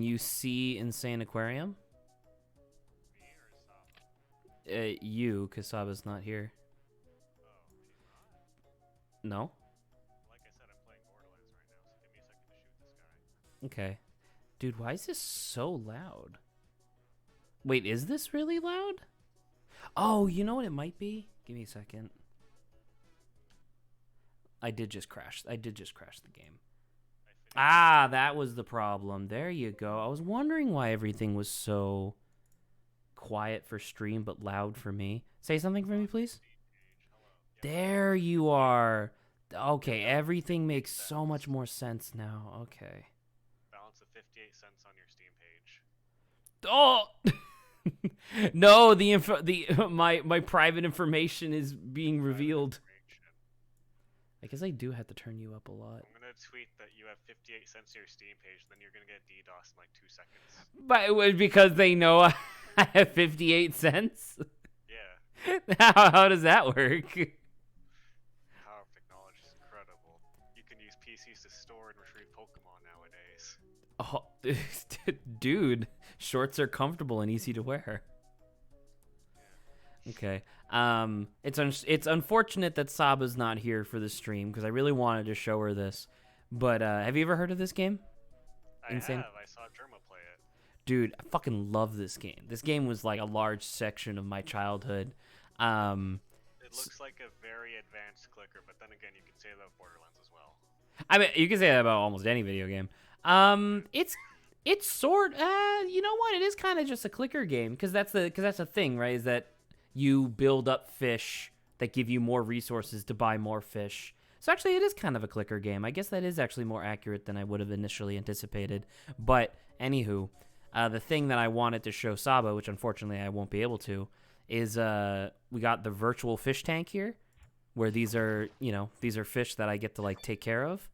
You see Insaniquarium? Me or Saba? You, because Saba's not here. Oh, she's not? No? Like I said, I'm playing Borderlands right now, so give me a second to shoot this guy. Okay. Dude, why is this so loud? Wait, is this really loud? Oh, you know what it might be? Give me a second. I did just crash the game. I finished the Ah, game. that was the problem. There you go. I was wondering why everything was so quiet for stream but loud for me. Say something I'm for me, on your please. Steam page. Hello. Yes, I'm on There your Steam you page. are. You'll Okay, balance everything 58 makes so much cents. more sense now. Okay. Balance of 58 cents on your Steam page. Oh no, the my private information is being Private revealed. information. I guess I do have to turn you up a lot. I'm gonna tweet that you have 58 cents to your Steam page, then you're gonna get DDoS in like 2 seconds. But it was because they know I have 58 cents. Yeah. How does that work? Power of technology is incredible. You can use PCs to store and retrieve Pokemon nowadays. Oh, dude, shorts are comfortable and easy to wear. Yeah. Okay. It's unfortunate that Saba's not here for the stream because I really wanted to show her this. But have you ever heard of this game? I Insane. have. I saw Germa play it. Dude, I fucking love this game. This game was like a large section of my childhood. Um, It looks like a very advanced clicker, but then again, you could say that of Borderlands as well. I mean, you can say that about almost any video game. Yeah. It's sort. You know what? It is kind of just a clicker game because that's the thing, right? Is that you build up fish that give you more resources to buy more fish. So actually, it is kind of a clicker game. I guess that is actually more accurate than I would have initially anticipated. But anywho, the thing that I wanted to show Saba, which unfortunately I won't be able to, is we got the virtual fish tank here, where these are fish that I get to like take care of.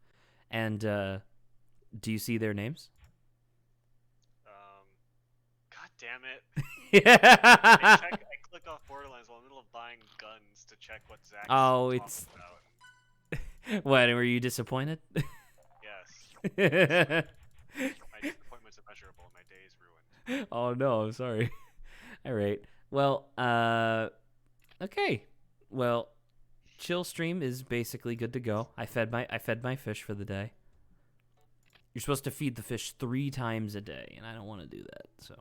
And do you see their names? Um. God damn it! Yeah. I clicked off Borderlands while in the middle of buying guns to check what Zach's Oh, talking it's about. what? Were you disappointed? Yes. My disappointment's immeasurable and my day is ruined. Oh no, I'm sorry. All right. Well, okay. Well, chill stream is basically good to go. I fed my fish for the day. You're supposed to feed the fish 3 times a day, and I don't want to do that. So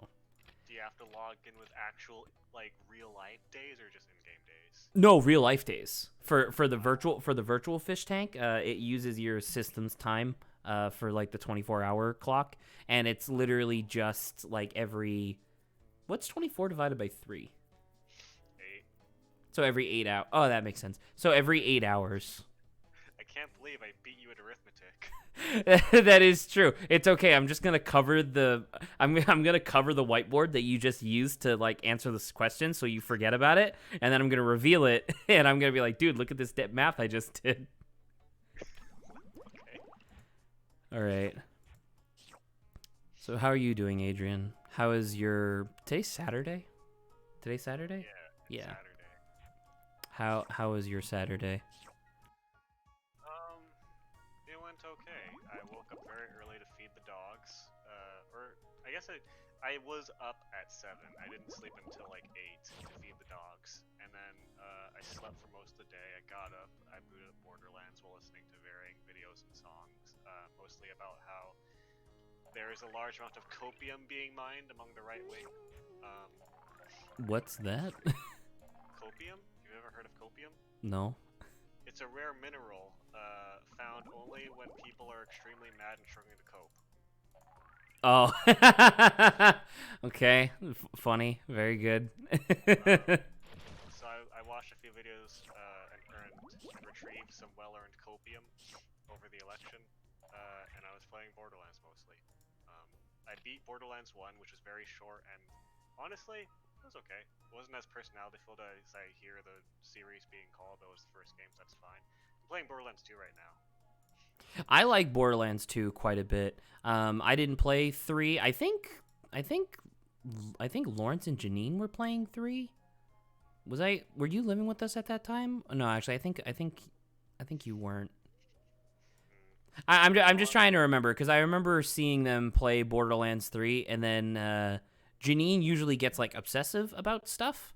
Do you have to log in with actual, like, real life days or just in game days? no real life days for the Wow. virtual fish tank. It uses your system's time for like the 24-hour clock, and it's literally just like every what's 24 divided by 3? 8. So every 8 hours. Oh, that makes sense. So every 8 hours. I can't believe I beat you at arithmetic. That is true. It's okay. I'm just gonna cover the. I'm gonna cover the whiteboard that you just used to like answer this question, so you forget about it, and then I'm gonna reveal it, and I'm gonna be like, dude, look at this math I just did. Okay. All right. So how are you doing, Adrian? How is your today's Saturday? Today's Saturday? Yeah, it's Yeah. Saturday. How was your Saturday? Um, it went okay. I woke up very early to feed the dogs. Or I guess I was up at 7. I didn't sleep until like 8 to feed the dogs, and then I slept for most of the day. I got up. I booted up Borderlands while listening to varying videos and songs, mostly about how there is a large amount of copium being mined among the right wing. Um, What's that? Copium? You've ever heard of copium? No. It's a rare mineral found only when people are extremely mad and struggling to cope. Oh. Okay. Funny. Very good. Um, so I watched a few videos and retrieved some well-earned copium over the election, and I was playing Borderlands mostly. I beat Borderlands 1, which was very short, and honestly, it was okay. It wasn't as personality-filled as I hear the series being called, though it was the first game, so that's fine. I'm playing Borderlands 2 right now. I like Borderlands 2 quite a bit. I didn't play 3. I think Lawrence and Janine were playing 3. Were you living with us at that time? No, actually I think you weren't. I'm just trying to remember because I remember seeing them play Borderlands 3, and then Janine usually gets like obsessive about stuff,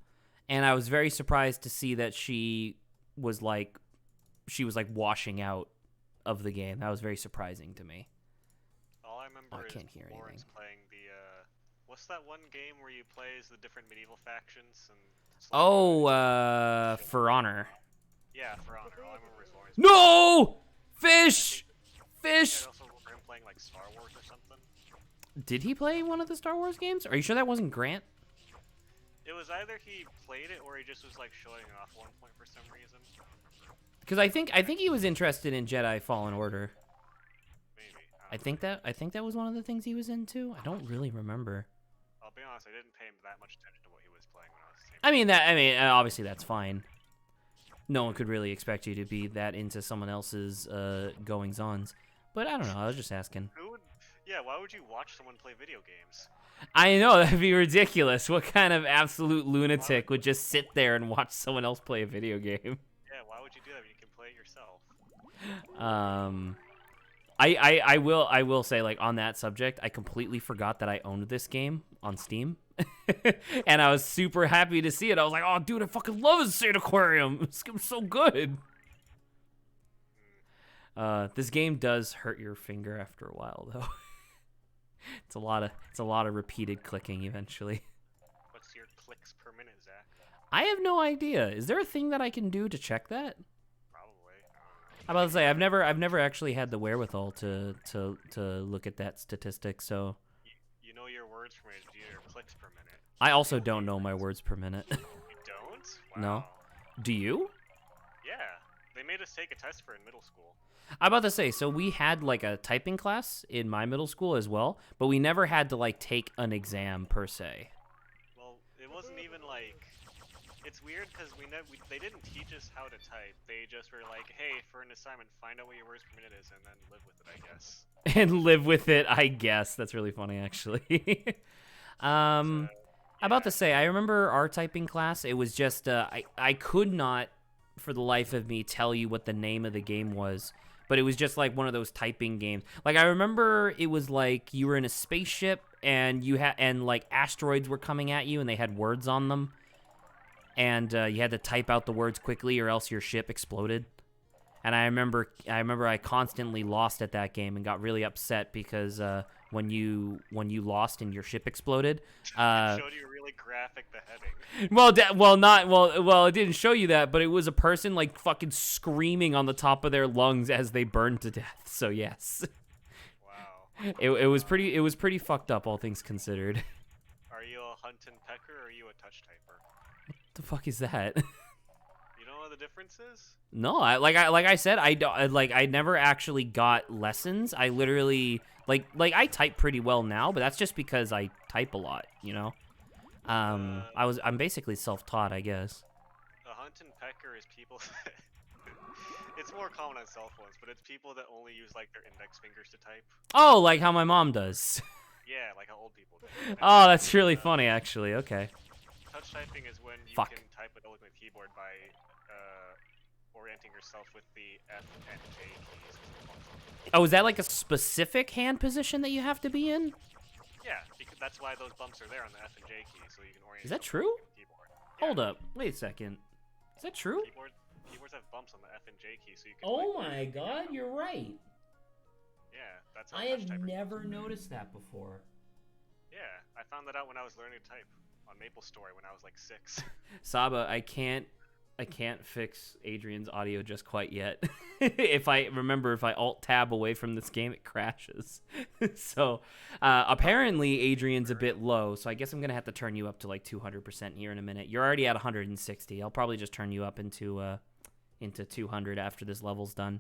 and I was very surprised to see that was like washing out of the game. That was very surprising to me. All I remember I is can't hear Lawrence anything. playing the what's that one game where you play as the different medieval factions and it's like For Honor. yeah, For Honor. All I remember is Lawrence. No! I Fish! think I Fish! also remember him playing like Star Wars or something. Did he play one of the Star Wars games? Are you sure that wasn't Grant? It was either he played it or he just was like showing off one point for some reason. Because I think he was interested in Jedi Fallen Order. Maybe. I think that was one of the things he was into. I don't really remember. I'll be honest, I didn't pay that much attention to what he was playing when I was seeing Obviously that's fine. No one could really expect you to be that into someone else's goings-ons. But I don't know, I was just asking. Yeah, why would you watch someone play video games? I know, that'd be ridiculous. What kind of absolute lunatic would just sit there and watch someone else play a video game? Yeah, why would you do that when you can play it yourself? I will say, like, on that subject, I completely forgot that I owned this game on Steam. And I was super happy to see it. I was like, oh, dude, I fucking love Insaniquarium. This game's so good. This game does hurt your finger after a while, though. It's a lot of repeated clicking eventually. What's your clicks per minute, Zach? I have no idea. Is there a thing that I can do to check that? Probably. I'm about to say I've never actually had the wherewithal to look at that statistic. So you know your words per minute, your clicks per minute. I also don't know my words per minute. You don't? Wow. No. Do you? Yeah. They made us take a test for it in middle school. I'm about to say, so we had like a typing class in my middle school as well, but we never had to like take an exam per se. Well, it wasn't even like, it's weird because they didn't teach us how to type. They just were like, hey, for an assignment, find out what your words per minute is and then live with it, I guess. And live with it, I guess. That's really funny, actually. I'm about to say, I remember our typing class. It was just, I could not, for the life of me, tell you what the name of the game was. But it was just like one of those typing games. Like I remember it was like you were in a spaceship and like asteroids were coming at you and they had words on them. And you had to type out the words quickly or else your ship exploded. And I remember I constantly lost at that game and got really upset because when you lost and your ship exploded, It showed you a really graphic beheading. Well, it didn't show you that, but it was a person like fucking screaming on the top of their lungs as they burned to death. So yes. Wow. It was pretty fucked up, all things considered. Are you a hunt and pecker or are you a touch typer? What the fuck is that? You know what the difference is? No, like I said, I never actually got lessons. I literally like I type pretty well now, but that's just because I type a lot, you know. I'm basically self-taught, I guess. A hunt and pecker is people. It's more common on cell phones, but it's people that only use like their index fingers to type. Oh, like how my mom does. Yeah, like how old people do. Oh, that's really funny, actually. Okay. Touch typing is when you Fuck. can type with the keyboard by orienting yourself with the F and J keys. Oh, is that like a specific hand position that you have to be in? Yeah, because that's why those bumps are there on the F and J keys, so you can orient. Is that yourself true? with the keyboard. Yeah. Hold up. Wait a second. Is that true? Keyboards have bumps on the F and J keys, so you can. Oh like, my god, you're right. Yeah, that's how I have touch typers. never noticed that before. Yeah, I found that out when I was learning to type on MapleStory when I was like 6. Saba, I can't fix Adrian's audio just quite yet. If I alt tab away from this game, it crashes. So apparently Adrian's a bit low, so I guess I'm gonna have to turn you up to like 200% here in a minute. You're already at 160. I'll probably just turn you up into 200 after this level's done.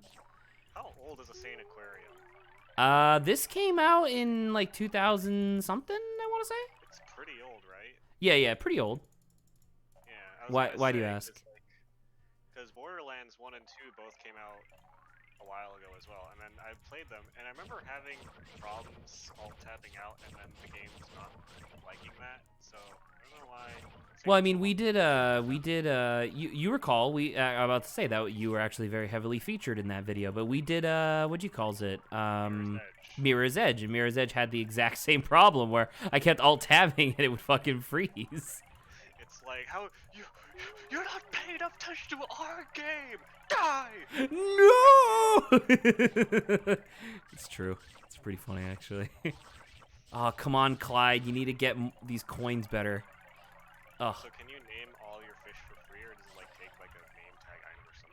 How old is Insaniquarium? This came out in like 2000 something, I want to say. It's pretty old, right? Yeah, pretty old. Yeah. Why do you ask? Because Borderlands 1 and 2 both came out a while ago as well, and then I played them, and I remember having problems alt-tapping out, and then the game's not liking that, so I don't know why Well, I mean, you recall, I'm about to say that you were actually very heavily featured in that video, but we did, what'd you calls it? Mirror's Edge. And Mirror's Edge had the exact same problem where I kept alt-tabbing and it would fucking freeze. It's like, you're not paying enough attention to our game! Die! No! It's true. It's pretty funny, actually. Oh, come on, Clyde. You need to get these coins better. Oh. So can you name all your fish for free, or does it like take like a name tag item or some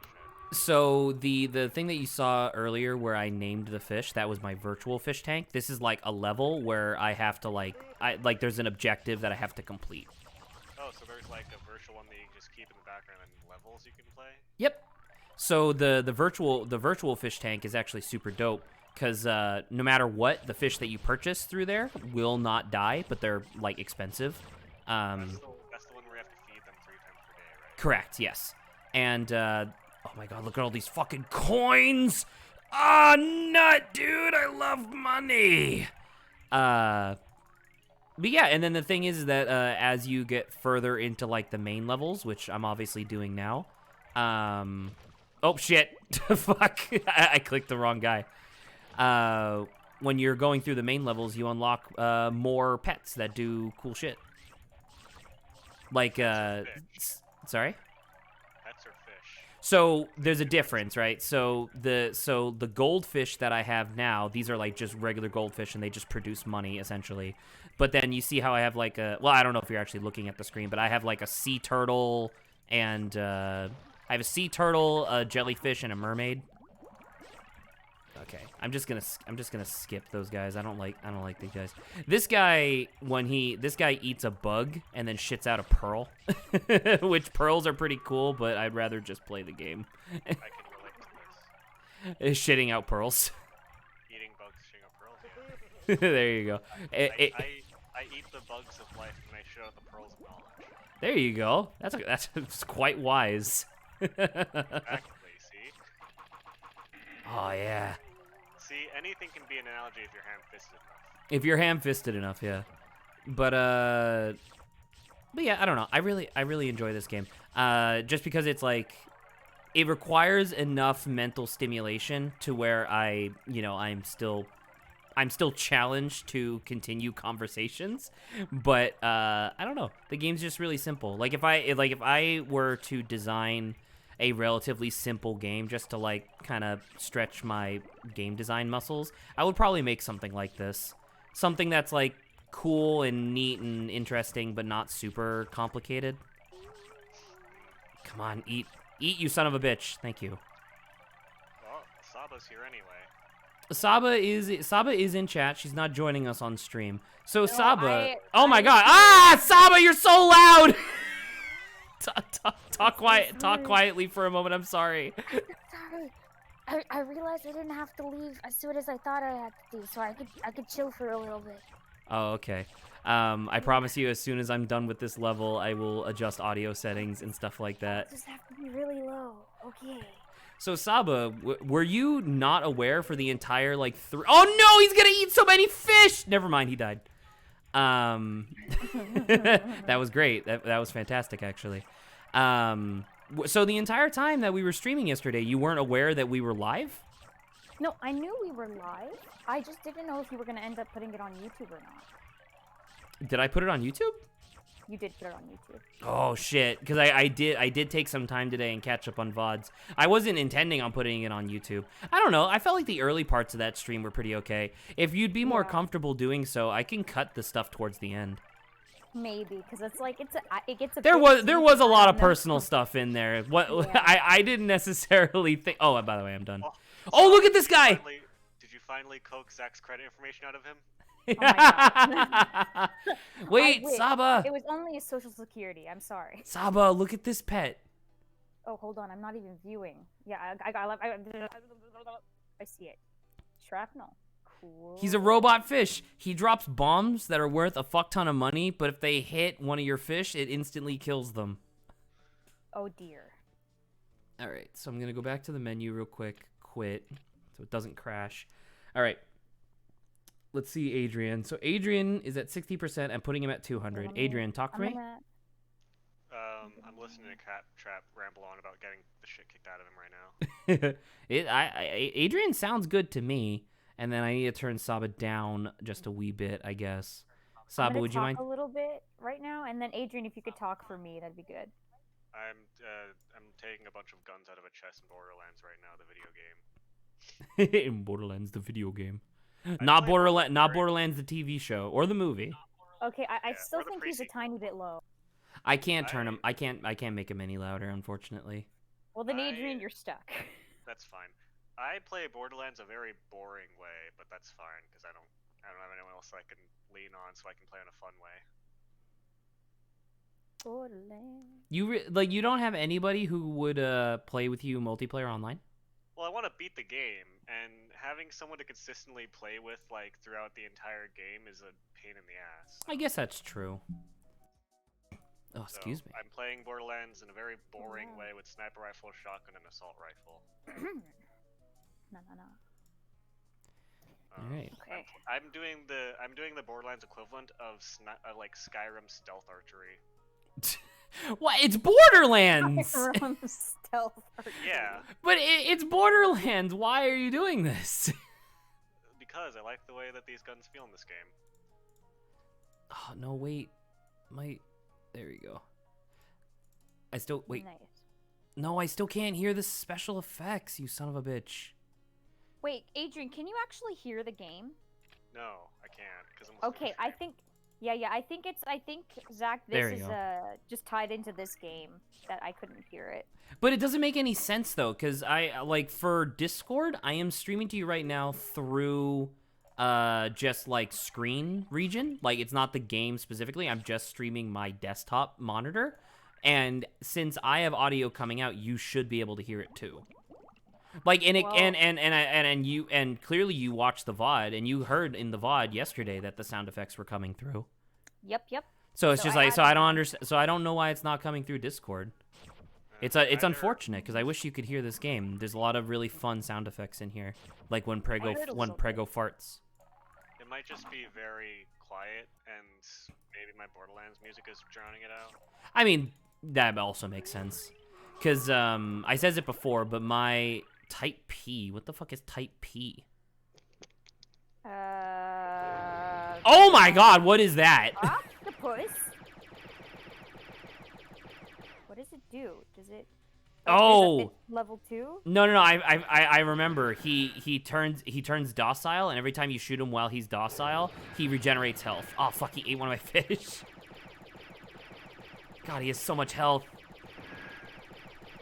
shit? So the thing that you saw earlier where I named the fish, that was my virtual fish tank. This is like a level where I have to like there's an objective that I have to complete. Oh, so there's like a virtual one that you can just keep in the background and levels you can play? Yep. So the virtual fish tank is actually super dope because no matter what, the fish that you purchase through there will not die, but they're like expensive. That's the one where you have to feed them 3 times per day, right? Correct, yes. And, oh my god, look at all these fucking coins! Ah, nut, dude, I love money! But yeah, and then the thing is that, as you get further into, like, the main levels, which I'm obviously doing now, oh, shit, fuck, I clicked the wrong guy. When you're going through the main levels, you unlock, more pets that do cool shit. Like, sorry? Pets or fish? So there's a difference, right? So the goldfish that I have now, these are like just regular goldfish and they just produce money essentially. But then you see how I have like well, I don't know if you're actually looking at the screen, but I have like a sea turtle and I have a sea turtle, a jellyfish, and a mermaid. Okay, I'm just gonna skip those guys. I don't like these guys. This guy eats a bug and then shits out a pearl, which pearls are pretty cool, but I'd rather just play the game. I can relate to this. Shitting out pearls. Eating bugs, shitting out pearls. Yeah. There you go. I eat the bugs of life and I shit out the pearls of knowledge. There you go. That's quite wise. Exactly. See. Oh yeah. See, anything can be an analogy if you're ham-fisted enough. If you're ham-fisted enough, yeah. But yeah, I don't know. I really enjoy this game. Just because it's like, it requires enough mental stimulation to where I'm still challenged to continue conversations. But I don't know. The game's just really simple. Like if I were to design a relatively simple game just to like kind of stretch my game design muscles, I would probably make something like this. Something that's like cool and neat and interesting but not super complicated. Come on, eat you son of a bitch. Thank you. Well, Saba's here anyway. Saba is in chat. She's not joining us on stream. So No, Saba, oh my god. Ah, Saba, you're so loud. Talk quietly for a moment. I'm sorry. Sorry. I realized I didn't have to leave as soon as I thought I had to do, so I could chill for a little bit. Oh, okay. I promise you, as soon as I'm done with this level, I will adjust audio settings and stuff like that. Just have to be really low. Okay. So Saba, were you not aware for the entire like Oh no, he's gonna eat so many fish. Never mind, he died. That was great. That was fantastic, actually. So the entire time that we were streaming yesterday, you weren't aware that we were live? No, I knew we were live. I just didn't know if you were gonna end up putting it on YouTube or not. Did I put it on YouTube? You did put it on YouTube. Oh shit, because I did take some time today and catch up on VODs. I wasn't intending on putting it on YouTube. I don't know, I felt like the early parts of that stream were pretty okay. If you'd be more comfortable doing so, I can cut the stuff towards the end. Maybe, because it's like it gets a there was a lot of personal stuff in there. What I didn't necessarily think. Oh, by the way, I'm done. Oh, look at this guy! Did you finally coax Zach's credit information out of him? Oh my God. Wait, Saba! It was only a social security. I'm sorry. Saba, look at this pet. Oh, hold on. I'm not even viewing. Yeah, I see it. Shrapnel. Cool. He's a robot fish. He drops bombs that are worth a fuck ton of money, but if they hit one of your fish, it instantly kills them. Oh dear. All right, so I'm gonna go back to the menu real quick. Quit, so it doesn't crash. All right. Let's see Adrian. So Adrian is at 60%. I'm putting him at 200. Adrian, talk to me. I'm listening to Cat Trap ramble on about getting the shit kicked out of him right now. Adrian sounds good to me, and then I need to turn Saba down just a wee bit, I guess. I'm Saba, gonna would you talk mind? a little bit right now, and then Adrian, if you could talk for me, that'd be good. I'm taking a bunch of guns out of a chest in Borderlands right now, the video game. In Borderlands, the video game, I not play Borderlands Borderlands, the TV show or the movie. Okay, I Yeah, still or the think he's a pre-sequel. tiny bit low. I can't turn him. I can't make him any louder, unfortunately. Well, then Adrian, I- you're stuck. That's fine. I play Borderlands a very boring way, but that's fine because I don't have anyone else I can lean on, so I can play in a fun way. Borderlands. You don't have anybody who would play with you multiplayer online? Well, I want to beat the game, and having someone to consistently play with like throughout the entire game is a pain in the ass. I guess that's true. Oh, So, excuse me. I'm playing Borderlands in a very boring wow. way with sniper rifle, shotgun, and assault rifle. No. Um, Alright. Okay. I'm doing the Borderlands equivalent of like Skyrim stealth archery. What? It's Borderlands! From stealth. Yeah, But it's Borderlands. Why are you doing this? because I like the way that these guns feel in this game. Oh, no, wait. There we go. Wait. Nice. No, I still can't hear the special effects, you son of a bitch. Wait, Adrian, can you actually hear the game? No, I can't because I'm. listening Okay, to the I stream. think. Yeah. I think Zach, There this you is go. just tied into this game that I couldn't hear it. But it doesn't make any sense, though, because for Discord, I am streaming to you right now through, just, screen region. Like, it's not the game specifically. I'm just streaming my desktop monitor. And since I have audio coming out, you should be able to hear it, too. Like, and clearly you watched the VOD, and you heard in the VOD yesterday that the sound effects were coming through. Yep. So it's So just I so I added don't them. understand. So I don't know why it's not coming through Discord. It's Either- unfortunate because I wish you could hear this game. There's a lot of really fun sound effects in here, like when I heard a little Prego farts. It might just be very quiet, and maybe my Borderlands music is drowning it out. I mean, that also makes sense, because I said it before, but my Type P. What the fuck is Type P? Oh my God! What is that? Octopus. What does it do? Does it? Oh. It's level 2. No. I remember. He turns docile, and every time you shoot him while he's docile, he regenerates health. Oh fuck! He ate one of my fish. God, he has so much health.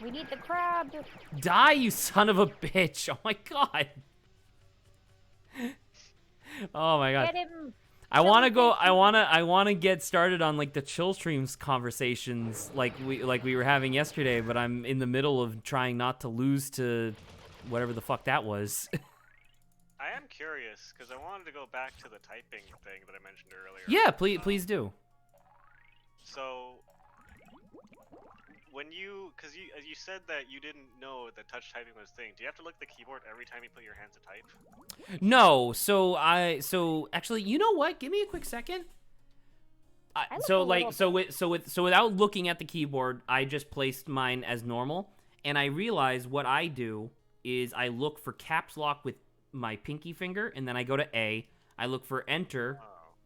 We need the crab. Die, you son of a bitch! Oh my God. Oh my God. Get him. I want to go. I want to get started on like the chill streams conversations like we were having yesterday, but I'm in the middle of trying not to lose to whatever the fuck that was. I am curious because I wanted to go back to the typing thing that I mentioned earlier. Yeah, please do. So, when because you said that you didn't know that touch typing was a thing. Do you have to look at the keyboard every time you put your hands to type? No, so actually, you know what? Give me a quick second. Without looking at the keyboard, I just placed mine as normal, and I realized what I do is I look for caps lock with my pinky finger, and then I go to A. I look for enter,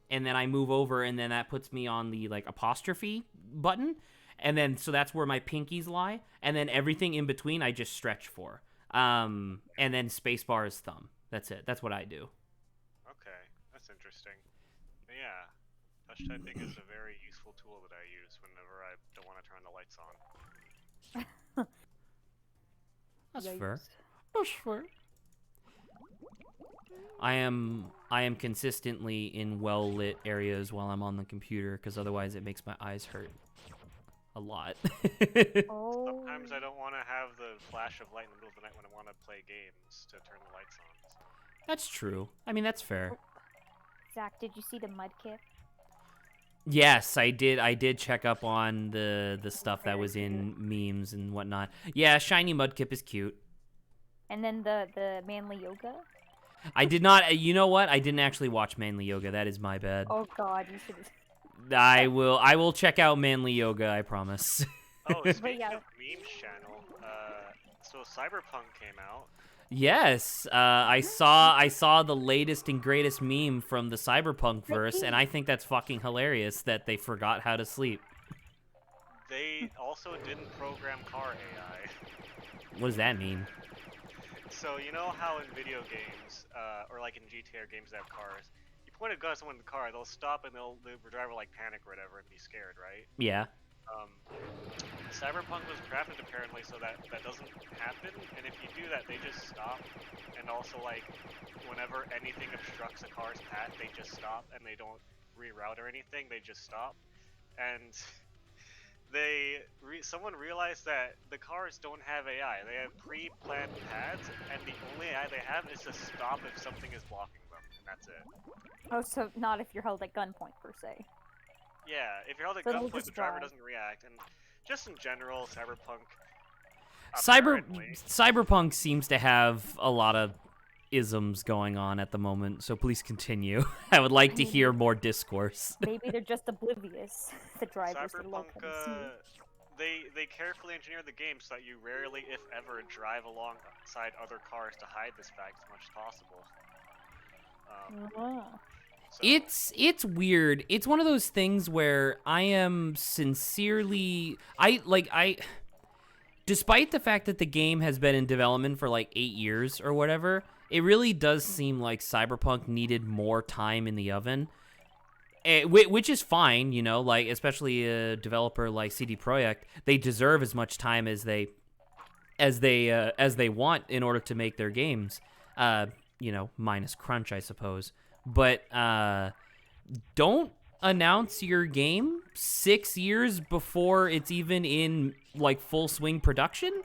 and then I move over, and then that puts me on the apostrophe button, and then so that's where my pinkies lie, and then everything in between I just stretch for, and then spacebar is thumb. That's it. That's what I do. Okay, that's interesting. But yeah, touch typing is a very useful tool that I use whenever I don't want to turn the lights on. That's Yikes. fair. That's fair. I am consistently in well lit areas while I'm on the computer because otherwise it makes my eyes hurt a lot. Oh. Sometimes I don't want to have the flash of light in the middle of the night when I want to play games to turn the lights on. So. That's true. I mean, that's fair. Zach, did you see the mudkip? Yes, I did. I did check up on the stuff that was in memes and whatnot. Yeah, shiny mudkip is cute. And then the manly yoga? I did not. You know what? I didn't actually watch Manly Yoga. That is my bad. Oh god, you should have. I will check out Manly Yoga. I promise. Oh, But speaking yeah, of memes channel, so Cyberpunk came out. Yes, I saw the latest and greatest meme from the Cyberpunk verse, and I think that's fucking hilarious that they forgot how to sleep. They also didn't program car AI. What does that mean? So you know how in video games, or like in GTA games that have cars, you point a gun at someone in the car, they'll stop and the driver like panic or whatever and be scared, right? Yeah. Um, Cyberpunk was crafted apparently so that that doesn't happen, and if you do that, they just stop. And also, like, whenever anything obstructs a car's path, they just stop and they don't reroute or anything. They just stop. And someone realized that the cars don't have AI. They have pre-planned paths, and the only AI they have is to stop if something is blocking them, and that's it. oh, so not if you're held at gunpoint per se. Yeah, if you're held at So they'll gunpoint, just the driver drive. doesn't react, and just in general, Cyberpunk. Apparently, Cyberpunk seems to have a lot of isms going on at the moment, so please continue. I would like to hear more discourse. Maybe they're just oblivious. The drivers are Cyberpunk, low-code smooth. they carefully engineer the game so that you rarely, if ever, drive alongside other cars to hide this fact as much as possible. Oh. So, It's weird. It's one of those things where I am sincerely I despite the fact that the game has been in development for like 8 years or whatever, it really does seem like Cyberpunk needed more time in the oven. Which is fine, you know, like especially a developer like CD Projekt, they deserve as much time as they want in order to make their games. You know, minus crunch, I suppose. But don't announce your game 6 years before it's even in like full swing production.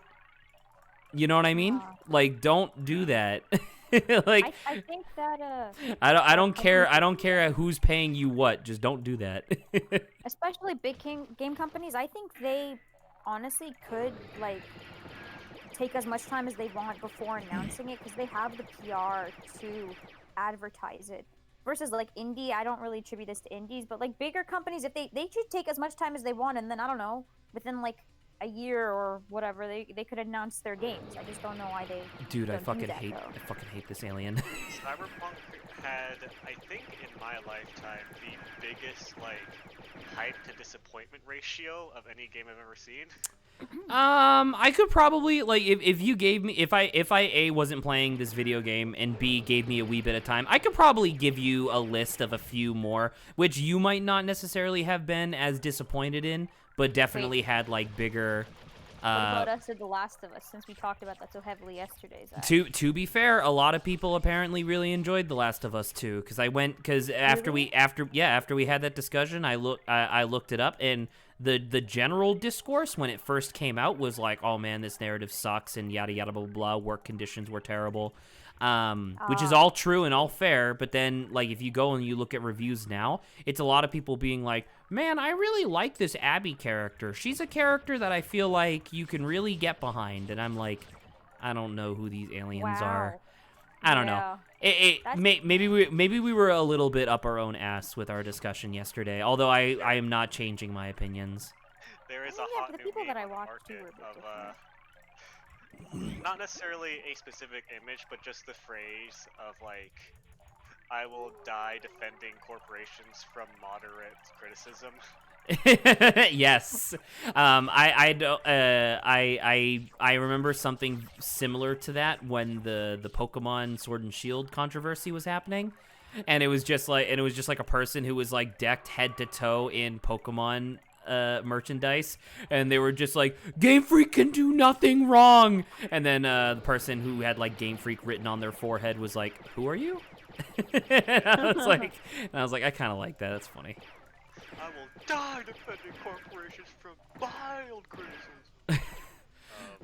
You know what I mean? Like, don't do that. Like, I think that I don't care. I think don't care who's paying you what. Just don't do that. especially big game companies, I think they honestly could like take as much time as they want before announcing it because they have the PR to advertise it. Versus like indie, I don't really attribute this to indies, but like bigger companies, if they should take as much time as they want, and then I don't know, within like a year or whatever, they could announce their games. I just don't know why they. Dude, I don't do fucking that, hate. though. I fucking hate this alien. Cyberpunk had, I think, in my lifetime, the biggest like hype to disappointment ratio of any game I've ever seen. I could probably like if you gave me if I A wasn't playing this video game and B gave me a wee bit of time, I could probably give you a list of a few more which you might not necessarily have been as disappointed in, but definitely had like bigger. What about us or The Last of Us? Since we talked about that so heavily yesterday, Zach. To be fair, a lot of people apparently really enjoyed The Last of Us 2 because after we had that discussion, I looked it up and the general discourse when it first came out was like, oh man, this narrative sucks and yada yada blah blah. Work conditions were terrible, which is all true and all fair. But then like if you go and you look at reviews now, it's a lot of people being like, man, I really like this Abby character. She's a character that I feel like you can really get behind. And I'm like, I don't know who these aliens are. I don't know. Maybe we were a little bit up our own ass with our discussion yesterday. Although I am not changing my opinions. There is I a mean, yeah, hot but the new people meme that I on the watched too market were a bit of not necessarily a specific image, but just the phrase of like, "I will die defending corporations from moderate criticism." Yes. I remember something similar to that when the Pokemon Sword and Shield controversy was happening. And it was just like a person who was like decked head to toe in Pokemon merchandise, and they were just like, Game Freak can do nothing wrong. And then the person who had like Game Freak written on their forehead was like, who are you? And I was like, I kind of like that. That's funny. I will die defending corporations from mild criticism.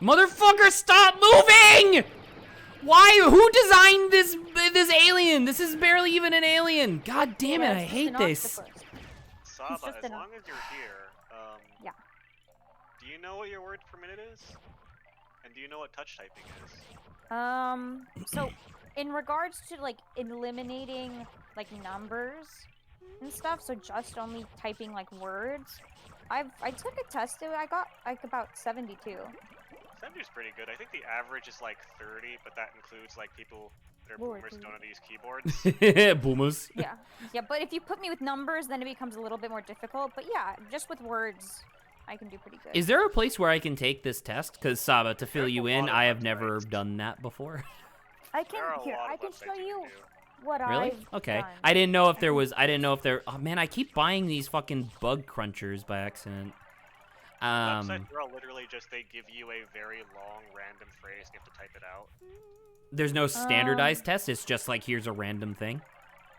Motherfucker, stop moving! Why? Who designed this alien? This is barely even an alien. God damn it, I hate this. Saba, just as an long as you're here, Yeah. do you know what your word per minute is? And do you know what touch typing is? So in regards to like eliminating like numbers, and stuff, so just only typing like words. I took a test. I got like about 72. 70 is pretty good. I think the average is like 30, but that includes like people that are Lord, boomers who dude. don't know how to use keyboards. Boomers. Yeah, yeah. But if you put me with numbers, then it becomes a little bit more difficult. But yeah, just with words, I can do pretty good. Is there a place where I can take this test? Because Saba, to fill There's you a in, lot of I have never websites. done that before. I There are can a here. lot I of can websites show you you can do. what Really? I've Okay. done. I didn't know if there was. I didn't know if there. Oh man, I keep buying these fucking bug crunchers by accident. Websites are all literally just they give you a very long random phrase and you have to type it out. There's no standardized test. It's just like here's a random thing.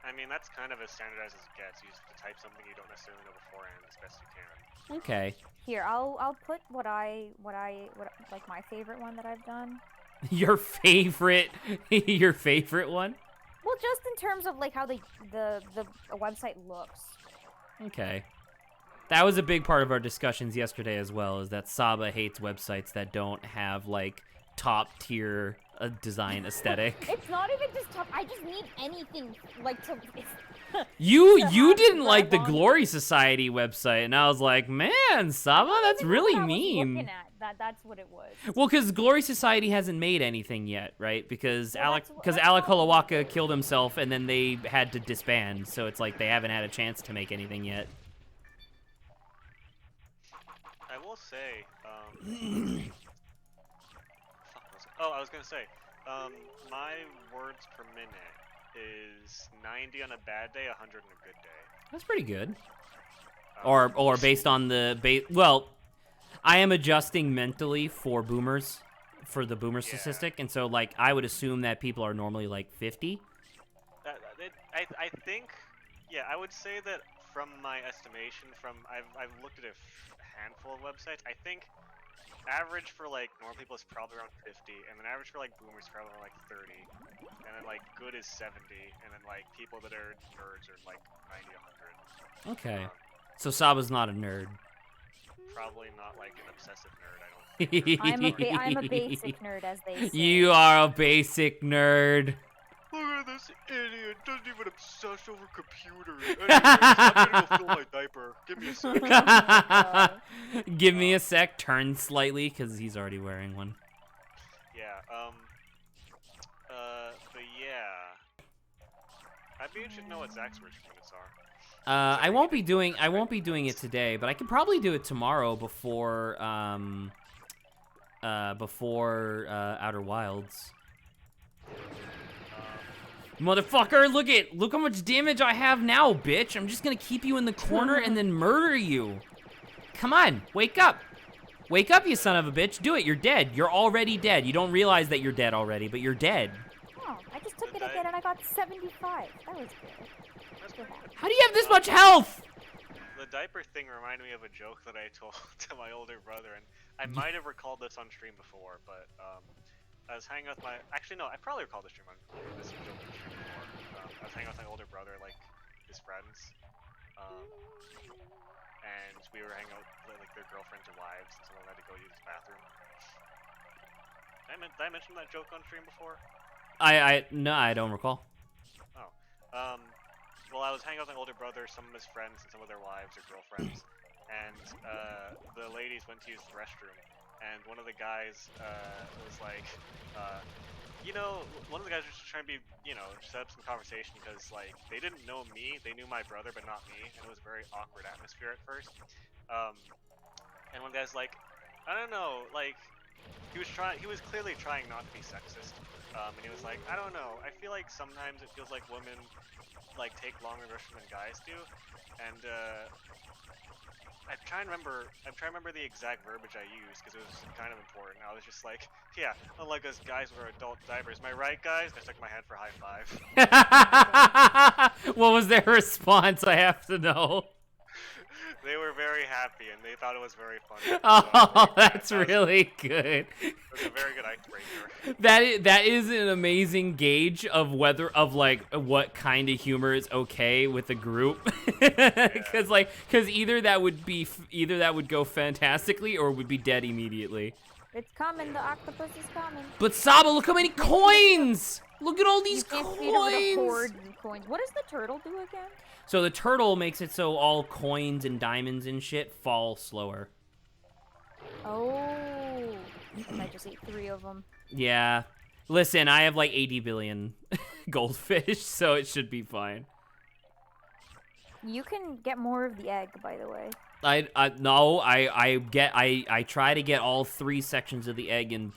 I mean, that's kind of as standardized as it gets. You just have to type something you don't necessarily know beforehand as best you can. Okay. Here, I'll put what like my favorite one that I've done. Your favorite one? Well, just in terms of like how the website looks. Okay. That was a big part of our discussions yesterday as well, is that Saba hates websites that don't have like top tier design aesthetic. It's not even just tough. I just need anything like to. You have didn't like the grab on. Glory Society website, and I was like, man, Saba, that's really what I was mean. looking at. That's what it was. Well, because Glory Society hasn't made anything yet, right? Because Well, that's Alec what- Holowaka killed himself, and then they had to disband. So it's like they haven't had a chance to make anything yet. I will say, I was gonna say, my words per minute is 90 on a bad day, 100 on a good day. That's pretty good. Um, Or based on the well, I am adjusting mentally for boomers, for the boomer Yeah. statistic, and so like I would assume that people are normally like 50. I think, yeah, I would say that from my estimation, I've looked at a handful of websites. I think average for like normal people is probably around 50, and then average for like boomers is probably around like 30, and then like good is 70, and then like people that are nerds are like 90, 100. Okay. So Saba's not a nerd. Probably not like an obsessive nerd. I don't think. I'm a basic nerd, as they say. You are a basic nerd. Look at this idiot! Doesn't even obsess over computers. Anyways, I'm gonna go fill my diaper. Give me a second. Give me a sec. Turn slightly, because he's already wearing one. Yeah. But yeah. I'd be interested to know what Zach's worst units are. I won't be doing it today, but I could probably do it tomorrow before Outer Wilds. Motherfucker, look how much damage I have now, bitch. I'm just gonna keep you in the corner and then murder you. Come on, wake up. Wake up, you son of a bitch. Do it, you're dead. You're already dead. You don't realize that you're dead already, but you're dead. Oh, I just took it again and I got 75. That was good. That's pretty good. How do you have this much health? The diaper thing reminded me of a joke that I told to my older brother, and I might have recalled this on stream before, but I was hanging out with my. Actually, no, I probably recalled this joke on stream before. I was hanging out with my older brother, like his friends, and we were hanging out with like their girlfriends or wives, and someone had to go use the bathroom. Did I mention that joke on stream before? No, I don't recall. Oh, well, I was hanging out with my older brother, some of his friends, and some of their wives or girlfriends, and the ladies went to use the restroom, and one of the guys was like, one of the guys was just trying to be, set up some conversation because, like, they didn't know me, they knew my brother, but not me, and it was a very awkward atmosphere at first. And one guy's like, I don't know, like, he was clearly trying not to be sexist, and he was like, I don't know, I feel like sometimes it feels like women like take longer to restroom than guys do, and I'm trying to remember the exact verbiage I used because it was kind of important. I was just like, yeah, unlike us guys with our adult diapers, am I right, guys? I stuck my hand for a high five. What was their response? I have to know. They were very happy and they thought it was very funny. Oh, that's really good. It was a very good icebreaker. That is an amazing gauge of like what kind of humor is okay with a group, because either that would go fantastically or would be dead immediately. It's coming. The octopus is coming. But Saba, look how many coins! Look at all You these can't feed them with a coins. horde of coins. What does the turtle do again? So the turtle makes it so all coins and diamonds and shit fall slower. Oh. And I just ate 3 of them. Yeah. Listen, I have like 80 billion goldfish, so it should be fine. You can get more of the egg, by the way. I try to get all 3 sections of the egg and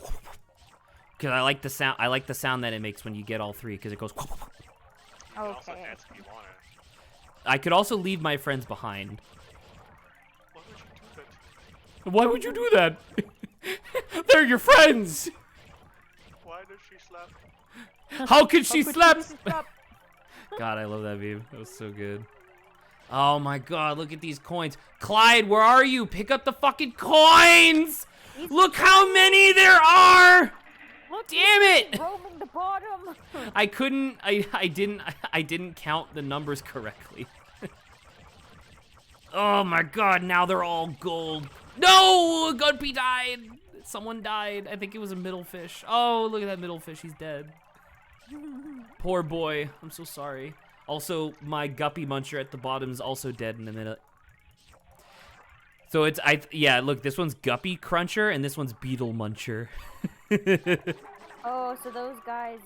because I like the sound. I like the sound that it makes when you get all 3 because it goes. You can also Okay. dance if you want to. I could also leave my friends behind. Why would you do that? Why would you do that? They're your friends. Why does she slap? How could she slap? Stop. God, I love that meme. That was so good. Oh my God, look at these coins. Clyde, where are you? Pick up the fucking coins! Look how many there are! Look, Damn it! roaming the bottom. I didn't count the numbers correctly. Oh my God, now they're all gold. No! Guppy died! Someone died. I think it was a middle fish. Oh, look at that middle fish. He's dead. Poor boy. I'm so sorry. Also, my guppy muncher at the bottom is also dead in a minute. So yeah, look, this one's guppy cruncher and this one's beetle muncher. Oh, so those guys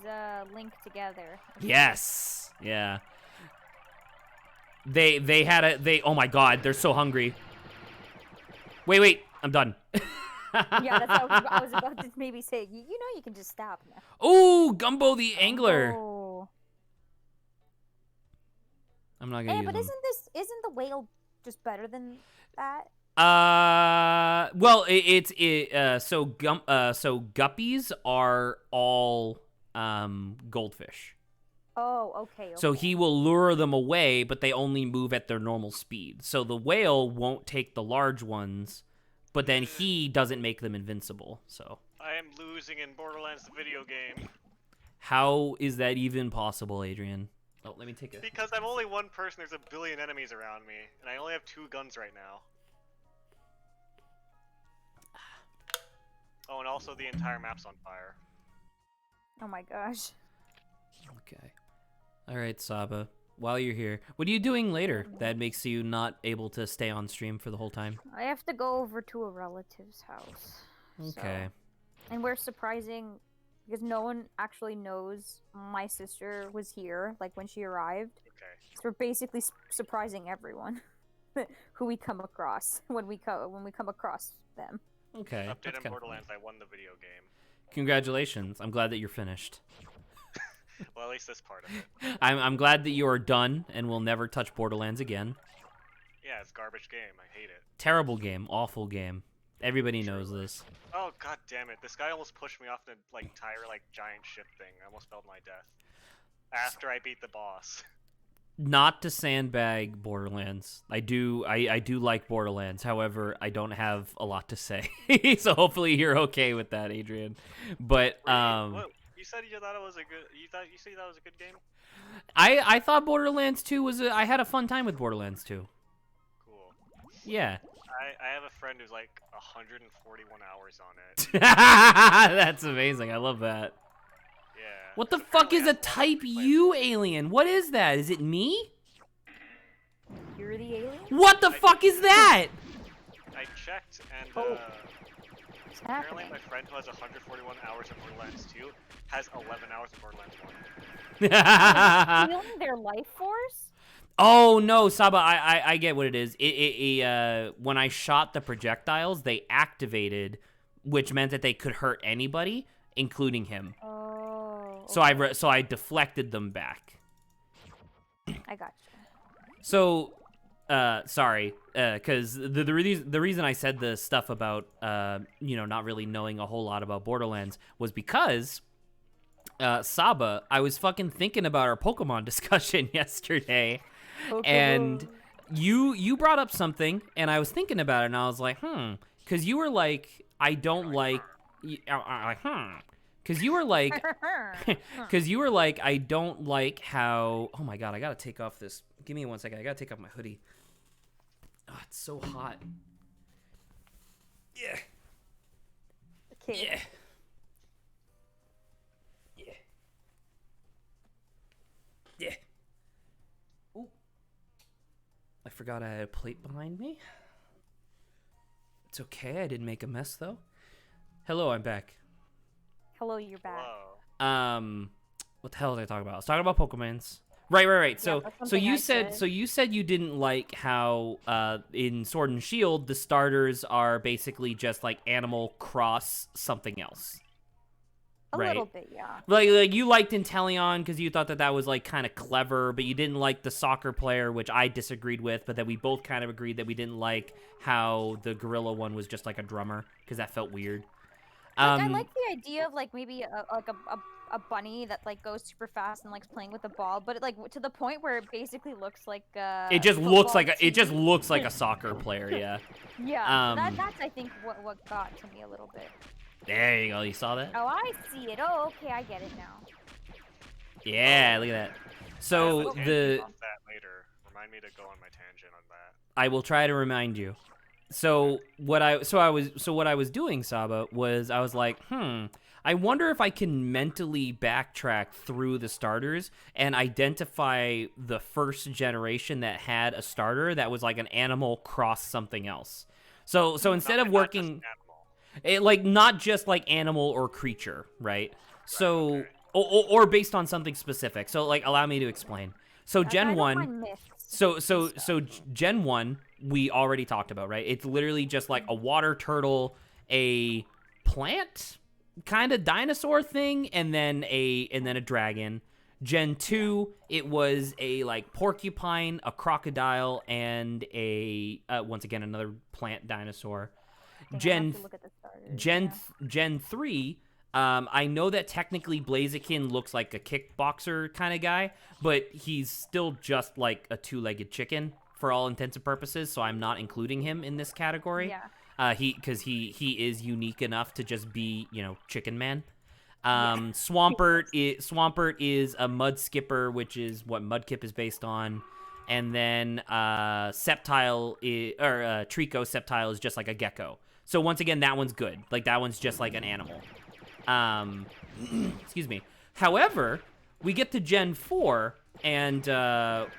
link together. Yes. Yeah. Oh my God, they're so hungry. Wait, I'm done. Yeah, that's what I was about to maybe say. You know you can just stop now. Oh, Gumbo the angler. Oh. I'm not gonna Hey, use but them. isn't the whale just better than that? Well, so guppies are all goldfish. Oh, okay. So he will lure them away, but they only move at their normal speed. So the whale won't take the large ones, but then he doesn't make them invincible. So I am losing in Borderlands the video game. how is that even possible, Adrian? Oh, let me take a... Because I'm only one person, there's a billion enemies around me, and I only have 2 guns right now. Oh, and also the entire map's on fire. Oh my gosh. Okay. All right, Saba. While you're here, what are you doing later that makes you not able to stay on stream for the whole time? I have to go over to a relative's house. Okay. And we're surprising because no one actually knows my sister was here, like when she arrived. Okay. So we're basically surprising everyone who we come across when we come across them. Okay. Update that's on kinda Borderlands, fun. I won the video game. Congratulations. I'm glad that you're finished. Well, at least this part of it. I'm glad that you are done and will never touch Borderlands again. Yeah, it's a garbage game. I hate it. Terrible game. Awful game. Everybody knows this. Oh, god damn it. This guy almost pushed me off the, giant ship thing. I almost fell to my death. After I beat the boss. Not to sandbag Borderlands. I do like Borderlands. However, I don't have a lot to say. So hopefully you're okay with that, Adrian. But What? You said you thought it was a good. You said that was a good game. I thought Borderlands 2 was I had a fun time with Borderlands 2. Cool. Yeah. I have a friend who's like 141 hours on it. That's amazing. I love that. Yeah. What the fuck is a type U alien? What is that? Is it me? You're the alien? What the fuck is that? I checked and What's apparently happening? my friend who has 141 hours of Borderlands 2 has 11 hours of Borderlands 1. Stealing their life force? Oh no, Saba, I get what it is. When I shot the projectiles, they activated, which meant that they could hurt anybody, including him. Oh. So I deflected them back. I got you. So, sorry, because the reason I said the stuff about not really knowing a whole lot about Borderlands was because Saba, I was fucking thinking about our Pokemon discussion yesterday. And you brought up something, and I was thinking about it, and I was like, because you were like, I don't like, because you were like, I don't like how. Oh my god, I gotta take off this. Give me 1 second. I gotta take off my hoodie. Oh, it's so hot. Yeah. Okay. Yeah. Yeah. Ooh. I forgot I had a plate behind me. It's okay. I didn't make a mess though. Hello, I'm back. Hello, you're back. Whoa. What the hell was I talking about? I was talking about Pokemons. Right. So, that's so something you I said, said. so you said you didn't like how in Sword and Shield the starters are basically just like Animal cross something else. A Right. little bit, yeah. Like you liked Inteleon because you thought that was like kind of clever, but you didn't like the soccer player, which I disagreed with. But that we both kind of agreed that we didn't like how the gorilla one was just like a drummer because that felt weird. Like, I like the idea of like maybe a bunny that like goes super fast and likes playing with the ball, but like to the point where it basically looks like it just looks football like it just team. looks like a soccer player. Yeah. Yeah, so that's I think what got to me a little bit. There you go. You saw that? Oh, I see it. Oh, okay, I get it now. Yeah, look at that. So I have a the tangent on that later. Remind me to go on my tangent on that. I will try to remind you. So what I was doing, Saba, was I was like, I wonder if I can mentally backtrack through the starters and identify the first generation that had a starter that was like an animal cross something else. So instead of Not just working animal. it, like not just like animal or creature, right? So okay. or based on something specific. So like allow me to explain. So I Gen don't 1 mind myths so and so stuff. so Gen 1 we already talked about, right? It's literally just like a water turtle, a plant kind of dinosaur thing, and then a dragon. Gen 2 it was a like porcupine, a crocodile, and a once again another plant dinosaur. Dang, I Gen have to look at the starters, Gen yeah. Gen 3 I know that technically Blaziken looks like a kickboxer kind of guy, but he's still just like a two-legged chicken for all intents and purposes, so I'm not including him in this category. Yeah. He is unique enough to just be, Chicken Man. Swampert is a mud skipper, which is what Mudkip is based on. And then Trico Sceptile is just like a gecko. So once again, that one's good. Like that one's just like an animal. Excuse me. However, we get to Gen 4, and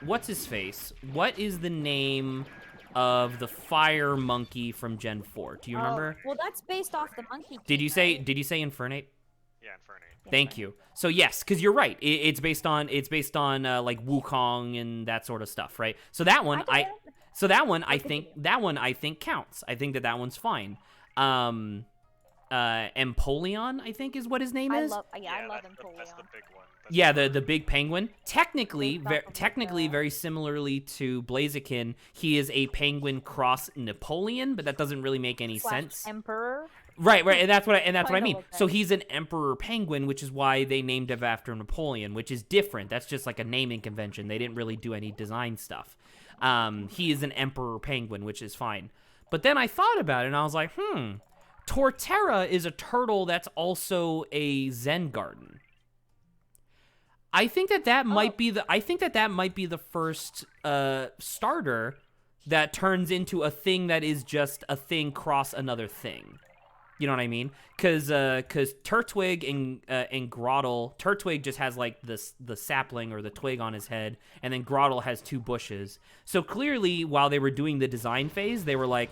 what's his face? What is the name of the fire monkey from Gen 4? Do you remember? Well, that's based off the Monkey Did King, you say right? Infernate? Yeah, Infernape. Thank you. So yes, because you're right. It's based on like Wukong and that sort of stuff, right? So that one I think counts. I think that one's fine. Empoleon, I think is what his name is. I love That's Empoleon. the big one. Yeah, the big penguin. Technically, Based off of the- very similarly to Blaziken, he is a penguin cross Napoleon, but that doesn't really make any / sense. Emperor. Right, and that's what I Kinda mean. like So that. he's an emperor penguin, which is why they named him after Napoleon, which is different. That's just like a naming convention. They didn't really do any design stuff. He is an emperor penguin, which is fine. But then I thought about it, and I was like, Torterra is a turtle that's also a Zen garden. I think that might be the first starter that turns into a thing that is just a thing cross another thing. You know what I mean? Because Turtwig and Grottle, Turtwig just has like the sapling or the twig on his head, and then Grottle has two bushes. So clearly, while they were doing the design phase, they were like,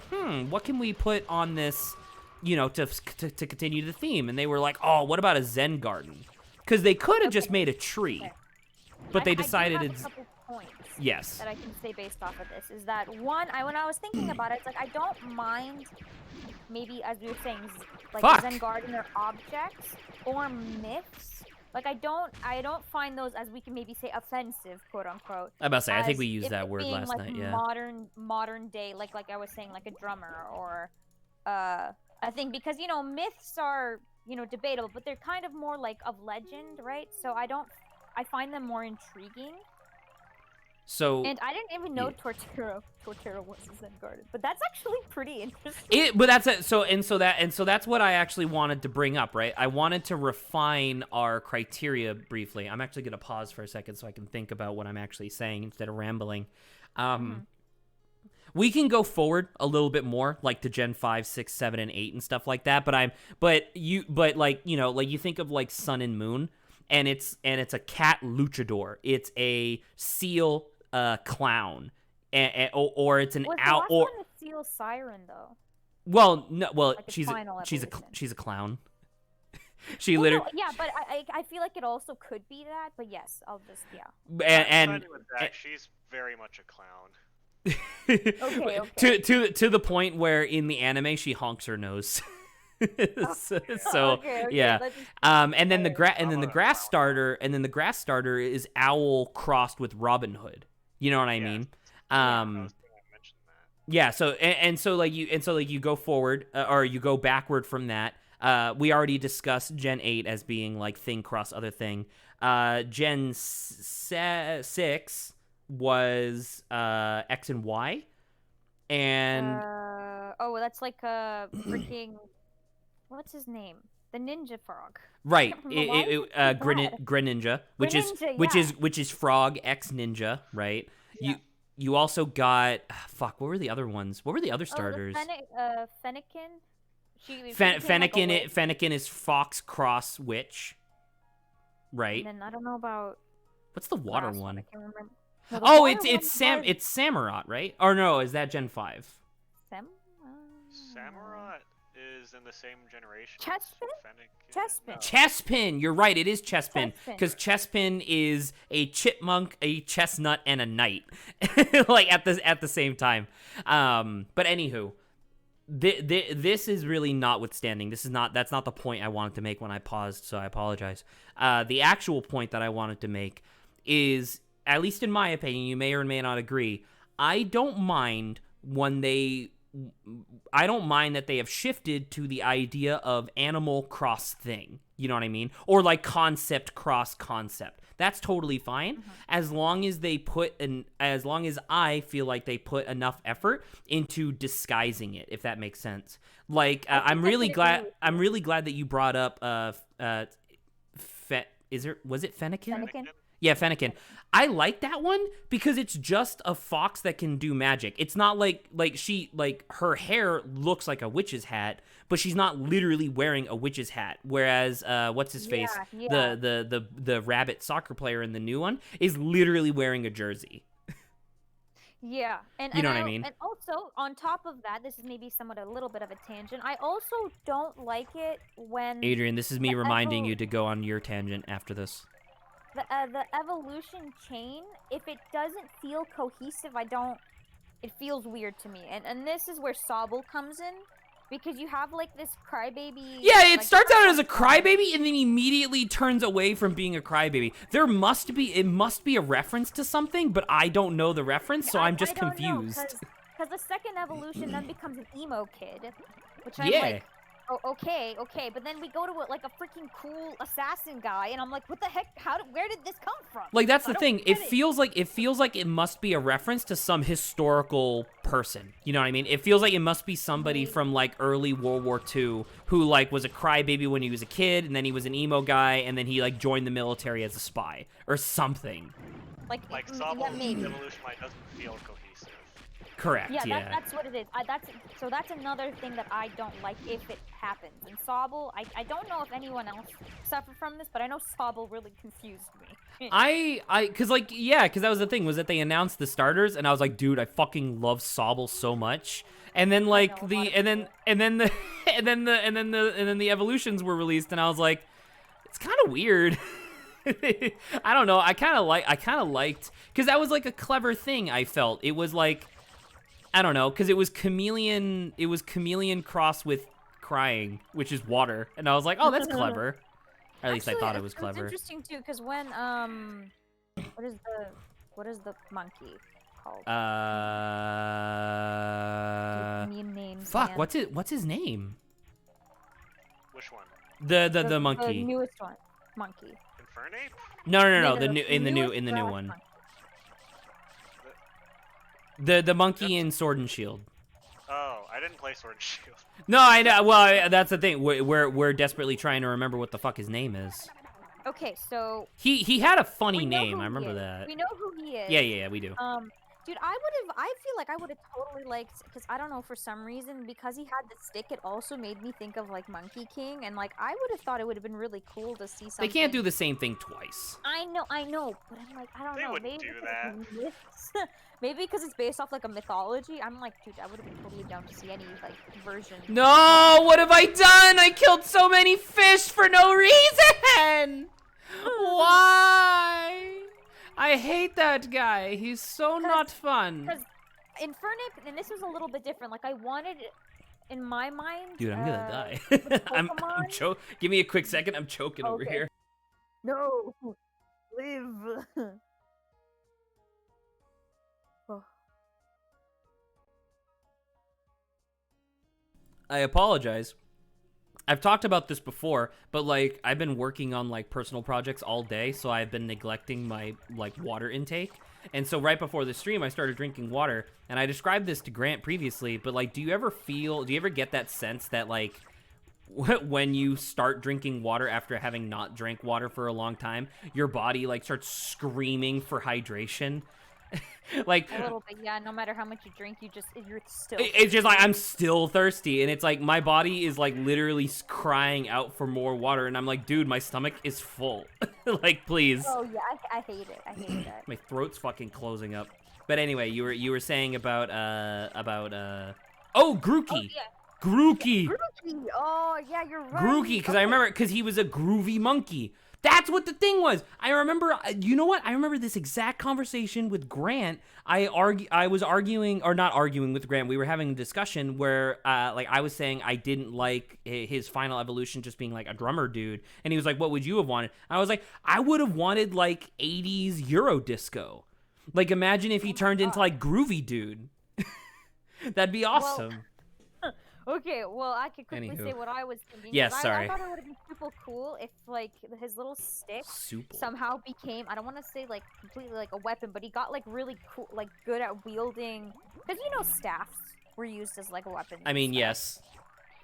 what can we put on this, to continue the theme? And they were like, oh, what about a Zen garden? Because they could have just made a tree, Okay. but they I do decided have it's a couple points yes. that I can say based off of this is that one, when I was thinking about it, it's like I don't mind maybe as we were saying like Fuck. Zen garden or objects or myths. Like I don't find those, as we can maybe say, offensive, quote unquote. I'm about to say, I think as we used if that it word being, last like, night. Yeah. modern day, like I was saying, like a drummer or I think because myths are debatable, but they're kind of more like of legend, right? So I find them more intriguing. So And I didn't even know Torterra was a Zen garden, but that's actually pretty interesting. but that's it. So that's what I actually wanted to bring up, right? I wanted to refine our criteria briefly. I'm actually gonna pause for a second so I can think about what I'm actually saying instead of rambling. We can go forward a little bit more, like to Gen 5, 6, 7, and 8 and stuff like that. But you think of like Sun and Moon. and it's a cat luchador. It's a seal clown, or it's an Was the owl. last Or one a seal siren though? well, no, well Like its she's final she's a evolution. she's a clown. She Well, literally no, yeah, but I feel like it also could be that. But yes, I'll just and I'm siding with that. She's very much a clown. Okay. to the point where in the anime she honks her nose. So Okay, yeah, let's just- and then the I'm a grass clown. starter, is owl crossed with Robin Hood. You know what I Yes. mean? I was gonna mention that. Yeah. So you go forward or you go backward from that. We already discussed Gen 8 as being like thing cross other thing. Gen 6 was X and Y, and oh, that's like a freaking what's his name? The ninja frog. right, Why is it so bad? Greninja, which Greninja, which is Frog X Ninja, right? Yeah. You also got fuck. What were the other ones? What were the other starters? Fennekin. Fennekin is Fox Cross Witch, right? And then I don't know about What's the water last one? I can't remember. No, the Oh, water it's one was it's Samurott, right? Or no, is that Gen 5? Sam? Samurott is in the same generation. Chespin? Fennekin. Chespin. Chespin, you're right. It is Chespin Chespin. because Chespin is a chipmunk, a chestnut, and a knight, like at the same time. But anywho, this is really notwithstanding. That's not the point I wanted to make when I paused, so I apologize. The actual point that I wanted to make is, at least in my opinion, you may or may not agree, I don't mind that they have shifted to the idea of animal cross thing. You know what I mean? Or like concept cross concept. That's totally fine as long as I feel like they put enough effort into disguising it, if that makes sense. Like I'm really glad that you brought up was it Fennekin? Fennekin? Yeah, Fennekin. I like that one because it's just a fox that can do magic. It's not like her hair looks like a witch's hat, but she's not literally wearing a witch's hat. Whereas what's his face? Yeah. The rabbit soccer player in the new one is literally wearing a jersey. Yeah, and You know what I mean? And also, on top of that, this is maybe somewhat a little bit of a tangent. I also don't like it when Adrian, this is me the reminding you to go on your tangent after this. the evolution chain, if it doesn't feel cohesive, it feels weird to me. And this is where Sobble comes in, because you have like this crybaby. Yeah, it like, starts out as a crybaby and then immediately turns away from being a crybaby. It must be a reference to something, but I don't know the reference, so I'm just confused. Because the second evolution then becomes an emo kid, which I'm Yeah. like, oh, okay, but then we go to like a freaking cool assassin guy, and I'm like, what the heck? Where did this come from? Like that's I the don't thing. get It feels like it must be a reference to some historical person. You know what I mean? It feels like it must be somebody from like early World War II who like was a crybaby when he was a kid, and then he was an emo guy, and then he like joined the military as a spy or something. Like yeah, Sobble's maybe. evolution line doesn't feel cohesive. Correct. Yeah, Yeah. that's what it is. That's another thing that I don't like if it happens. And Sobble, I don't know if anyone else suffered from this, but I know Sobble really confused me. Cause that was the thing, was that they announced the starters, and I was like, dude, I fucking love Sobble so much. And then like the evolutions were released, and I was like, it's kind of weird. I don't know. I kind of liked, cause that was like a clever thing. I felt it was like, I don't know, cause it was chameleon cross with crying, which is water, and I was like, oh, that's clever. Or at least I thought it was clever. It's interesting too, because when what is the monkey called? Meme names. Fuck. man. What's his name? Which one? The monkey. The newest one, monkey. Infernape? No. The newest new grass one. monkey. The monkey in Sword and Shield. Oh, I didn't play Sword and Shield. No, I know. Well, that's the thing. We're desperately trying to remember what the fuck his name is. Okay, so He had a funny we know name. who I he remember is. that. We know who he is. Yeah, we do. Dude, I feel like I would have totally liked, because I don't know, for some reason, because he had the stick, it also made me think of like Monkey King, and like I would have thought it would have been really cool to see something. They can't do the same thing twice. I know, but I'm like, I don't They know. wouldn't Maybe do because that. it's myths. Maybe because it's based off like a mythology. I'm like, dude, I would have been totally down to see any like version. No, what have I done? I killed so many fish for no reason. Why? I hate that guy. He's so not fun. Because Infernic, and this was a little bit different. Like I wanted, in my mind, Dude, I'm gonna die. with I'm Pokemon- Give me a quick second. I'm choking over Okay. here. No, live. Oh. I apologize. I've talked about this before, but like I've been working on like personal projects all day, so I've been neglecting my like water intake. And so right before the stream, I started drinking water, and I described this to Grant previously, but like do you ever get that sense that like when you start drinking water after having not drank water for a long time, your body like starts screaming for hydration? Like A little bit, yeah. No matter how much you drink, you're still. it's just like I'm still thirsty, and it's like my body is like literally crying out for more water, and I'm like, dude, my stomach is full. Like, please. Oh yeah, I hate it. I hate that. My throat's fucking closing up. But anyway, you were saying about oh, Grookey. Oh, yeah. Grookey. Grookey. Oh yeah, you're right. Grookey, because I remember, because he was a groovy monkey. That's what the thing was. I remember, you know what? I remember this exact conversation with Grant. I was arguing, or not arguing with Grant. We were having a discussion where, like, I was saying I didn't like his final evolution just being like a drummer dude, and he was like, "What would you have wanted?" I was like, "I would have wanted like 80s Euro disco. Like, imagine if he turned into like groovy dude. That'd be awesome." Okay, well, I could quickly Anywho. say what I was thinking. Yes, 'cause sorry. I thought it would have been super cool if, like, his little stick Super. somehow became, I don't want to say, like, completely like a weapon, but he got, like, really cool, like, good at wielding. Because, you know, staffs were used as, like, a weapon. I mean, and stuff. yes.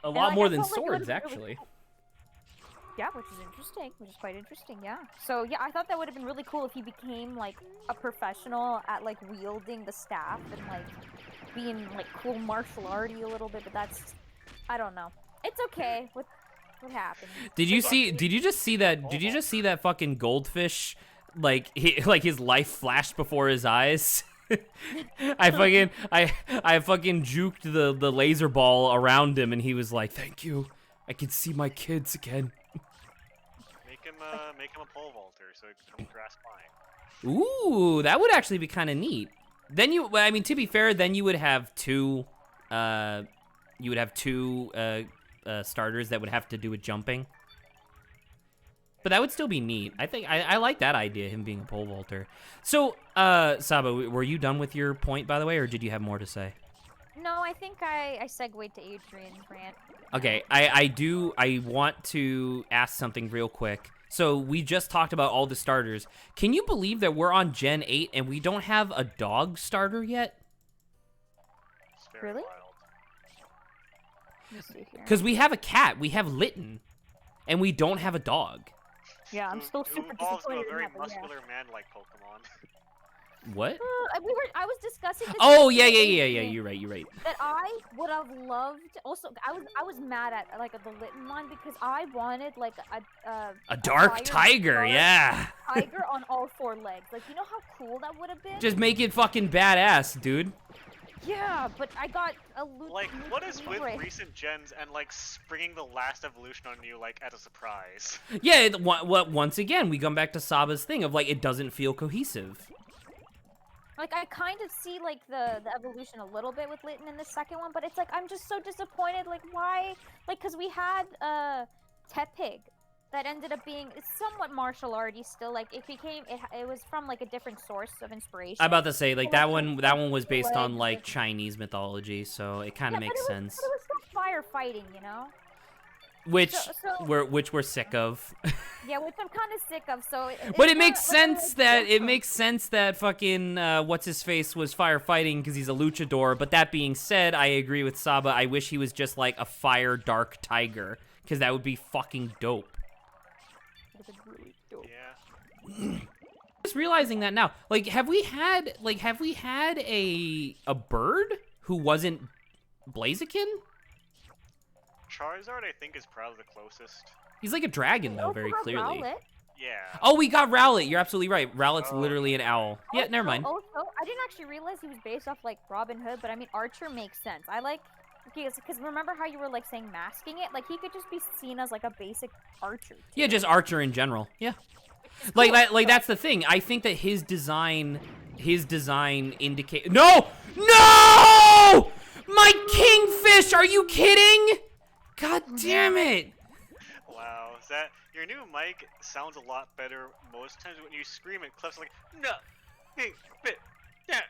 A And, lot like, more I than felt like it would've swords, been really actually. cool. Yeah, which is interesting, which is quite interesting, yeah. So, yeah, I thought that would have been really cool if he became, like, a professional at, like, wielding the staff and, like, being, like, cool martial arty a little bit, but that's, I don't know. It's okay. What happened? Did you just see that fucking goldfish, like his life flashed before his eyes? I fucking juked the laser ball around him, and he was like, "Thank you, I can see my kids again." Make him a pole vaulter so he can come grass flying. Ooh, that would actually be kind of neat. Then I mean, to be fair, then you would have two starters that would have to do with jumping. But that would still be neat. I think I like that idea, him being a pole vaulter. So, Saba, were you done with your point, by the way, or did you have more to say? No, I think I segued to Adrian Grant. Okay, I want to ask something real quick. So we just talked about all the starters. Can you believe that we're on Gen 8 and we don't have a dog starter yet? It's very Really? wild. Let me see here. Because we have a cat, we have Litten, and we don't have a dog. Yeah, I'm still Who super evolves into disappointed a very in that, but yeah. muscular man-like Pokemon. What? I was discussing this Oh, with yeah, Adrian, you're right. That I would have loved. Also, I was mad at like the Litten one because I wanted like A dark fire tiger, dark yeah. tiger on all four legs. Like, you know how cool that would have been? Just make it fucking badass, dude. Yeah, but I got a Like, what is with Libre. recent gens and like springing the last evolution on you like as a surprise? Yeah, once again, we come back to Saba's thing of like, it doesn't feel cohesive. Like, I kind of see like the evolution a little bit with Litten in the second one, but it's like I'm just so disappointed. Like, why? Like, cause we had Tepig that ended up being somewhat martial arty still. Like, it was from like a different source of inspiration. I'm about to say, like, that one was based on legs like with- Chinese mythology, so it kind Yeah, of but makes it was, sense. But it was still firefighting, you know. Which so- we're sick of. Yeah, which I'm kind of sick of. So, But it's it makes not- sense that fucking what's his face was firefighting because he's a luchador. But that being said, I agree with Saba. I wish he was just like a fire dark tiger because that would be fucking dope. Yeah. It's just realizing that now. Like, have we had a bird who wasn't Blaziken? Charizard, I think, is probably the closest. He's like a dragon, though, Also very got clearly. Rowlet. Yeah. Oh, we got Rowlet. You're absolutely right. Rowlet's Oh. literally an owl. Yeah, never mind. Also, I didn't actually realize he was based off like Robin Hood, but I mean Archer makes sense. I like because remember how you were like saying masking it? Like he could just be seen as like a basic archer. Yeah, just Archer in general. Yeah. Like that's the thing. I think that his design indicate. No! My kingfish! Are you kidding? God damn it! Wow. Is that your new mic sounds a lot better most times when you scream it. Cliff's like, no, hey, bit, yeah.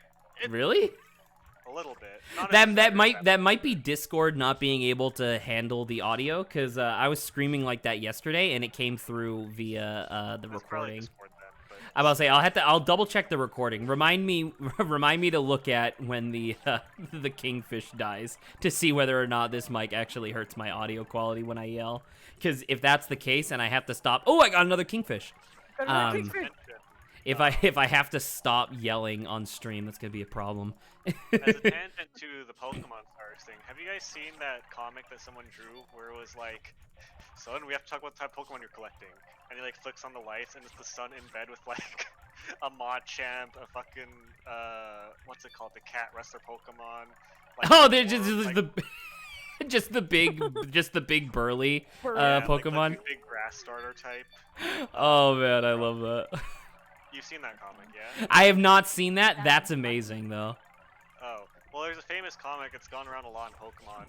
Really? A little bit. Not That might be Discord not being able to handle the audio, because I was screaming like that yesterday and it came through via the recording. I'm about to say I'll double check the recording. Remind me to look at when the kingfish dies to see whether or not this mic actually hurts my audio quality when I yell. Because if that's the case and I have to stop, oh, I got another kingfish. If I have to stop yelling on stream, that's gonna be a problem. As a tangent to the Pokemon Stars thing, have you guys seen that comic that someone drew where it was like, son, we have to talk about the type of Pokemon you're collecting, and he like flicks on the lights and it's the sun in bed with like a Machamp, a fucking what's it called, the cat wrestler Pokemon. Like, Oh, they're just like, the big burly yeah, Pokemon. Like a big grass starter type. Oh man, I love that. You've seen that comic, yeah? I have not seen that. That's amazing though. Oh, well, there's a famous comic. It's gone around a lot in Pokemon.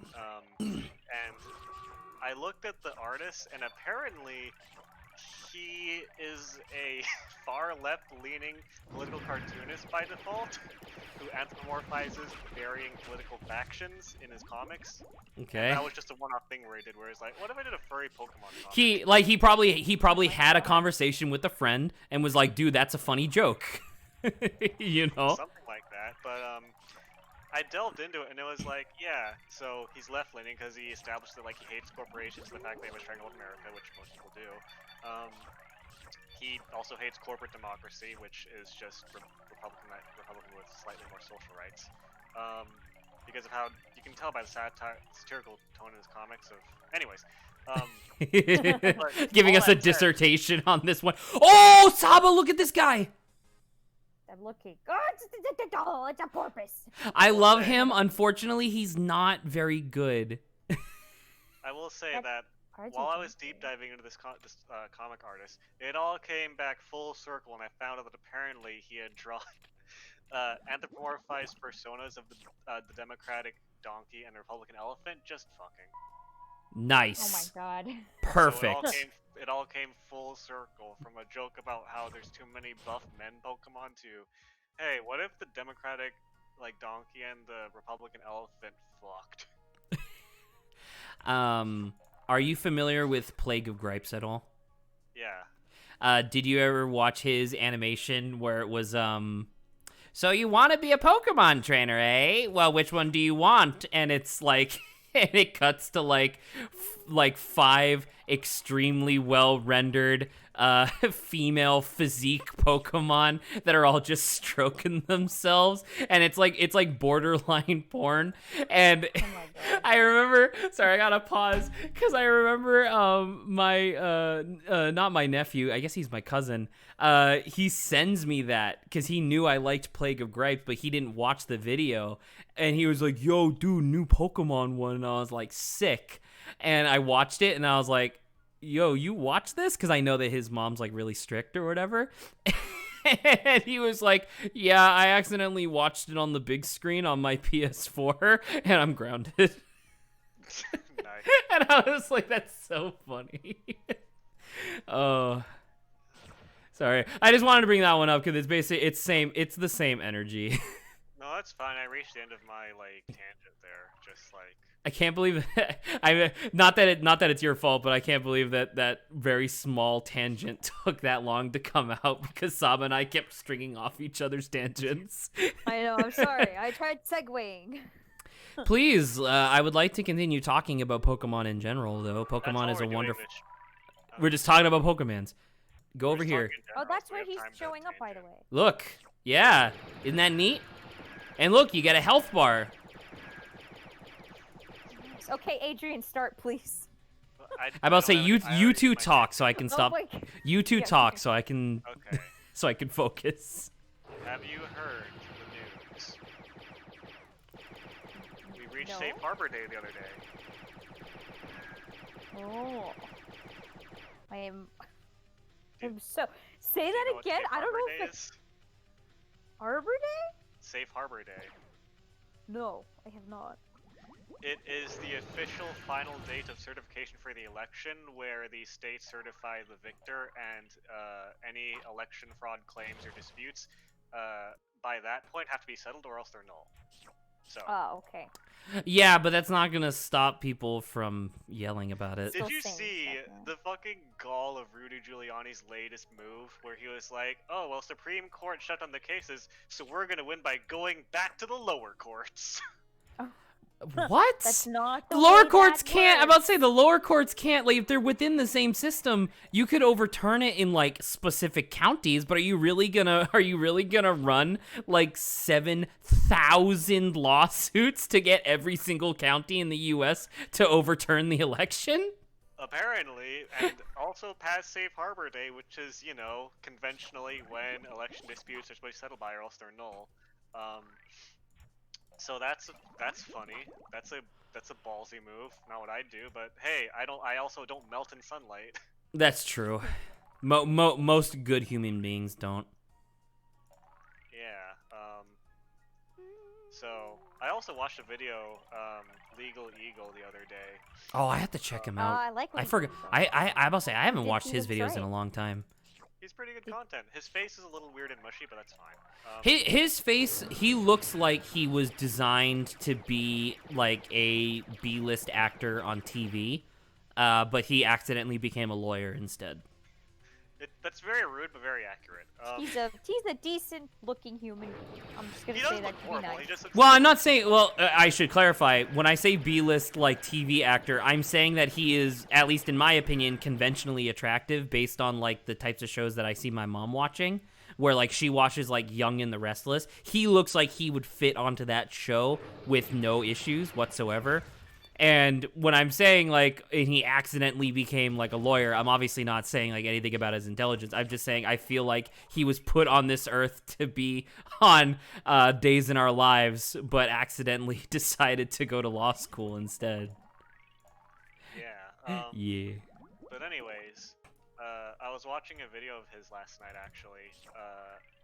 And I looked at the artist, and apparently he is a far left-leaning political cartoonist by default, who anthropomorphizes varying political factions in his comics. Okay. And that was just a one-off thing where he did, where he's like, "What if I did a furry Pokemon comic?" He probably had a conversation with a friend and was like, "Dude, that's a funny joke." You know. Something like that, but I delved into it and it was like, yeah, so he's left-leaning because he established that like he hates corporations and the fact that he was trying to hold America, which most people do. He also hates corporate democracy, which is just Republican with slightly more social rights. Because of how you can tell by the satirical tone in his comics. Giving us a dissertation on this one. Oh, Saba, look at this guy. I'm looking. Oh, it's a porpoise. I love him. Unfortunately, he's not very good. I will say that while I was deep diving into this comic artist, it all came back full circle, and I found out that apparently he had drawn anthropomorphized personas of the Democratic donkey and the Republican elephant, just fucking. Nice. Oh my god. Perfect. So it all came full circle from a joke about how there's too many buff men Pokemon to, hey, what if the Democratic donkey and the Republican elephant fucked? Are you familiar with Plague of Gripes at all? Yeah. Did you ever watch his animation where it was so you want to be a Pokemon trainer, eh? Well, which one do you want? And it's like and it cuts to like 5 extremely well rendered female physique Pokemon that are all just stroking themselves, and it's like borderline porn. And I remember, sorry, I gotta pause because I remember not my nephew, I guess he's my cousin, he sends me that because he knew I liked Plague of Gripes, but he didn't watch the video, and he was like, yo dude, new Pokemon one, and I was like, sick. And I watched it and I was like, yo, you watch this? Because I know that his mom's like really strict or whatever. And he was like, yeah, I accidentally watched it on the big screen on my PS4 and I'm grounded. Nice. And I was like, that's so funny. Oh, sorry. I just wanted to bring that one up because it's basically it's the same energy. No, that's fine. I reached the end of my tangent there. Just I can't believe that. Not that it's your fault, but I can't believe that very small tangent took that long to come out because Saba and I kept stringing off each other's tangents. I know. I'm sorry. I tried segueing. Please, I would like to continue talking about Pokemon in general, though. Pokemon is a wonderful. We're just talking about Pokemons. Go over Just here. talking in Oh, general, that's so we where have he's time to showing up, by the tangent. way. Look. Yeah. Isn't that neat? And look, you get a health bar. Nice. Okay, Adrian, start, please. I I'm about to say don't have you any- I already two used my talk tangent. so I can Oh, stop. wait. You two Yeah, talk okay. so I can Okay. focus. Have you heard the news? We reached No. Safe Harbor Day the other day. Oh. I'm so. Say Do you that know what again. Safe I don't Harbor know Day if it's is? Arbor Day. Safe Harbor Day. No, I have not. It is the official final date of certification for the election, where the states certify the victor, and any election fraud claims or disputes, by that point, have to be settled, or else they're null. So. Oh, okay. Yeah, but that's not gonna stop people from yelling about it. Still Did you saying see stuff, yeah. the fucking gall of Rudy Giuliani's latest move, where he was like, "Oh well, Supreme Court shut down the cases, so we're gonna win by going back to the lower courts." What? That's not The the lower way courts that can't. I'm about to works. say the lower courts can't. Like, if they're within the same system, you could overturn it in like specific counties. But are you really gonna run like 7,000 lawsuits to get every single county in the U.S. to overturn the election? Apparently, and also past Safe Harbor Day, which is, you know, conventionally when election disputes are supposed to be settled by, or else they're null. So that's funny. That's a ballsy move. Not what I'd do, but hey, I also don't melt in sunlight. That's true. Most good human beings don't. Yeah. So I also watched a video, Legal Eagle, the other day. Oh, I have to check him out. I like what I he forgot. does, though. I must say I haven't Did watched he his looks videos in a right. long time. He's pretty good content. His face is a little weird and mushy, but that's fine. His face, he looks like he was designed to be like a B-list actor on TV, but he accidentally became a lawyer instead. That's very rude, but very accurate. He's a decent looking human. I'm just gonna He say doesn't that look to be horrible. nice. He just looks. Well, I'm not saying. Well, I should clarify. When I say B-list like TV actor, I'm saying that he is, at least in my opinion, conventionally attractive based on like the types of shows that I see my mom watching, where like she watches like Young and the Restless. He looks like he would fit onto that show with no issues whatsoever. And when I'm saying like he accidentally became like a lawyer, I'm obviously not saying like anything about his intelligence. I'm just saying I feel like he was put on this earth to be on Days in Our Lives, but accidentally decided to go to law school instead. Yeah. Yeah. But anyways, I was watching a video of his last night. Actually,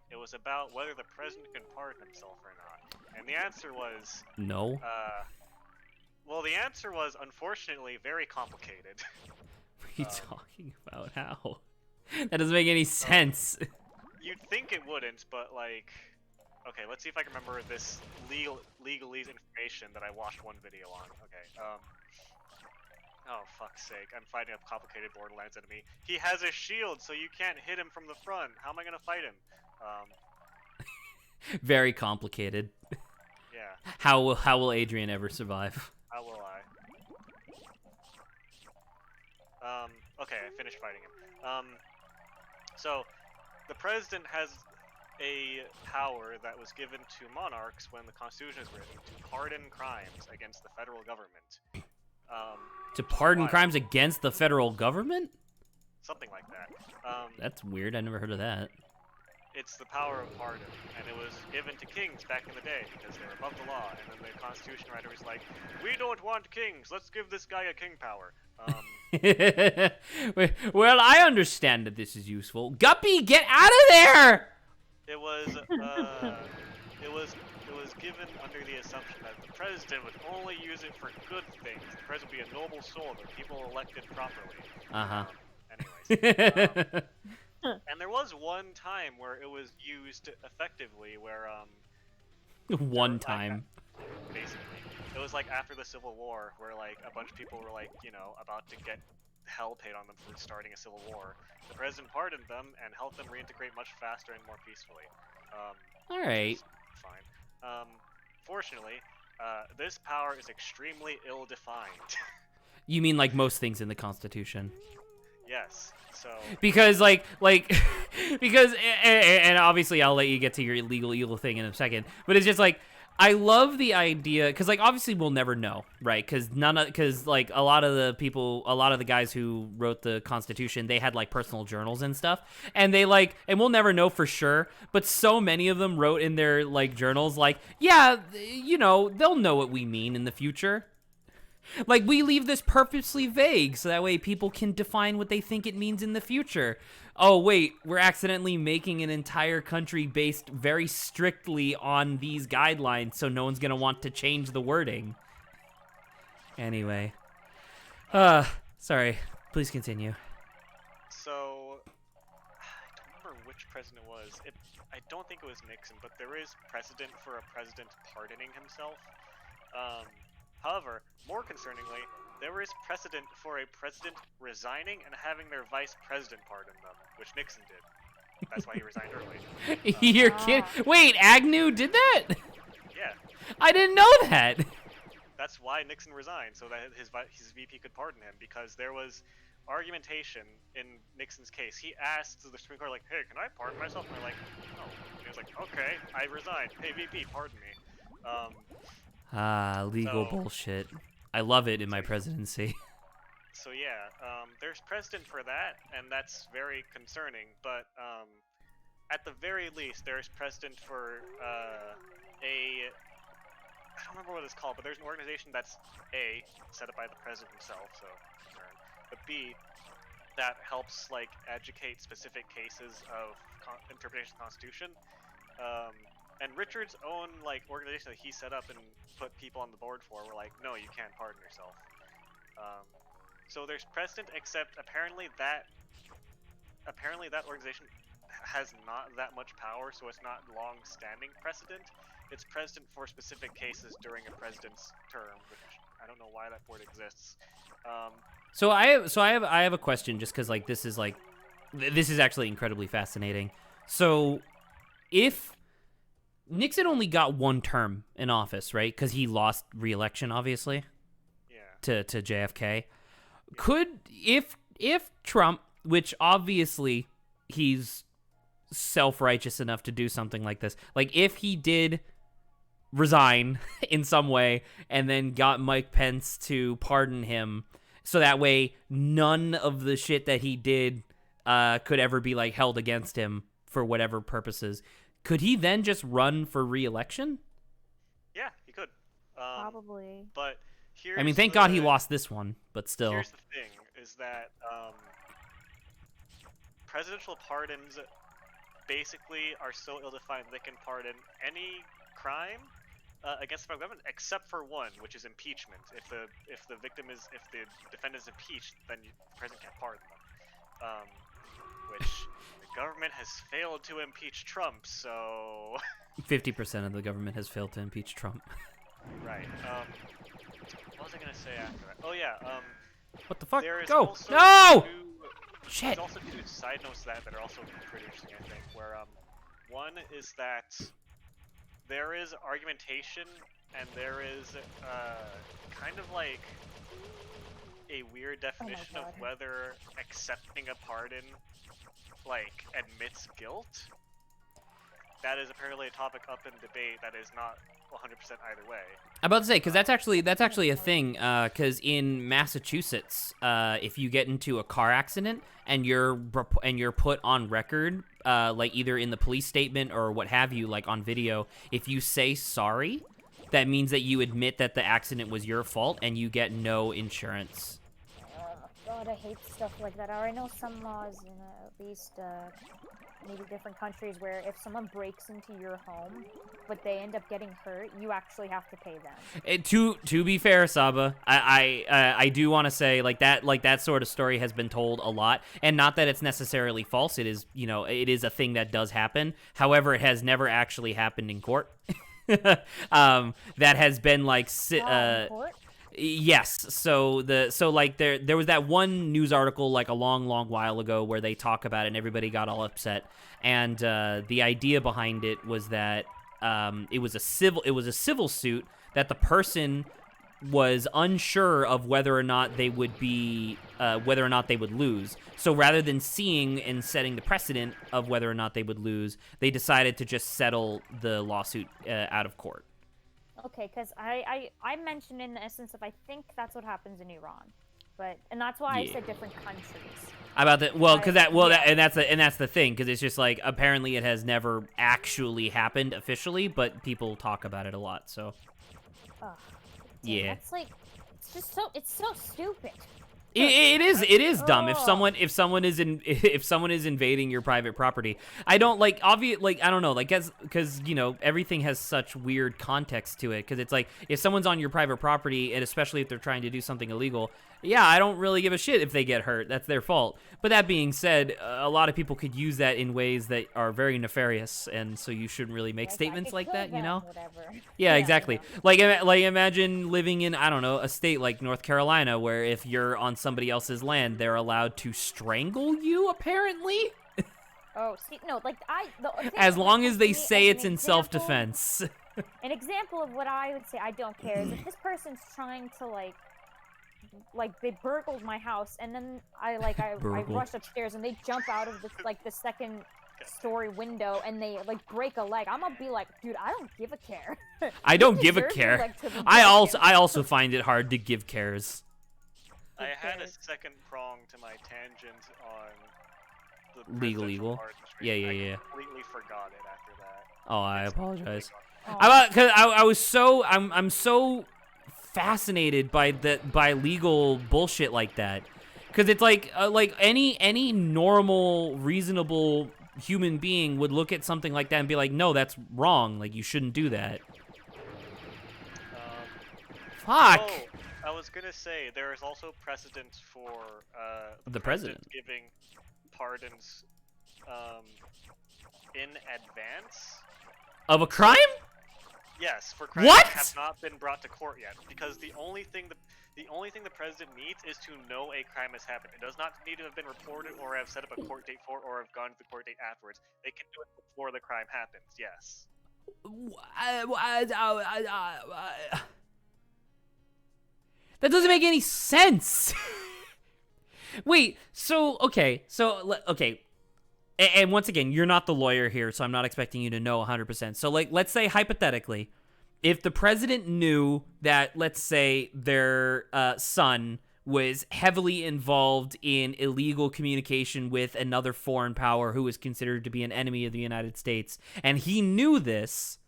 it was about whether the president can pardon himself or not, and the answer was No. well, the answer was unfortunately very complicated. What are you talking about? How? That doesn't make any sense. You'd think it wouldn't, but like, okay, let's see if I can remember this legalese information that I watched one video on. Okay, oh fuck's sake, I'm fighting a complicated Borderlands enemy. He has a shield, so you can't hit him from the front. How am I gonna fight him? Very complicated. Yeah, How will Adrian ever survive? how will I? Okay, I finished fighting him. So, the president has a power that was given to monarchs when the Constitution was written to pardon crimes against the federal government. To pardon Why? crimes against the federal government? Something like that. That's weird. I never heard of that. It's the power of pardon, and it was given to kings back in the day because they were above the law. And then the Constitution writer was like, "We don't want kings. Let's give this guy a king power." Well, I understand that this is useful. Guppy, get out of there! It was given under the assumption that the president would only use it for good things. The president would be a noble soul that people elected properly. Uh-huh. Anyways. And there was one time where it was used effectively, where One time. basically, it was like after the Civil War, where like a bunch of people were like, you know, about to get hell paid on them for starting a civil war. The president pardoned them and helped them reintegrate much faster and more peacefully. All right. Fine. Fortunately, this power is extremely ill-defined. You mean like most things in the Constitution? Yes. So. Because because and obviously I'll let you get to your illegal evil thing in a second, but it's just like I love the idea because like obviously we'll never know, right? Because like a lot of the guys who wrote the Constitution, they had like personal journals and stuff, and and we'll never know for sure, but so many of them wrote in their like journals like, yeah, they'll know what we mean in the future. Like, we leave this purposely vague so that way people can define what they think it means in the future. Oh, wait, we're accidentally making an entire country based very strictly on these guidelines, so no one's going to want to change the wording. Anyway. Sorry. Please continue. So, I don't remember which president it was. I don't think it was Nixon, but there is precedent for a president pardoning himself. However, more concerningly, there is precedent for a president resigning and having their vice president pardon them, which Nixon did. That's why he resigned early. You're kidding? Wait, Agnew did that? Yeah. I didn't know that. That's why Nixon resigned, so that his VP could pardon him, because there was argumentation in Nixon's case. He asked the Supreme Court, like, hey, can I pardon myself? And they're like, no. And he was like, okay, I resigned. Hey, VP, pardon me. Legal bullshit. I love it in my presidency. So yeah, there's precedent for that, and that's very concerning, but at the very least, there's precedent for I don't remember what it's called, but there's an organization that's A, set up by the president himself, so but B, that helps like educate specific cases of interpretation of the Constitution. And Richard's own like organization that he set up and put people on the board for were like, no, you can't pardon yourself. So there's precedent, except apparently that organization has not that much power, so it's not long-standing precedent. It's precedent for specific cases during a president's term, which I don't know why that board exists. So I have a question, just because like this is actually incredibly fascinating. So if Nixon only got one term in office, right? Because he lost re-election, obviously. Yeah. To JFK. Could if Trump, which obviously he's self-righteous enough to do something like this, like if he did resign in some way and then got Mike Pence to pardon him, so that way none of the shit that he did could ever be like held against him for whatever purposes. Could he then just run for re-election? Yeah, he could. Probably. But here's I mean, thank God he lost this one, but still. Here's the thing, is that presidential pardons basically are so ill-defined they can pardon any crime against the government except for one, which is impeachment. If the defendant is impeached, then the president can't pardon them. Which the government has failed to impeach Trump, so 50% of the government has failed to impeach Trump. Right. What was I gonna say after that? Oh yeah. What the fuck? There is Go! No! There's Shit. also two side notes to that are also pretty interesting, I think. Where one is that there is argumentation, and there is kind of like a weird definition of whether accepting a pardon like admits guilt. That is apparently a topic up in debate that is not 100% either way. I'm about to say, because that's actually a thing. Because in Massachusetts, if you get into a car accident and you're put on record, like either in the police statement or what have you, like on video, if you say sorry, that means that you admit that the accident was your fault and you get no insurance. God, I hate stuff like that. I know some laws in at least maybe different countries where if someone breaks into your home but they end up getting hurt, you actually have to pay them. To be fair, Saba, I do want to say like that sort of story has been told a lot, and not that it's necessarily false. It is, it is a thing that does happen. However, it has never actually happened in court. That has been like Court? Yes. So there was that one news article like a long while ago where they talk about it and everybody got all upset. And the idea behind it was that it was a civil suit that the person was unsure of whether or not they would be, whether or not they would lose. So rather than seeing and setting the precedent of whether or not they would lose, they decided to just settle the lawsuit out of court. Okay, because I mentioned in the essence of I think that's what happens in Iran, and that's why I said different countries. About that, well, because Yeah. that's the thing, because it's just like apparently it has never actually happened officially, but people talk about it a lot. So Ugh, yeah, that's like it's so stupid. it is dumb if Ugh. if someone is if someone is invading your private property. I don't like I don't know, like because you know everything has such weird context to it, because it's like if someone's on your private property, and especially if they're trying to do something illegal, yeah, I don't really give a shit if they get hurt. That's their fault. But that being said, a lot of people could use that in ways that are very nefarious, and so you shouldn't really make statements like that, you know? Whatever. Yeah, I exactly. know. Like imagine living in, I don't know, a state like North Carolina, where if you're on somebody else's land, they're allowed to strangle you, apparently, Oh, see, no, like the thing as that long comes as to they me say as it's an in example- self-defense. An example of what I would say I don't care is if this person's trying to like they burgled my house, and then I Burgled. rush upstairs and they jump out of the second story window and they like break a leg. I'm gonna be like, dude, I don't give a care. I You don't give a deserve your care. leg to be I broken. also find it hard to give cares. I had a cares? second prong to my tangent on the Legal. presidential pardon streak. Yeah. I completely forgot it after that. Oh, I It's apologize. Oh. Cause I was so I'm so fascinated by legal bullshit like that, because it's like any normal reasonable human being would look at something like that and be like, no, that's wrong, like you shouldn't do that. Fuck. Oh, I was gonna say there is also precedent for The president giving pardons in advance. of a crime. Yes, for crimes What? that have not been brought to court yet, because the only thing the president needs is to know a crime has happened. It does not need to have been reported or have set up a court date for or have gone to the court date afterwards. They can do it before the crime happens. Yes. That doesn't make any sense. Wait, okay. And once again, you're not the lawyer here, so I'm not expecting you to know 100%. So, like, let's say hypothetically, if the president knew that, let's say, their son was heavily involved in illegal communication with another foreign power who was considered to be an enemy of the United States, and he knew this,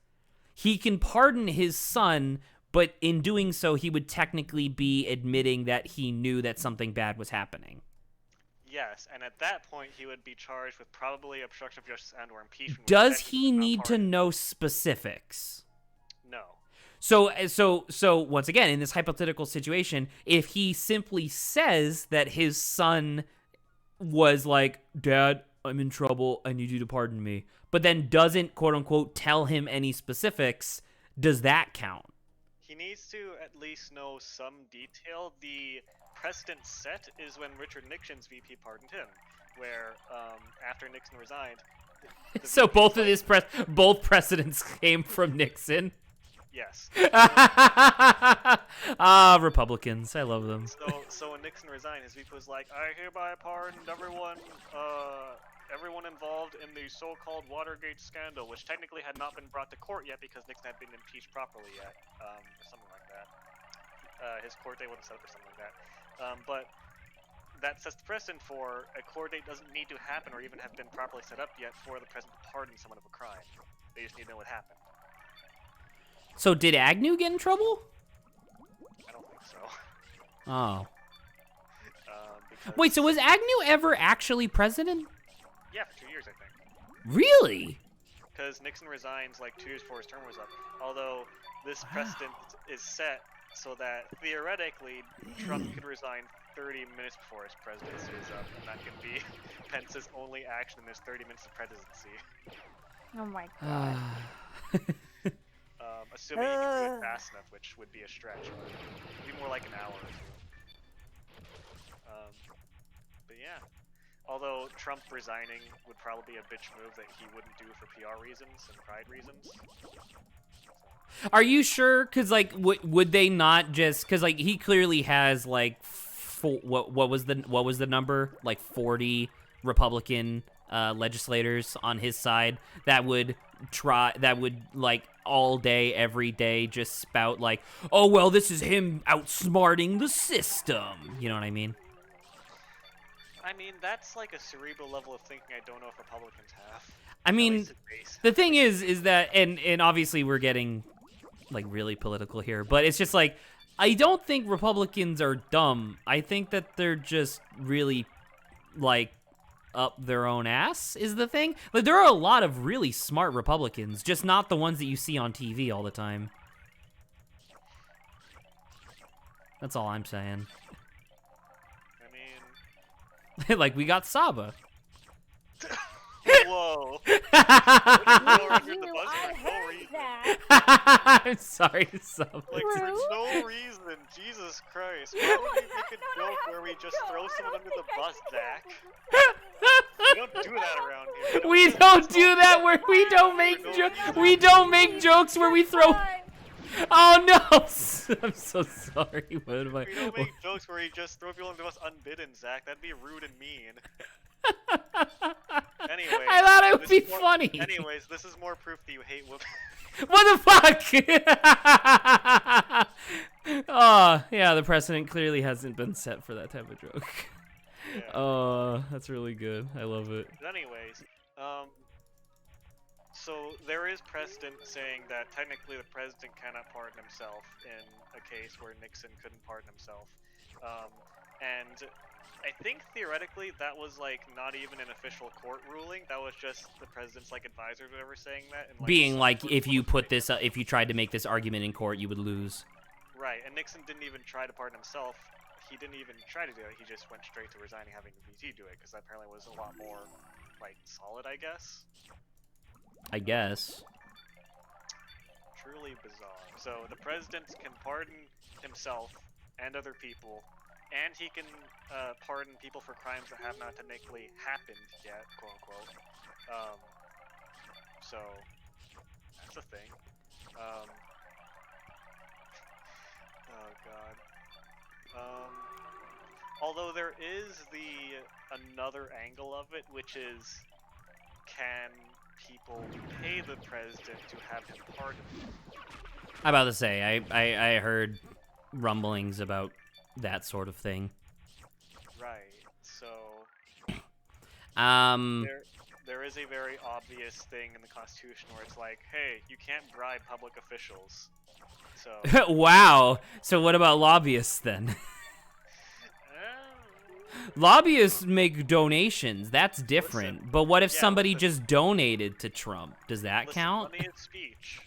he can pardon his son, but in doing so, he would technically be admitting that he knew that something bad was happening. Yes, and at that point he would be charged with probably obstruction of justice and/or impeachment. Does he need to know specifics? No. So once again, in this hypothetical situation, if he simply says that his son was like, "Dad, I'm in trouble, I need you to pardon me," but then doesn't quote unquote tell him any specifics, does that count? He needs to at least know some detail. The precedent set is when Richard Nixon's VP pardoned him, where after Nixon resigned. So both of both precedents came from Nixon. Yes. Republicans, I love them. So when Nixon resigned, his VP was like, "I hereby pardon everyone involved in the so-called Watergate scandal," which technically had not been brought to court yet because Nixon had been impeached properly yet, or something like that. His court date wasn't set up or something like that. But that sets the precedent for a court date doesn't need to happen or even have been properly set up yet for the president to pardon someone of a crime. They just need to know what happened. So did Agnew get in trouble? I don't think so. Oh. Because, Wait, so was Agnew ever actually president? yeah, for 2 years, I think. Really? Because Nixon resigns like 2 years before his term was up. Although this precedent is set so that theoretically Trump could resign 30 minutes before his presidency is up, and that can be Pence's only action in his 30 minutes of presidency. Oh my god. Assuming he can do it fast enough, which would be a stretch. But it'd be more like an hour or two. But yeah. Although Trump resigning would probably be a bitch move that he wouldn't do for PR reasons and pride reasons. Are you sure? Because, like, would they not just... Because, like, he clearly has, like, what was the number? Like, 40 Republican legislators on his side that would like, all day, every day, just spout, like, oh, well, this is him outsmarting the system. You know what I mean? I mean, that's like a cerebral level of thinking I don't know if Republicans have. I mean, the thing is that, and obviously we're getting, like, really political here, but it's just like, I don't think Republicans are dumb. I think that they're just really, like, up their own ass is the thing. Like, there are a lot of really smart Republicans, just not the ones that you see on TV all the time. That's all I'm saying. I mean... Like, we got Saba. Whoa. I'm sorry, Saba. Like, for no reason. Jesus Christ. Why would we make a joke where we just throw someone under the bus, Zach? We don't do that around here. We don't do that where we don't make jokes where we throw... Oh no! I'm so sorry. What am I? We don't make jokes where we just throw people under the bus unbidden, Zach. That'd be rude and mean. Anyways, I thought it would be funny. Anyways, this is more proof that you hate women. What the fuck? Oh, yeah, the precedent clearly hasn't been set for that type of joke. Yeah. Oh, that's really good. I love it. But anyways, so there is precedent saying that technically the president cannot pardon himself in a case where Nixon couldn't pardon himself. And I think theoretically that was like not even an official court ruling. That was just the president's like advisors or whatever saying that. And, like, being like, if you put this, if you tried to make this argument in court, you would lose. Right, and Nixon didn't even try to pardon himself. He didn't even try to do it. He just went straight to resigning, having the VT do it, because that apparently was a lot more like solid, I guess. I guess. Truly bizarre. So the president can pardon himself and other people, and he can pardon people for crimes that have not technically happened yet, quote unquote. So that's a thing. Oh god. Although there is another angle of it, which is, can people pay the president to have him pardoned? I'm about to say, I heard rumblings about that sort of thing. Right. So there is a very obvious thing in the Constitution where it's like, hey, you can't bribe public officials. So wow. So what about lobbyists then? Lobbyists make donations. That's different. Listen, but what if yeah, somebody listen. just donated to Trump? Does that Listen, count? money is speech.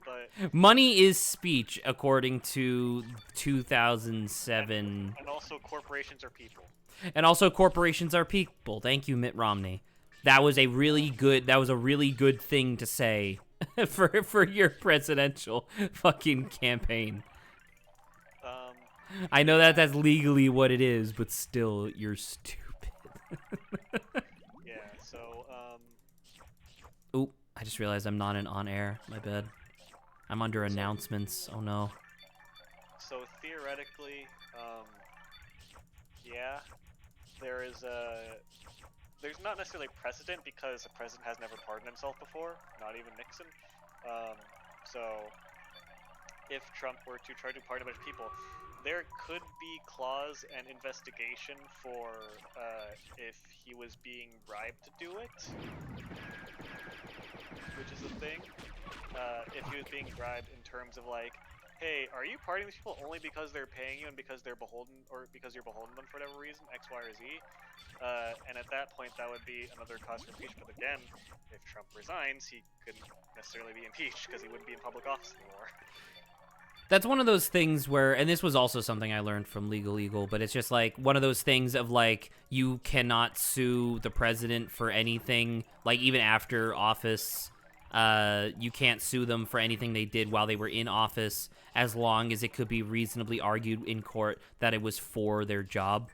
But Money is speech, according to 2007. and also corporations are people. And also corporations are people. Thank you, Mitt Romney. That was a really good thing to say for your presidential fucking campaign. I know that that's legally what it is, but still, you're stupid. Yeah, so, Oop, I just realized I'm not on air. My bad. I'm under announcements. Oh no. So theoretically, yeah, there's not necessarily precedent because the president has never pardoned himself before, not even Nixon. So if Trump were to try to pardon a bunch of people, there could be clause and investigation for if he was being bribed to do it, which is a thing. If he was being bribed in terms of like, hey, are you pardoning these people only because they're paying you and because they're beholden, or because you're beholden to them for whatever reason, X, Y, or Z? And at that point, that would be another cause for impeachment. But again, if Trump resigns, he couldn't necessarily be impeached because he wouldn't be in public office anymore. That's one of those things where, and this was also something I learned from Legal Eagle, but it's just like one of those things of like, you cannot sue the president for anything, like even after office. You can't sue them for anything they did while they were in office, as long as it could be reasonably argued in court that it was for their job.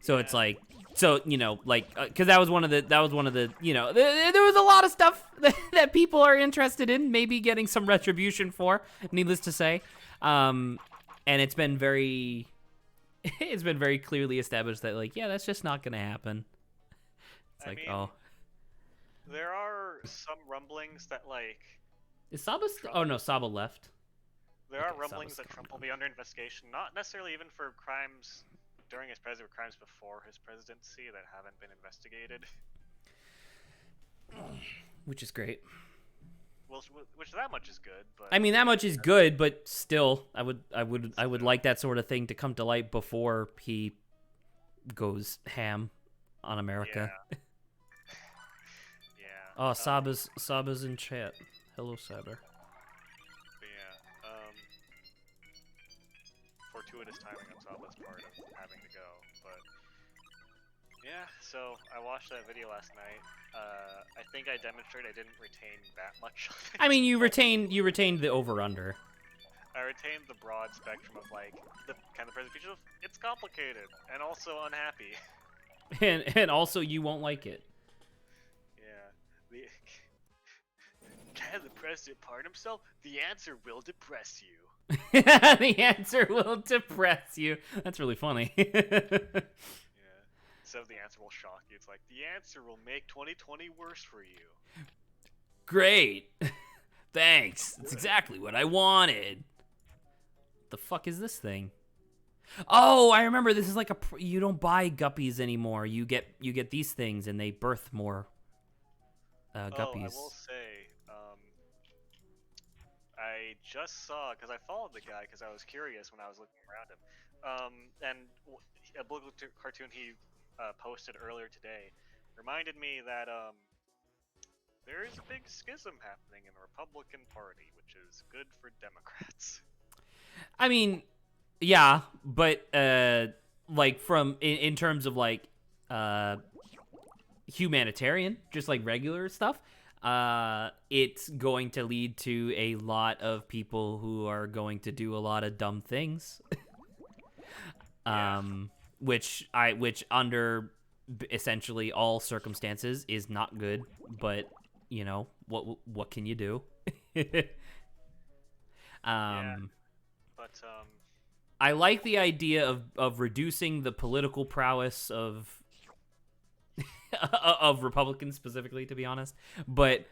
So it's like, So, like, because that was one of the, there was a lot of stuff that people are interested in, maybe getting some retribution for, needless to say. And it's been very clearly established that, like, yeah, that's just not going to happen. It's like, oh. There are some rumblings that, like... Is Saba oh, no, Saba left. There are rumblings that Trump will be under investigation, not necessarily even for crimes during his presidency, or crimes before his presidency that haven't been investigated. Which is great. Which that much is good, but... I mean, that much is good, but still, I would like that sort of thing to come to light before he goes ham on America. Yeah. Yeah. Oh, Saba's in chat. Hello, Saba. Yeah. Fortuitous timing on Saba's part of having to go, but yeah. So I watched that video last night. I think I demonstrated I didn't retain that much. I mean, you retained the over/under. I retained the broad spectrum of like the kind of presentation of it's complicated and also unhappy. And also you won't like it. Yeah. Can the president pardon himself? The answer will depress you. The answer will depress you. That's really funny. Yeah. So the answer will shock you. It's like, the answer will make 2020 worse for you. Great. Thanks. That's exactly what I wanted. The fuck is this thing? Oh, I remember. This is like you don't buy guppies anymore. You get these things, and they birth more guppies. Oh, I will say, I just saw, because I followed the guy because I was curious when I was looking around him, and a blue cartoon he posted earlier today reminded me that there is a big schism happening in the Republican Party, which is good for Democrats. I mean, yeah, but like from in terms of like humanitarian, just like regular stuff, it's going to lead to a lot of people who are going to do a lot of dumb things. Yeah. Which under essentially all circumstances is not good, but what can you do? Yeah. But I like the idea of reducing the political prowess of of Republicans specifically, to be honest. But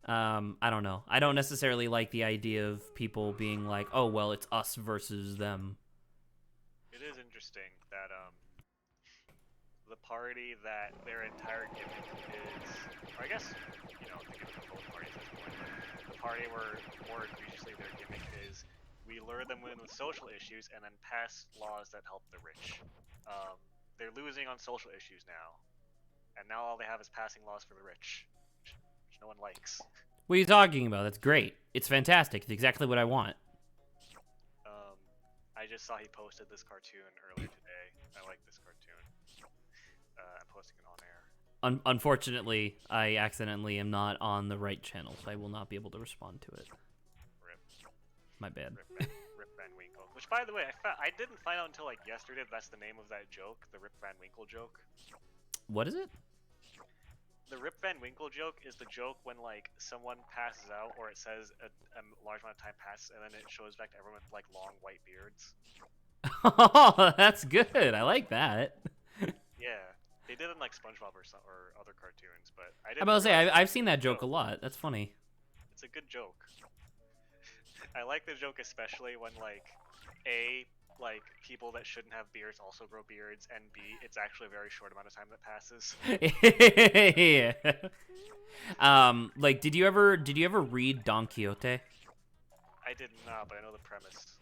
I don't know. I don't necessarily like the idea of people being like, oh well, it's us versus them. it is interesting that the party that their entire gimmick is, or I guess, the gimmick of both parties at this point, but the party where more egregiously their gimmick is, we lure them in with social issues and then pass laws that help the rich. They're losing on social issues now, and now all they have is passing laws for the rich, which no one likes. What are you talking about? That's great. It's fantastic. It's exactly what I want. I just saw he posted this cartoon earlier today. I like this cartoon. I'm posting it on air. Unfortunately, I accidentally am not on the right channel, so I will not be able to respond to it. Rip. My bad. Rip Van Winkle. Which, by the way, I didn't find out until like yesterday that's the name of that joke, the Rip Van Winkle joke. What is it? The Rip Van Winkle joke is the joke when like someone passes out, or it says a large amount of time passes, and then it shows back to everyone with like long white beards. Oh, that's good. I like that. Yeah, they did it in like SpongeBob or other cartoons, but I didn't. I'm about to say I've seen that joke a lot. That's funny. It's a good joke. I like the joke especially when like like people that shouldn't have beards also grow beards, and B, it's actually a very short amount of time that passes. Yeah. Like, did you ever read Don Quixote? I did not, but I know the premise.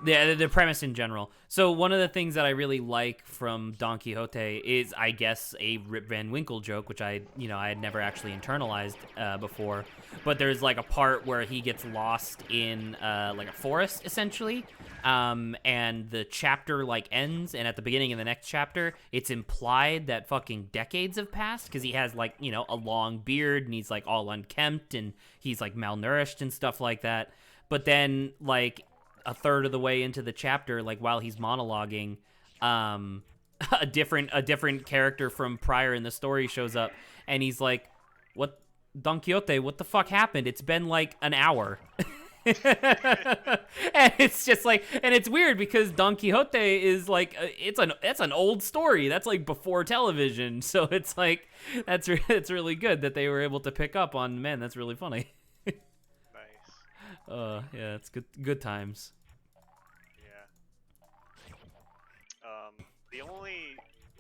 Yeah, the premise in general. So one of the things that I really like from Don Quixote is, I guess, a Rip Van Winkle joke, which I had never actually internalized before. But there's like a part where he gets lost in like a forest, essentially, and the chapter like ends, and at the beginning of the next chapter, it's implied that fucking decades have passed because he has like a long beard and he's like all unkempt and he's like malnourished and stuff like that. But then like a third of the way into the chapter, like while he's monologuing, a different character from prior in the story shows up, and he's like, "What, Don Quixote? What the fuck happened? It's been like an hour." And it's just like, and it's weird because Don Quixote is like, that's an old story. That's like before television. So it's like, it's really good that they were able to pick up on. Man, that's really funny. Nice. Yeah, it's good times. Yeah. The only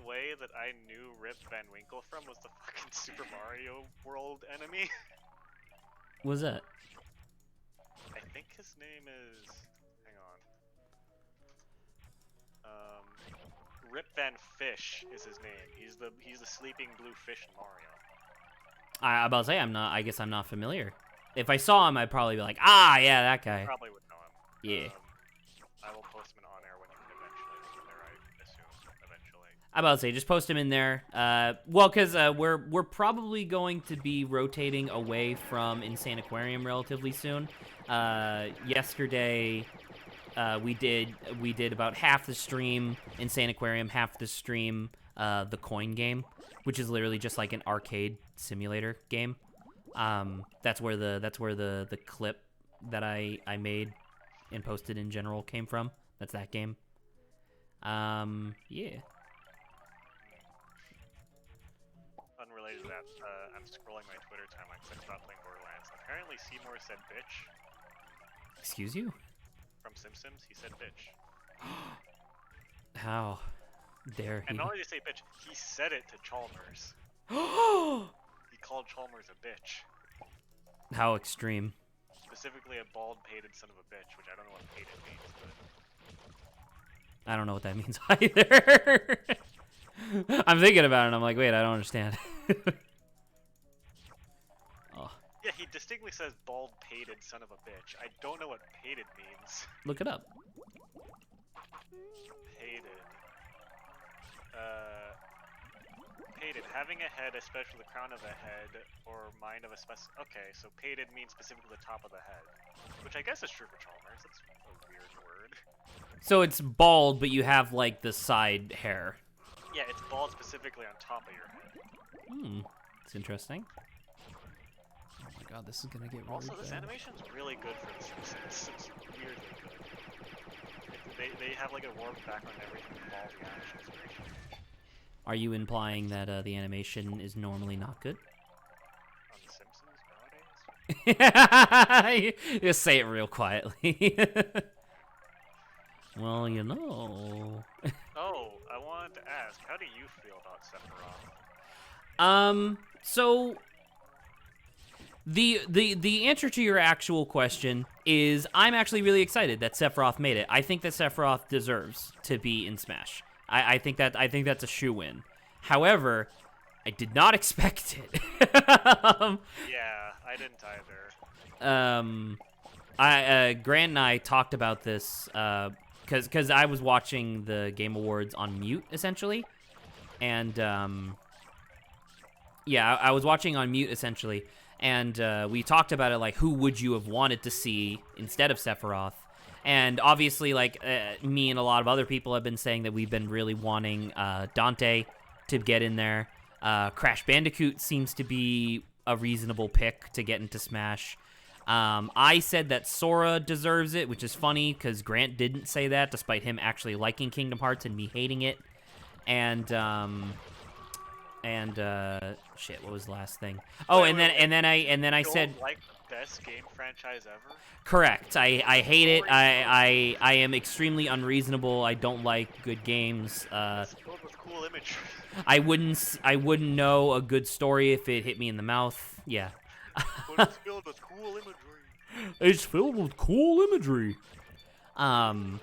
way that I knew Rip Van Winkle from was the fucking Super Mario World enemy. What was that? I think his name is. Hang on. Rip Van Fish is his name. He's the sleeping blue fish in Mario. I about to say I guess I'm not familiar. If I saw him, I'd probably be like, ah, yeah, that guy. You probably would know him. Yeah. I will post him in on air when you can eventually get there. I assume eventually. I about to say, just post him in there. Well, because we're probably going to be rotating away from Insaniquarium relatively soon. Yesterday, we did about half the stream Insaniquarium, half the stream the coin game, which is literally just like an arcade simulator game. That's where the clip that I made and posted in general came from. That's that game. Yeah. Unrelated to that, I'm scrolling my Twitter timeline because I stopped playing Borderlands. Apparently, Seymour said bitch Excuse you? from Simpsons. He said bitch. How dare he? And not only did he say bitch, he said it to Chalmers. He called Chalmers a bitch. How extreme. Specifically a bald-pated son of a bitch, which I don't know what pated means, but... I don't know what that means either. I'm thinking about it and I'm like, wait, I don't understand. Oh. Yeah, he distinctly says bald-pated son of a bitch. I don't know what pated means. Look it up. Pated. Pated. Having a head, especially the crown of a head, or mind of a Okay, so pated means specifically the top of the head. Which I guess is true for Chalmers. That's a weird word. So it's bald, but you have, like, the side hair. Yeah, it's bald specifically on top of your head. It's interesting. Oh my god, this is gonna get really Also, this bad. animation's really good for The Simpsons. It's weirdly good. They have, like, a warped background and everything, and all the action's great. Are you implying that the animation is normally not good? On The Simpsons nowadays? Just say it real quietly. Well, you know. Oh, I wanted to ask, how do you feel about Sephiroth? So the answer to your actual question is I'm actually really excited that Sephiroth made it. I think that Sephiroth deserves to be in Smash. I think that's a shoo-in. However, I did not expect it. Yeah, I didn't either. Grant and I talked about this because I was watching the Game Awards on mute essentially, and yeah, I was watching on mute essentially, and we talked about it like who would you have wanted to see instead of Sephiroth. And obviously, like, me and a lot of other people have been saying that we've been really wanting Dante to get in there. Crash Bandicoot seems to be a reasonable pick to get into Smash. I said that Sora deserves it, which is funny because Grant didn't say that, despite him actually liking Kingdom Hearts and me hating it. And shit, what was the last thing? Oh, Wait, and then I Don't said, like best game franchise ever? correct. I hate it. I am extremely unreasonable. I don't like good games. It's filled with cool imagery. I wouldn't know a good story if it hit me in the mouth. Yeah. But it's filled with cool imagery. It's filled with cool imagery. But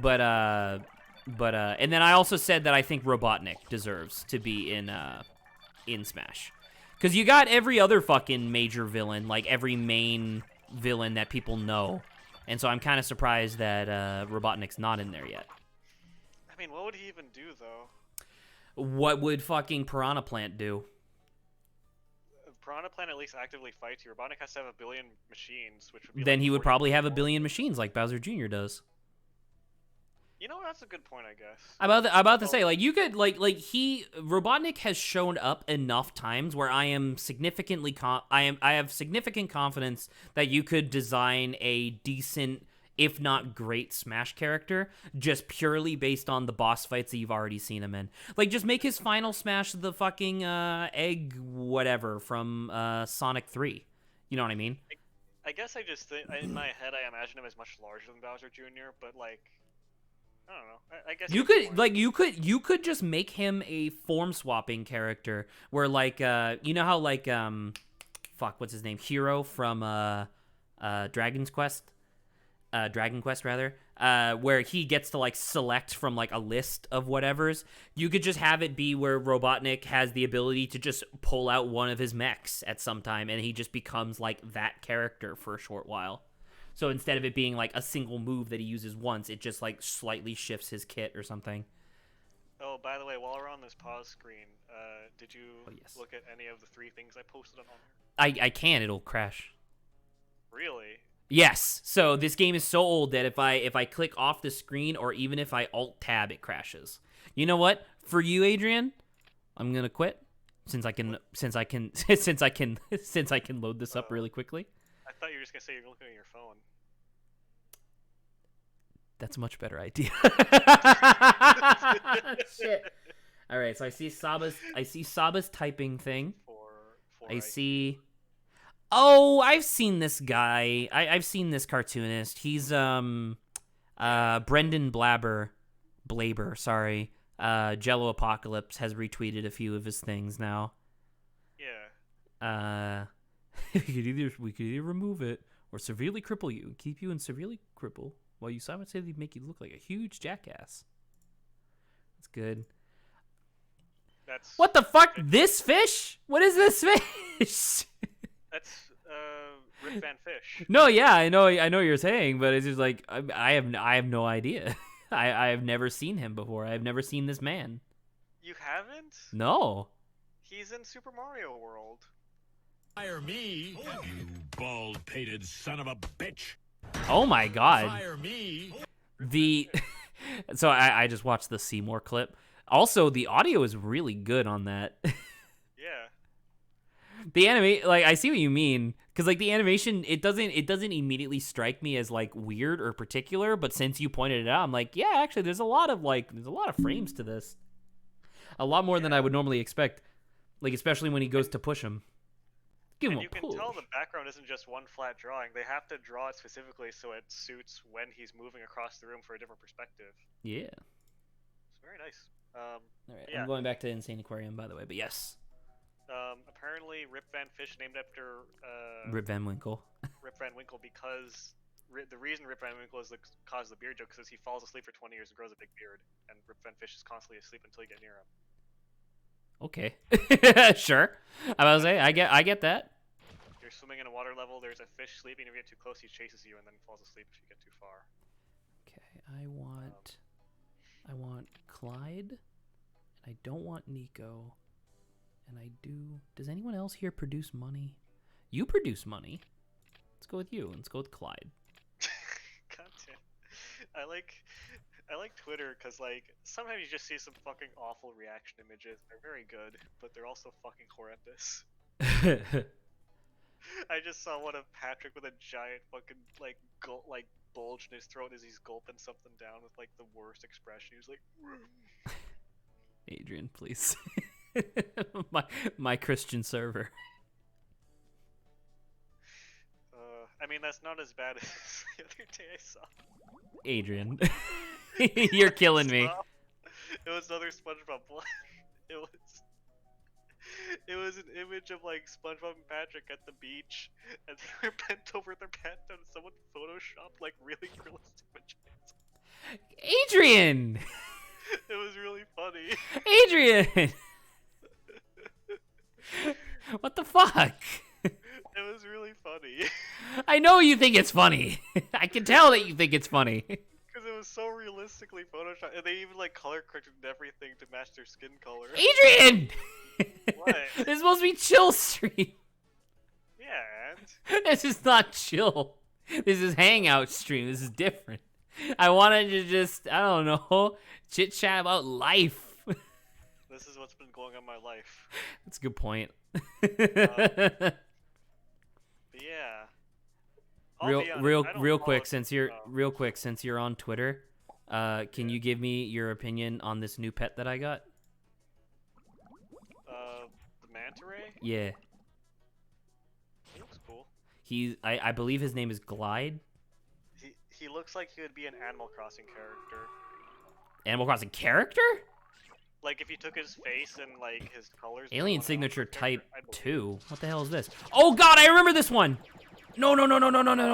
and then I also said that I think Robotnik deserves to be in Smash. Because you got every other fucking major villain, like every main villain that people know. And so I'm kind of surprised that Robotnik's not in there yet. I mean, what would he even do, though? What would fucking Piranha Plant do? Piranha Plant at least actively fights you. Robotnik has to have a billion machines, which would be Then like he would 40 probably have a people. billion machines like Bowser Jr. does. You know, that's a good point, I guess. I'm about to say, like, you could, Robotnik has shown up enough times where I am significantly, I have significant confidence that you could design a decent, if not great, Smash character just purely based on the boss fights that you've already seen him in. Like, just make his final Smash the fucking, egg whatever from, Sonic 3. You know what I mean? I guess I just think, in my head, I imagine him as much larger than Bowser Jr., but, like, I don't know. I guess You could like you could just make him a form swapping character where like you know how like fuck, what's his name, Hero from Dragon Quest rather, where he gets to like select from like a list of whatevers. You could just have it be where Robotnik has the ability to just pull out one of his mechs at some time and he just becomes like that character for a short while. So instead of it being like a single move that he uses once, it just like slightly shifts his kit or something. Oh, by the way, while we're on this pause screen, did you look at any of the 3 things I posted on here? I can, it'll crash. Really? Yes. So this game is so old that if I click off the screen or even if I alt tab, it crashes. You know what? For you, Adrian, I'm gonna quit since I can load this up really quickly. I thought you were just gonna say you're looking at your phone. That's a much better idea. Shit. All right, so I see Saba's typing thing. I see. Oh, I've seen this guy. I've seen this cartoonist. He's Brendan Blaber, sorry. Jello Apocalypse has retweeted a few of his things now. Yeah. We could either remove it or severely cripple you, keep you in severely cripple, while you simultaneously make you look like a huge jackass. That's good. What the fuck? This fish? What is this fish? That's Rip Van Fish. No, yeah, I know what you're saying, but it's just like I have no idea. I have never seen him before. I have never seen this man. You haven't? No. He's in Super Mario World. Fire me, you bald-pated son of a bitch. Oh my god. Fire me. So I just watched the Seymour clip. Also, the audio is really good on that. Yeah. The anime, like, I see what you mean, because like the animation, it doesn't immediately strike me as like weird or particular, but since you pointed it out, I'm like, yeah, actually, there's a lot of frames to this, a lot more than I would normally expect, like especially when he goes to push him. Give him and a you push. can tell the background isn't just one flat drawing. They have to draw it specifically so it suits when he's moving across the room for a different perspective. Yeah. It's very nice. All right, yeah. I'm going back to Insaniquarium, by the way, but yes. Apparently, Rip Van Fish named after Rip Van Winkle. Rip Van Winkle because the reason Rip Van Winkle is the cause of the beard joke is he falls asleep for 20 years and grows a big beard, and Rip Van Fish is constantly asleep until you get near him. Okay, sure. I was say I get that. You're swimming in a water level. There's a fish sleeping. If you get too close, he chases you and then falls asleep if you get too far. Okay, I want Clyde, and I don't want Nico, and I do. Does anyone else here produce money? You produce money. Let's go with you. Let's go with Clyde. God damn. I like Twitter because like sometimes you just see some fucking awful reaction images. They're very good, but they're also fucking horrendous. I just saw one of Patrick with a giant fucking like bulge in his throat as he's gulping something down with like the worst expression. He was like, Adrian, please. my Christian server. I mean that's not as bad as the other day I saw. Adrian. You're killing me. It was another SpongeBob one. It was an image of like SpongeBob and Patrick at the beach, and they were bent over their pants, and someone photoshopped like really realistic images. Adrian. It was really funny. Adrian. What the fuck? It was really funny. I know you think it's funny. I can tell that you think it's funny. Because it was so realistically photoshopped, and they even like color corrected everything to match their skin color. Adrian! What? This is supposed to be chill stream. Yeah, and? This is not chill. This is hangout stream. This is different. I wanted to just, I don't know, chit chat about life. This is what's been going on in my life. That's a good point. But yeah. I'll be honest, I don't Real follow quick, since you're TikTok. real quick, since you're on Twitter, can you give me your opinion on this new pet that I got? The manta ray? Yeah, He looks cool. I believe his name is Glide. He looks like he would be an Animal Crossing character. Animal Crossing character? Like if you took his face and like his colors. and Alien put on an signature Animal type character, I'd believe 2. What the hell is this? Oh god, I remember this one. No,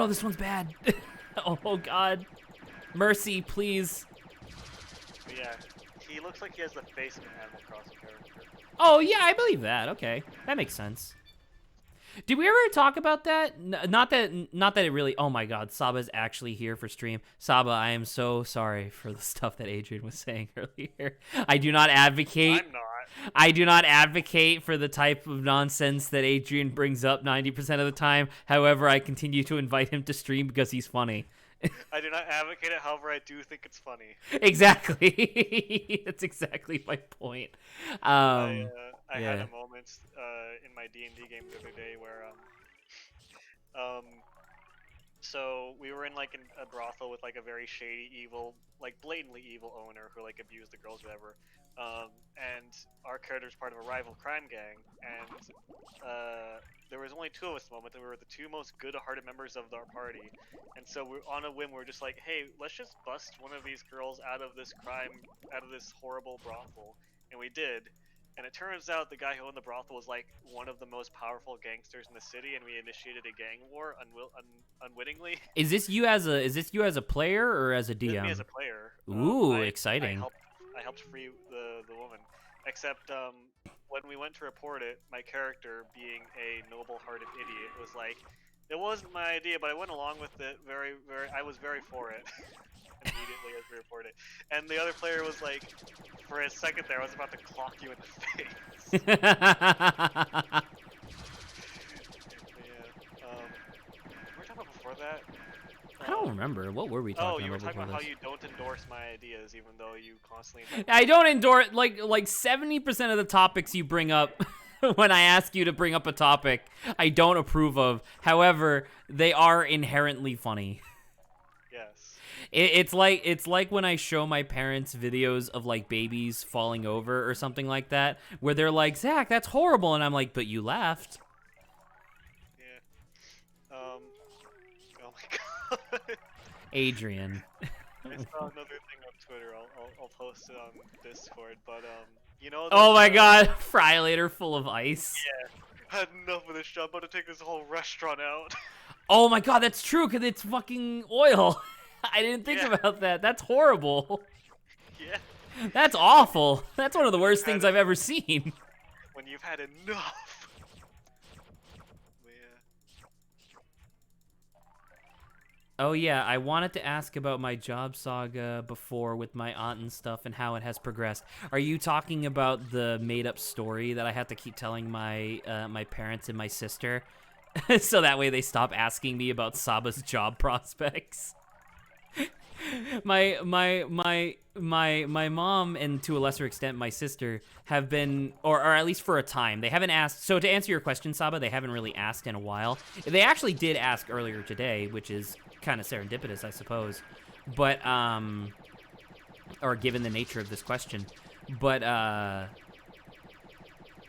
this one's bad. Oh god. Mercy, please. it. But yeah, he looks like he has the face of an Animal Crossing character. Oh yeah, I believe that. Okay, that makes sense. Did we ever talk about that? Not that it really. Oh my God, Saba's actually here for stream. Saba, I am so sorry for the stuff that Adrian was saying earlier. I do not advocate. I'm not. I do not advocate for the type of nonsense that Adrian brings up 90% of the time. However, I continue to invite him to stream because he's funny. I do not advocate it. However, I do think it's funny. Exactly. That's exactly my point. I had yeah. a moment in my D&D game the other day where so we were in like a brothel with like a very shady, evil, like blatantly evil owner who like abused the girls, whatever. And our character's part of a rival crime gang, and there was only two of us at the moment, and we were the two most good-hearted members of our party. And so we're on a whim, we're just like, hey, let's just bust one of these girls out of this horrible brothel, and we did. And it turns out the guy who owned the brothel was like one of the most powerful gangsters in the city, and we initiated a gang war unwittingly. Is this you as a player or as a This is DM? me as a player. Ooh, I exciting. I helped free the woman. Except when we went to report it, my character, being a noble-hearted idiot, was like, "It wasn't my idea, but I went along with it. I was very for it." Immediately as we reported it, and the other player was like, for a second there, I was about to clock you in the face. Yeah. We were talking about before that. I don't remember. What were we talking about? Oh, you were talking before about how this? you don't endorse my ideas, even though you constantly. I don't endorse like 70% of the topics you bring up when I ask you to bring up a topic, I don't approve of. However, they are inherently funny. Yes. It's like when I show my parents videos of like babies falling over or something like that, where they're like, "Zach, that's horrible," and I'm like, "But you laughed." Yeah. Oh my god. Adrian. I saw another thing on Twitter. I'll post it on Discord. But you know. Oh those, my god, Frylater full of ice. Yeah. Had enough of this shit. I'm about to take this whole restaurant out. Oh my god, that's true, because it's fucking oil. I didn't think about that. That's horrible. Yeah. That's awful. That's one of the worst things I've ever seen. When you've had enough. Yeah. Oh yeah, I wanted to ask about my job saga before with my aunt and stuff and how it has progressed. Are you talking about the made-up story that I have to keep telling my my parents and my sister, so that way they stop asking me about Saba's job prospects? my mom, and to a lesser extent my sister, have been, or at least for a time, they haven't asked. So to answer your question, Saba, they haven't really asked in a while. They actually did ask earlier today, which is kind of serendipitous, I suppose, but or given the nature of this question, but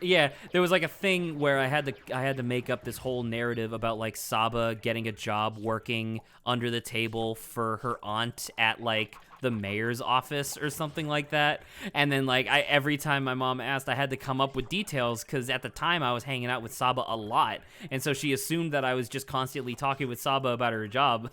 yeah, there was like a thing where I had to make up this whole narrative about like Saba getting a job working under the table for her aunt at like the mayor's office or something like that. And then like every time my mom asked, I had to come up with details because at the time I was hanging out with Saba a lot, and so she assumed that I was just constantly talking with Saba about her job,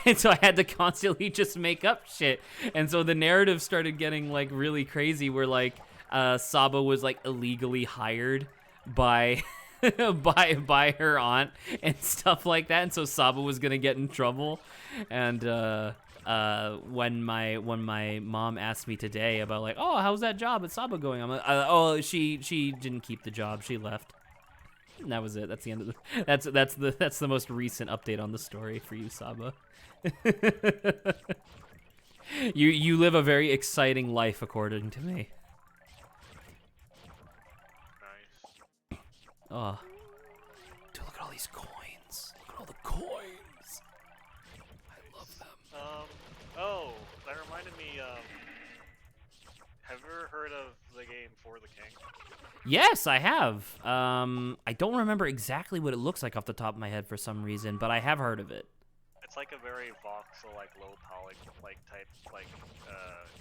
and so I had to constantly just make up shit. And so the narrative started getting like really crazy, where like Saba was like illegally hired by by her aunt and stuff like that, and so Saba was gonna get in trouble. And when my mom asked me today about like, oh, how's that job at Saba going, I'm like, oh, she didn't keep the job, she left. And that was it. That's the end of the that's the most recent update on the story for you, Saba. You live a very exciting life, according to me. Nice. Oh. Dude, look at all these coins. Look at all the coins. I love them. Oh, that reminded me, have you ever heard of the game For the King? Yes, I have. I don't remember exactly what it looks like off the top of my head for some reason, but I have heard of it. It's like a very voxel, like low poly, like type, like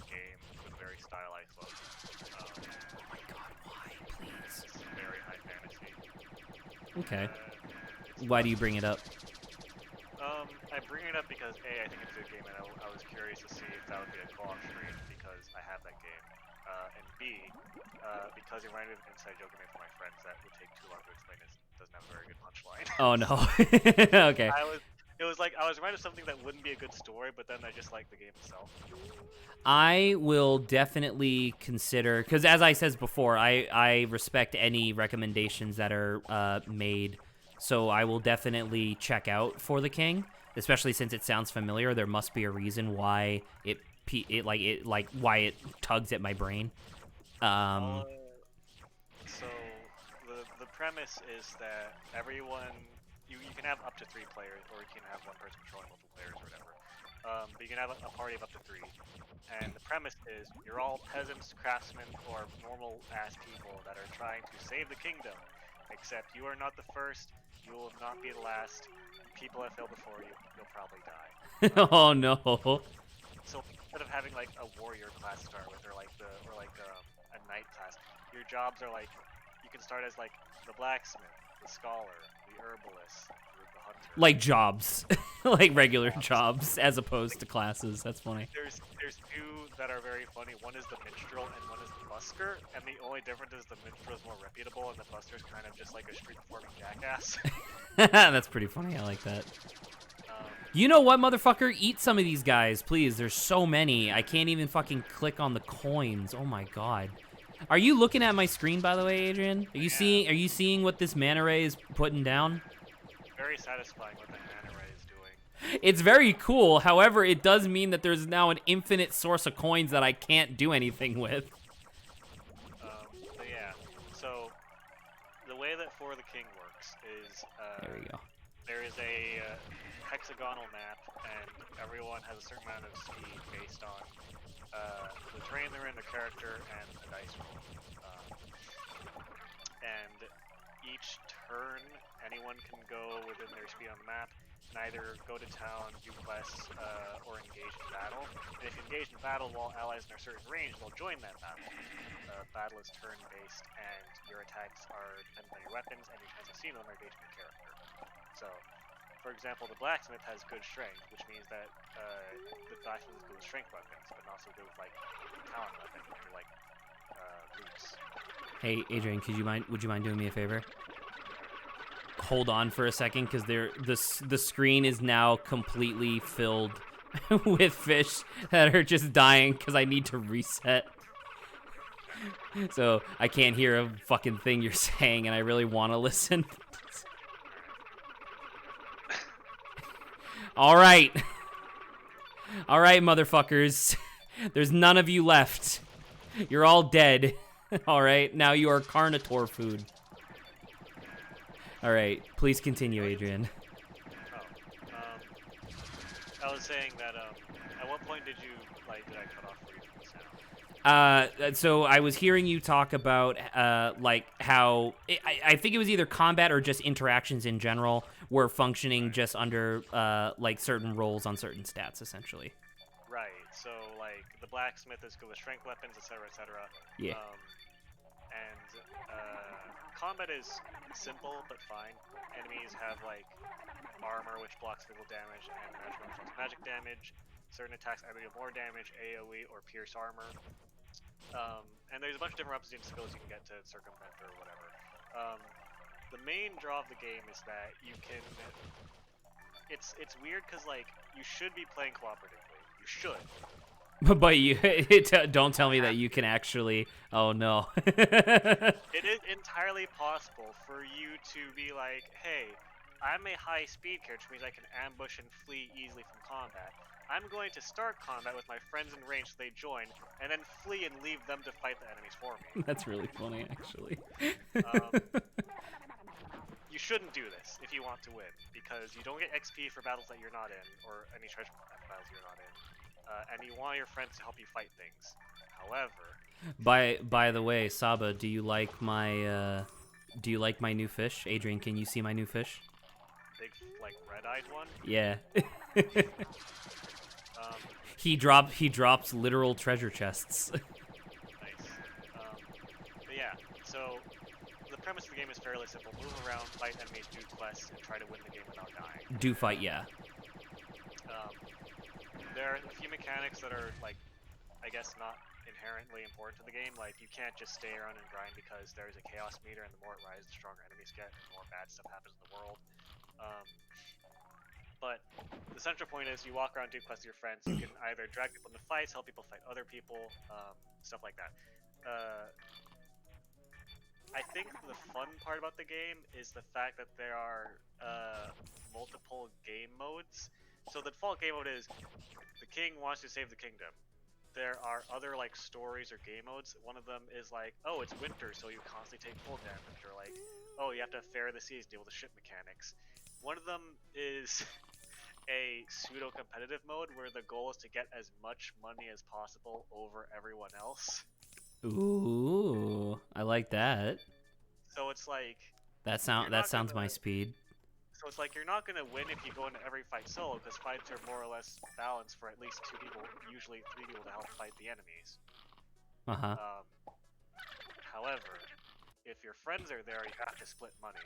game with a very stylized look. Oh my god, why, please? It's very high fantasy. Okay. It's Why do you bring it up? I bring it up because A, I think it's a good game, and I was curious to see if that would be a co-op stream because I have that game. And B, because it reminded me of an inside joke I made for my friends that would take too long to explain. It doesn't have a very good punchline. Oh no. Okay. It was like I was reminded of something that wouldn't be a good story, but then I just like the game itself. I will definitely consider, because as I said before, I respect any recommendations that are made, so I will definitely check out For the King, especially since it sounds familiar. There must be a reason why why it tugs at my brain. So the premise is that everyone you can have up to 3 players, or you can have one person controlling multiple players, or whatever. But you can have a party of up to 3. And the premise is you're all peasants, craftsmen, or normal-ass people that are trying to save the kingdom. Except you are not the first, you will not be the last. People have failed before you, you'll probably die. Oh no. So instead of having like a warrior class to start with, or like a knight class, your jobs are like you can start as like the blacksmith, the scholar, the herbalist, the hunter. Like jobs. Like regular jobs, as opposed to classes. That's funny. There's 2 that are very funny. One is the minstrel and one is the busker, and the only difference is the minstrel is more reputable and the busker's kind of just like a street performing jackass. That's pretty funny. I like that. You know what, motherfucker? Eat some of these guys, please. There's so many. I can't even fucking click on the coins. Oh my god. Are you looking at my screen, by the way, Adrian? Are you seeing what this mana ray is putting down? Very satisfying what the mana ray is doing. It's very cool. However, it does mean that there's now an infinite source of coins that I can't do anything with. But yeah, so the way that For the King works is There we go. there is a hexagonal map, and everyone has a certain amount of speed based on the terrain they're in, the character, and the dice roll. And each turn, anyone can go within their speed on the map, and either go to town, do quests, or engage in battle. And if you engage in battle while allies in a certain range, they'll join that battle. Battle is turn-based, and your attacks are dependent on your weapons, and your chance of seeing them are based on your character. So, for example, the blacksmith has good strength, which means that the blacksmith is good with strength weapons, but also good with like talent weapons, which are like boots. Hey, Adrian, would you mind doing me a favor? Hold on for a second, because the screen is now completely filled with fish that are just dying because I need to reset. So I can't hear a fucking thing you're saying, and I really want to listen. All right, motherfuckers. There's none of you left. You're all dead. All right, now you are carnivore food. All right, please continue, Adrian. I was saying that at what point did I cut off for you from the sound? So I was hearing you talk about like how I think it was either combat or just interactions in general were functioning just under like certain roles on certain stats, essentially. Right. So like the blacksmith is good with strength weapons, etc., etc. Yeah. Combat is simple but fine. Enemies have like armor, which blocks physical damage, and magic armor blocks magic damage. Certain attacks either deal more damage, AoE, or pierce armor. And there's a bunch of different weapons and skills you can get to circumvent or whatever. The main draw of the game is that you can. It's weird because like you should be playing cooperatively. You should. But you don't tell me that you can actually. Oh no. It is entirely possible for you to be like, hey, I'm a high speed character, which means I can ambush and flee easily from combat. I'm going to start combat with my friends in range so they join, and then flee and leave them to fight the enemies for me. That's really funny, actually. You shouldn't do this if you want to win, because you don't get XP for battles that you're not in, or any treasure battles you're not in, and you want your friends to help you fight things. However, By the way, Saba, do you like my new fish? Adrian, can you see my new fish? big like red-eyed one. Yeah. Um, He drops literal treasure chests. Nice. But yeah, so the premise of the game is fairly simple: move around, fight enemies, do quests, and try to win the game without dying. Do fight, yeah. There are a few mechanics that are like, I guess, not inherently important to the game. Like, you can't just stay around and grind because there's a chaos meter, and the more it rises, the stronger enemies get, and the more bad stuff happens in the world. But the central point is you walk around, do quests with your friends. You can either drag people into fights, help people fight other people, stuff like that. I think the fun part about the game is the fact that there are multiple game modes. So the default game mode is the king wants to save the kingdom. There are other like stories or game modes. One of them is like, oh, it's winter, so you constantly take cold damage, or like, oh, you have to ferry the seas, deal with the ship mechanics. One of them is a pseudo-competitive mode where the goal is to get as much money as possible over everyone else. Ooh, I like that. So it's like That sounds my speed. So it's like you're not gonna win if you go into every fight solo, because fights are more or less balanced for at least 2 people, usually 3 people to help fight the enemies. However, if your friends are there, you have to split money.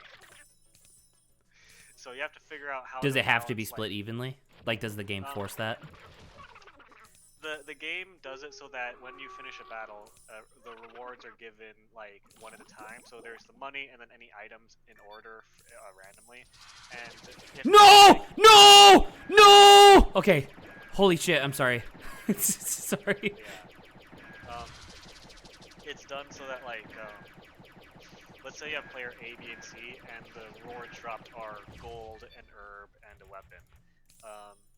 So you have to figure out how. Does it have to be balance, split evenly? Like, does the game force that? The game does it so that when you finish a battle, the rewards are given like one at a time. So there's the money and then any items in order randomly. And if No! Okay. Holy shit! I'm sorry. Sorry. Yeah. It's done so that like, let's say you have player A, B, and C, and the rewards dropped are gold, an herb, and a weapon.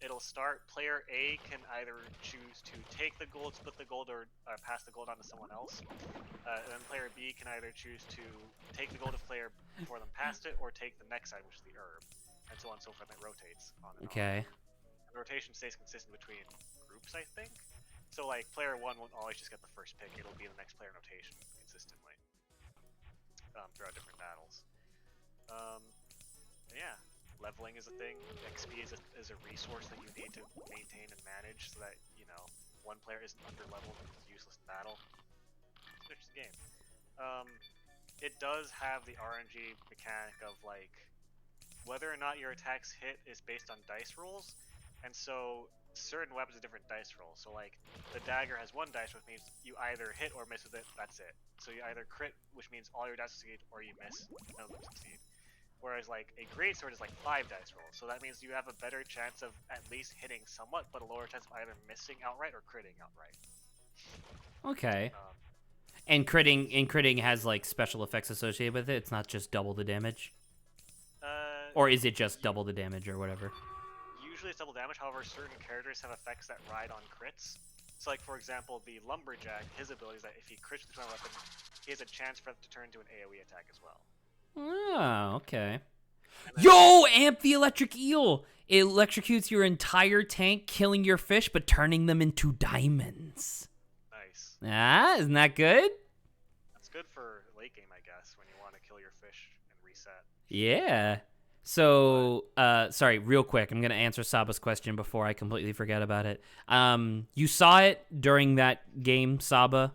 It'll start, player A can either choose to take the gold, split the gold, or pass the gold on to someone else. And then player B can either choose to take the gold if player before them passed it, or take the next side, which is the herb. And so on and so forth, and it rotates on and Okay. on. The rotation stays consistent between groups, I think. So like, player 1 won't always just get the first pick, it'll be the next player rotation consistently. Throughout different battles. Yeah. Leveling is a thing. XP is a resource that you need to maintain and manage so that, you know, one player isn't under-leveled and is useless in battle. It's an interesting game. It does have the RNG mechanic of, like, whether or not your attacks hit is based on dice rolls, and so certain weapons have different dice rolls. So, like, the dagger has 1 dice, which means you either hit or miss with it, that's it. So you either crit, which means all your dice succeed, or you miss, none of them succeed. Whereas, like, a greatsword is like 5 dice rolls, so that means you have a better chance of at least hitting somewhat, but a lower chance of either missing outright or critting outright. Okay. And critting has like special effects associated with it. It's not just double the damage. Or is it just double the damage or whatever? Usually it's double damage. However, certain characters have effects that ride on crits. So, like, for example, the lumberjack, his ability is that if he crits with one weapon, he has a chance for it to turn into an AoE attack as well. Oh, okay. Yo, Amp the electric eel! It electrocutes your entire tank, killing your fish, but turning them into diamonds. Nice. Ah, isn't that good? That's good for late game, I guess, when you want to kill your fish and reset. Yeah. So, sorry, real quick, I'm going to answer Saba's question before I completely forget about it. You saw it during that game, Saba.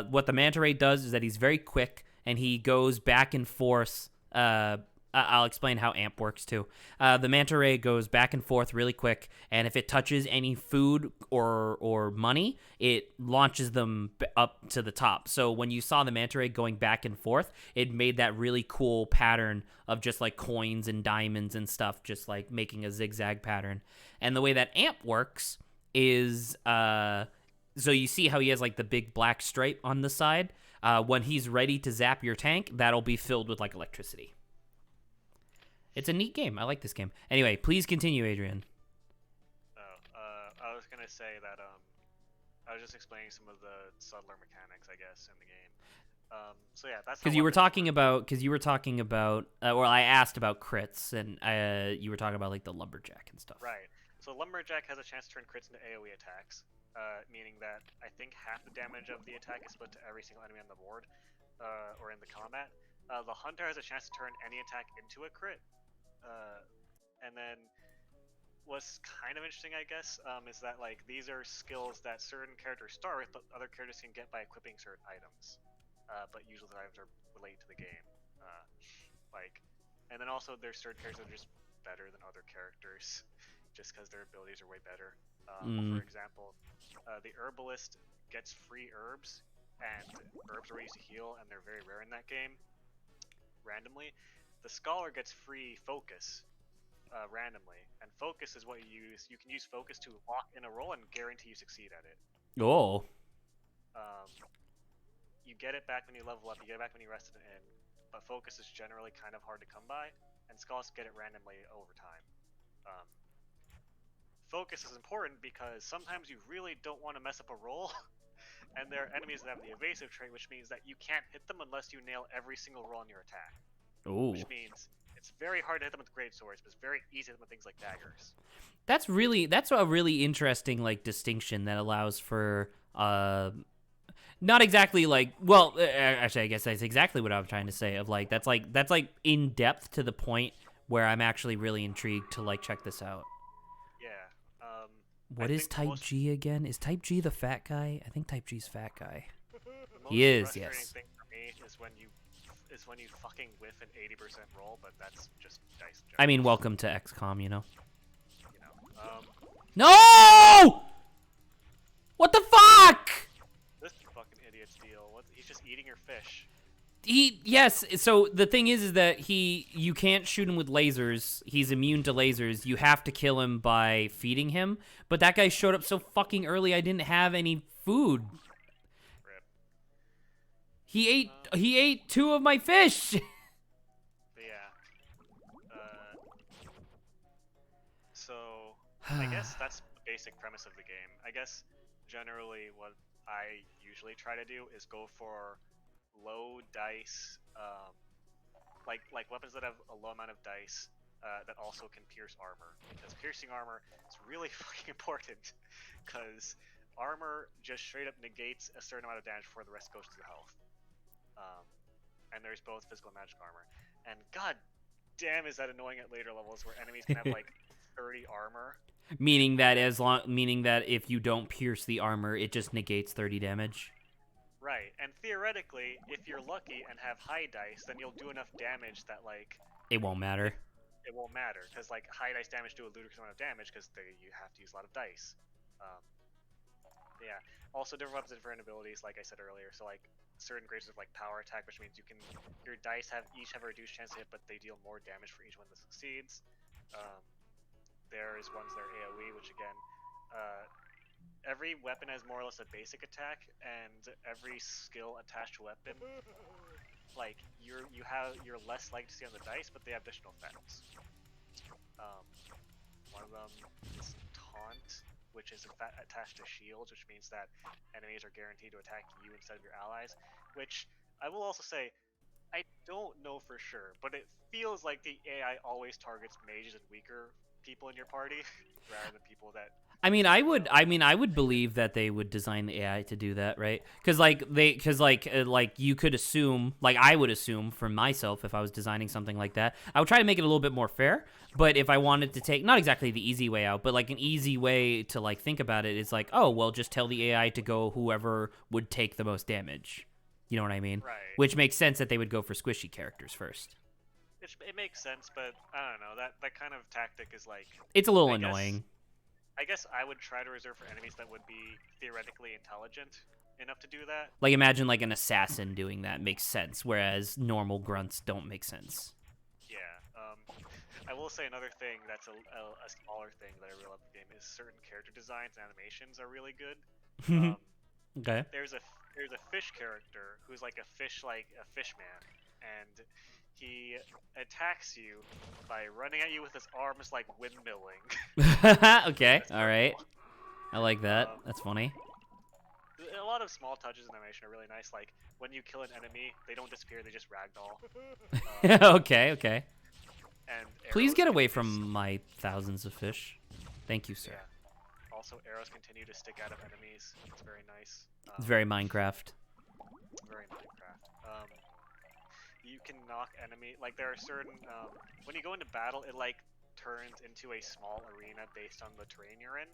What the manta ray does is that he's very quick, and he goes back and forth. I'll explain how AMP works, too. The manta ray goes back and forth really quick, and if it touches any food or money, it launches them up to the top. So when you saw the manta ray going back and forth, it made that really cool pattern of just like coins and diamonds and stuff, just like making a zigzag pattern. And the way that AMP works is, so you see how he has like the big black stripe on the side? When he's ready to zap your tank, that'll be filled with like electricity. It's a neat game. I like this game. Anyway, please continue, Adrian. I was to say that I was just explaining some of the subtler mechanics, I guess, in the game. So yeah, that's how Because you were weapons talking work. about, well, I asked about crits, and you were talking about like the lumberjack and stuff. Right. So Lumberjack has a chance to turn crits into AoE attacks, meaning that I think half the damage of the attack is split to every single enemy on the board, or in the combat. The Hunter has a chance to turn any attack into a crit, and then what's kind of interesting, I guess, is that like these are skills that certain characters start with, but other characters can get by equipping certain items. But usually the items are related to the game. And then also there's certain characters that are just better than other characters, just because their abilities are way better. For example, the Herbalist gets free herbs, and herbs are used to heal, and they're very rare in that game. Randomly, the Scholar gets free focus. Randomly, and focus is what you use. You can use focus to lock in a roll and guarantee you succeed at it. Oh. You get it back when you level up. You get it back when you rest it in. But focus is generally kind of hard to come by, and scholars get it randomly over time. Focus is important because sometimes you really don't want to mess up a roll, and there are enemies that have the evasive trait, which means that you can't hit them unless you nail every single roll on your attack. Oh. Which means it's very hard to hit them with great swords, but it's very easy to hit them with things like daggers. That's a really interesting like distinction that allows for not exactly like, well, actually I guess that's exactly what I'm trying to say, of like that's like in depth to the point where I'm actually really intrigued to like check this out. Yeah. What is Type G again? Is Type G the fat guy? I think Type G's fat guy. The He is, most frustrating yes. thing for me is when you fucking whiff an 80% roll, but that's just dice. I mean, welcome to XCOM, you know. You know. No! What the fuck? This fucking idiot's deal. He's just eating your fish. Yes, so the thing is that you can't shoot him with lasers. He's immune to lasers. You have to kill him by feeding him. But that guy showed up so fucking early I didn't have any food. Rip. He ate 2 of my fish. Yeah. So I guess that's the basic premise of the game. I guess generally what I usually try to do is go for low dice, like weapons that have a low amount of dice that also can pierce armor. Because piercing armor is really fucking important. Because armor just straight up negates a certain amount of damage before the rest goes to the health. And there's both physical and magic armor. And god damn, is that annoying at later levels where enemies can have like 30 armor. meaning that if you don't pierce the armor, it just negates 30 damage. Right, and theoretically, if you're lucky and have high dice, then you'll do enough damage that like It won't matter. it won't matter, because like high dice damage do a ludicrous amount of damage because you have to use a lot of dice. Yeah. Also, different weapons have different abilities, like I said earlier. So like certain grades of like power attack, which means your dice each have a reduced chance to hit, but they deal more damage for each one that succeeds. There's ones that are AoE, which again, every weapon has more or less a basic attack, and every skill attached to weapon, like you're less likely to see on the dice, but they have additional effects. One of them is taunt, which is attached to shields, which means that enemies are guaranteed to attack you instead of your allies. Which I will also say, I don't know for sure, but it feels like the AI always targets mages and weaker people in your party rather than people that. I mean, I would believe that they would design the AI to do that, right? Because you could assume, like I would assume for myself, if I was designing something like that, I would try to make it a little bit more fair. But if I wanted to take, not exactly the easy way out, but like an easy way to like think about it is like, oh, well, just tell the AI to go whoever would take the most damage. You know what I mean? Right. Which makes sense that they would go for squishy characters first. It makes sense, but I don't know, that kind of tactic is like. It's a little annoying. I guess I would try to reserve for enemies that would be theoretically intelligent enough to do that. Like imagine like an assassin doing that makes sense, whereas normal grunts don't make sense. Yeah. I will say another thing that's a smaller thing that I really love the game is certain character designs and animations are really good. Okay. There's a fish character who's like a fish man, and he attacks you by running at you with his arms like windmilling. Okay. All right. I like that. That's funny. A lot of small touches in animation are really nice. Like when you kill an enemy, they don't disappear; they just ragdoll. Okay, okay. And Please arrows get away continue from my thousands of fish. Thank you, sir. Yeah. Also, arrows continue to stick out of enemies. It's very nice. It's very Minecraft. Very Minecraft. You can knock like there are certain when you go into battle, it like turns into a small arena based on the terrain you're in.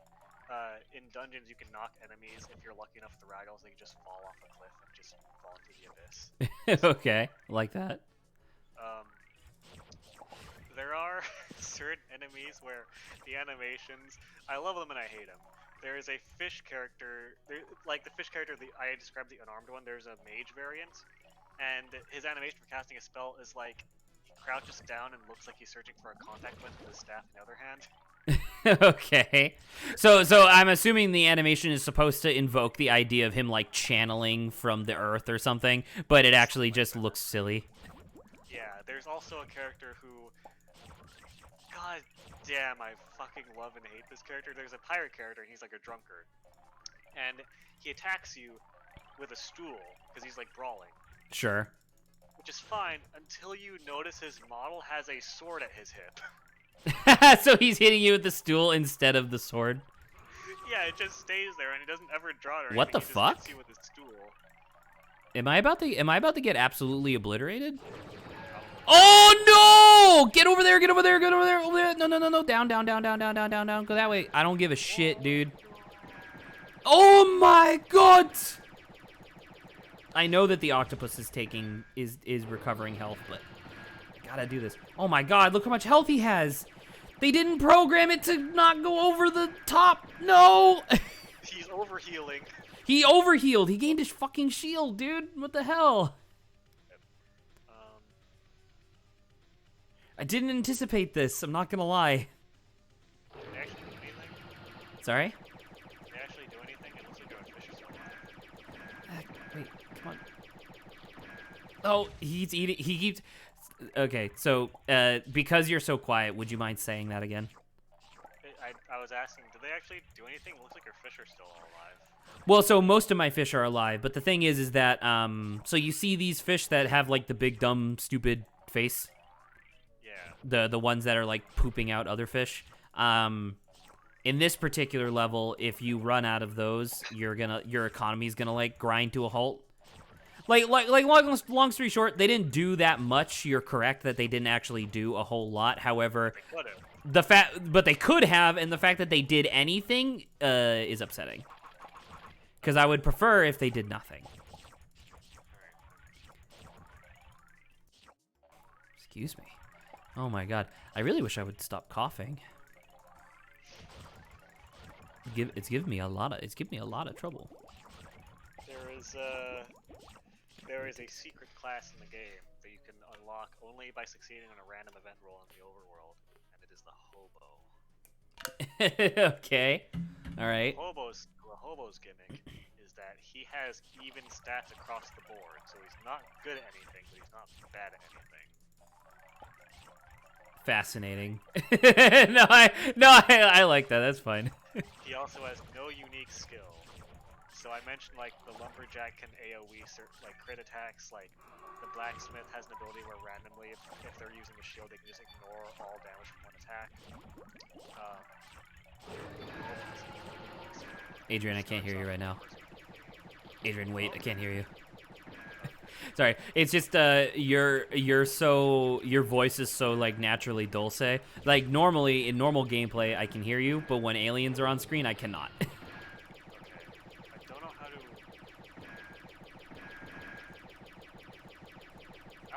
In dungeons, you can knock enemies. If you're lucky enough with the ragdolls, they can just fall off a cliff and just fall into the abyss. Okay, like that. There are certain enemies where the animations, I love them and I hate them. There is a fish character, like the fish character I described, the unarmed one. There's a mage variant, and his animation for casting a spell is like he crouches down and looks like he's searching for a contact lens with his staff in the other hand. Okay. So I'm assuming the animation is supposed to invoke the idea of him like channeling from the earth or something, but it actually just looks silly. Yeah, there's also a character who, god damn, I fucking love and hate this character. There's a pirate character and he's like a drunkard. And he attacks you with a stool because he's like brawling. Sure. Which is fine until you notice his model has a sword at his hip. So he's hitting you with the stool instead of the sword? Yeah, it just stays there and he doesn't ever draw it or What anything. the He fuck? just hits you with his stool. Am I about to get absolutely obliterated? Oh no! Get over there, get over there, get over there, over there. No, no, no, no. Down, down, down, down, down, down, down, down. Go that way. I don't give a shit, dude. Oh my god! I know that the octopus is recovering health, but I gotta do this. Oh my god, look how much health he has! They didn't program it to not go over the top! No! He's overhealing. He overhealed! He gained his fucking shield, dude! What the hell? I didn't anticipate this, I'm not gonna lie. Did they actually do anything? Sorry? Did they actually do anything? It looks like our fish is still alive. Wait, come on. Oh, he's eating. He keeps. Okay, so because you're so quiet, would you mind saying that again? I was asking, did they actually do anything? It looks like your fish are still all alive. Well, so most of my fish are alive, but the thing is that so you see these fish that have like the big dumb stupid face. Yeah. The ones that are like pooping out other fish. In this particular level, if you run out of those, your economy's gonna like grind to a halt. Like long story short, they didn't do that much. You're correct that they didn't actually do a whole lot. However, but they could have, and the fact that they did anything is upsetting. Because I would prefer if they did nothing. Excuse me. Oh my god, I really wish I would stop coughing. It's giving me a lot of trouble. There is a secret class in the game that you can unlock only by succeeding on a random event roll in the overworld, and it is the hobo. Okay. All right. The hobo's gimmick is that he has even stats across the board, so he's not good at anything, but he's not bad at anything. Fascinating. I like that. That's fine. He also has no unique skill. So I mentioned like the lumberjack can AoE like crit attacks. Like the blacksmith has an ability where randomly, if they're using a shield, they can just ignore all damage from one attack. Adrian, I can't hear you right now. Adrian, wait, I can't hear you. Sorry, it's just your voice is so like naturally dulce. Like normally in normal gameplay I can hear you, but when aliens are on screen I cannot. Okay. I don't know how to.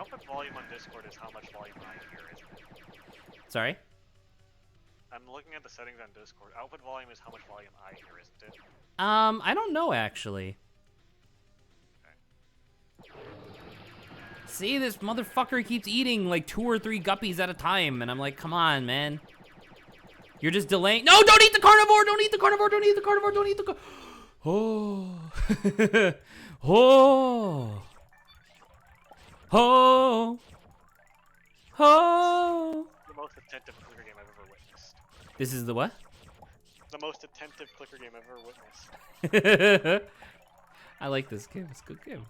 Output volume on Discord is how much volume I hear, isn't it? Sorry? I'm looking at the settings on Discord. Output volume is how much volume I hear, isn't it? I don't know actually. See, this motherfucker keeps eating like 2 or 3 guppies at a time, and I'm like, come on, man. You're just delaying. No, don't eat the carnivore! Don't eat the carnivore! Don't eat the carnivore! Don't eat the Oh. Oh. Oh. Oh. The most attentive clicker game I've ever witnessed. This is the what? the most attentive clicker game I've ever witnessed. I like this game. It's a good game.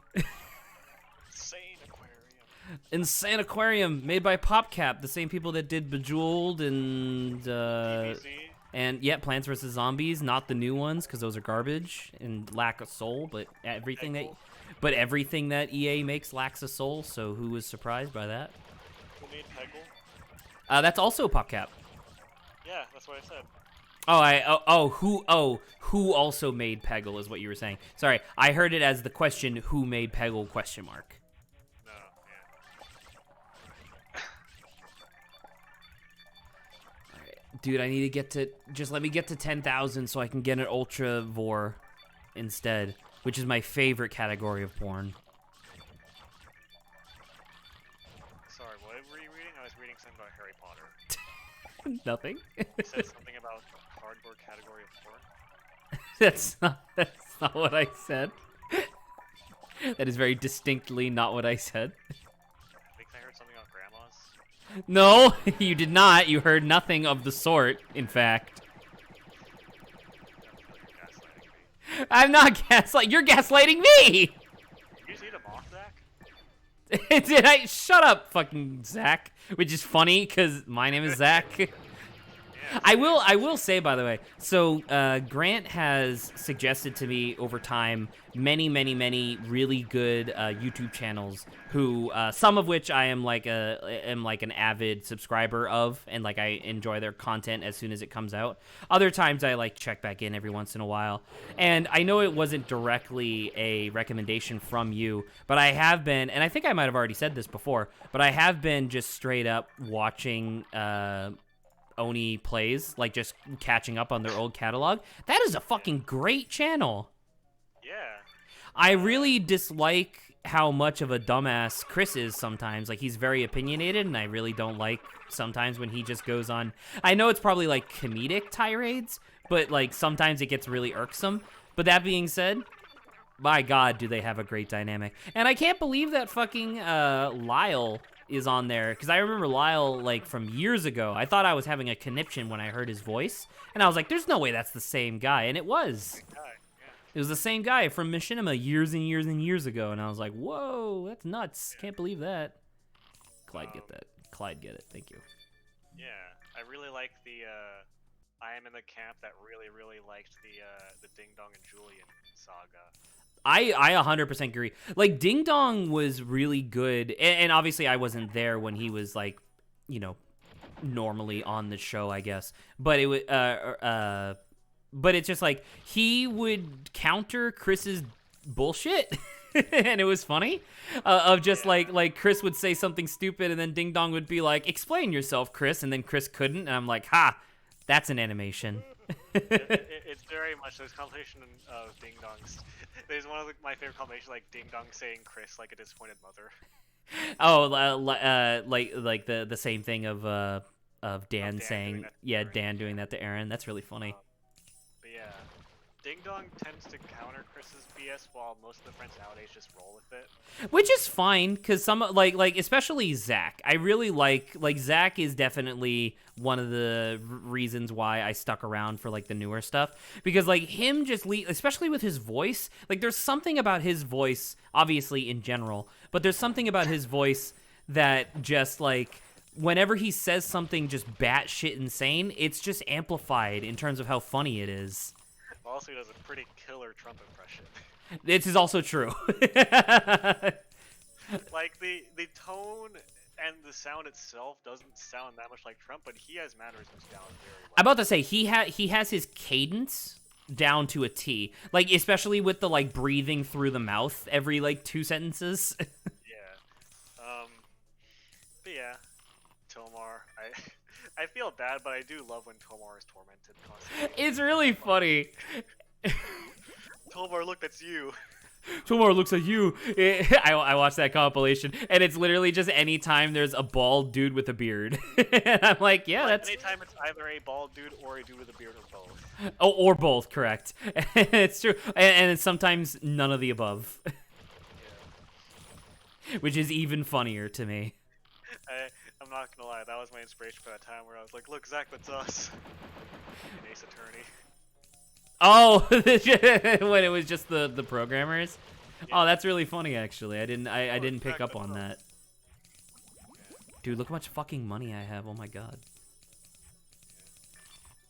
Insaniquarium. Insaniquarium, made by PopCap, the same people that did Bejeweled and DBZ. yeah, Plants vs Zombies, not the new ones because those are garbage and lack a soul. But everything that EA makes lacks a soul. So who was surprised by that? Who made Peggle? That's also PopCap. Yeah, that's what I said. Who also made Peggle is what you were saying. Sorry, I heard it as the question, who made Peggle, question mark. No, yeah. Alright, dude, I need to get to, just let me get to 10,000 so I can get an Ultra Vor instead, which is my favorite category of porn. Sorry, what were you reading? I was reading something about Harry Potter. Nothing. You said something about hardcore category of porn? That's not what I said. That is very distinctly not what I said. I think I heard something about grandmas. No, you did not. You heard nothing of the sort, in fact. I feel like you're gaslighting me. I'm not gaslighting. You're gaslighting me! Did you just eat a moth, Zach? Did I? Shut up, fucking Zach. Which is funny, because my name is Zach. Yeah, I will say, by the way, so Grant has suggested to me over time many really good YouTube channels who some of which I am like an avid subscriber of, and like I enjoy their content as soon as it comes out. Other times I like check back in every once in a while. And I know it wasn't directly a recommendation from you, but I have been, and I think I might have already said this before, but I have been just straight up watching Oni Plays, like just catching up on their old catalog. That is a fucking great channel. Yeah. I really dislike how much of a dumbass Chris is sometimes. Like, he's very opinionated, and I really don't like sometimes when he just goes on. I know it's probably like comedic tirades, but like sometimes it gets really irksome. But that being said, my God, do they have a great dynamic. And I can't believe that fucking Lyle is on there, because I remember Lyle like from years ago. I thought I was having a conniption when I heard his voice, and I was like, there's no way that's the same guy, and it was. Guy, yeah. It was the same guy from Machinima years and years and years ago, and I was like, whoa, that's nuts. Can't believe that. Clyde, get that. Clyde, get it. Thank you. Yeah, I really like the. I am in the camp that really liked the Ding Dong and Julian saga. I 100% agree. Like, Ding Dong was really good, and obviously I wasn't there when he was like, you know, normally on the show, I guess. But it was, but it's just like he would counter Chris's bullshit, and it was funny. Of just like Chris would say something stupid, and then Ding Dong would be like, "Explain yourself, Chris," and then Chris couldn't, and I'm like, "Ha, that's an animation." It's very much there's compilation of Ding Dongs. There's one of my favorite compilations, like Ding Dong saying Chris like a disappointed mother. Oh, like the same thing of Dan saying, yeah, Dan doing that to Aaron. That's really funny. But yeah, Ding Dong tends to counter Chris's BS, while most of the friends nowadays just roll with it. Which is fine, because some like especially Zach. I really like Zach is definitely one of the reasons why I stuck around for like the newer stuff, because like him just especially with his voice, like there's something about his voice, obviously in general, but there's something about his voice that just like whenever he says something just batshit insane, it's just amplified in terms of how funny it is. Also, he does a pretty killer Trump impression. This is also true. Like the tone and the sound itself doesn't sound that much like Trump, but he has mannerisms down very well. I'm about to say he has his cadence down to a T. Like especially with the like breathing through the mouth every like 2 sentences. Yeah. But yeah, Tomar. I feel bad, but I do love when Tomar is tormented constantly. It's really funny. Tomar, look, that's you. Tomorrow looks like you. I watched that compilation, and it's literally just any time there's a bald dude with a beard. And I'm like, yeah, that's... Anytime it's either a bald dude or a dude with a beard or both. Oh, or both, correct. It's true. And sometimes none of the above. Yeah. Which is even funnier to me. I'm not gonna lie, that was my inspiration for that time where I was like, look, Zach, that's us. Ace Attorney. Oh, when it was just the programmers. Yeah. Oh, that's really funny actually. I didn't pick up on that. Dude, look how much fucking money I have. Oh my god.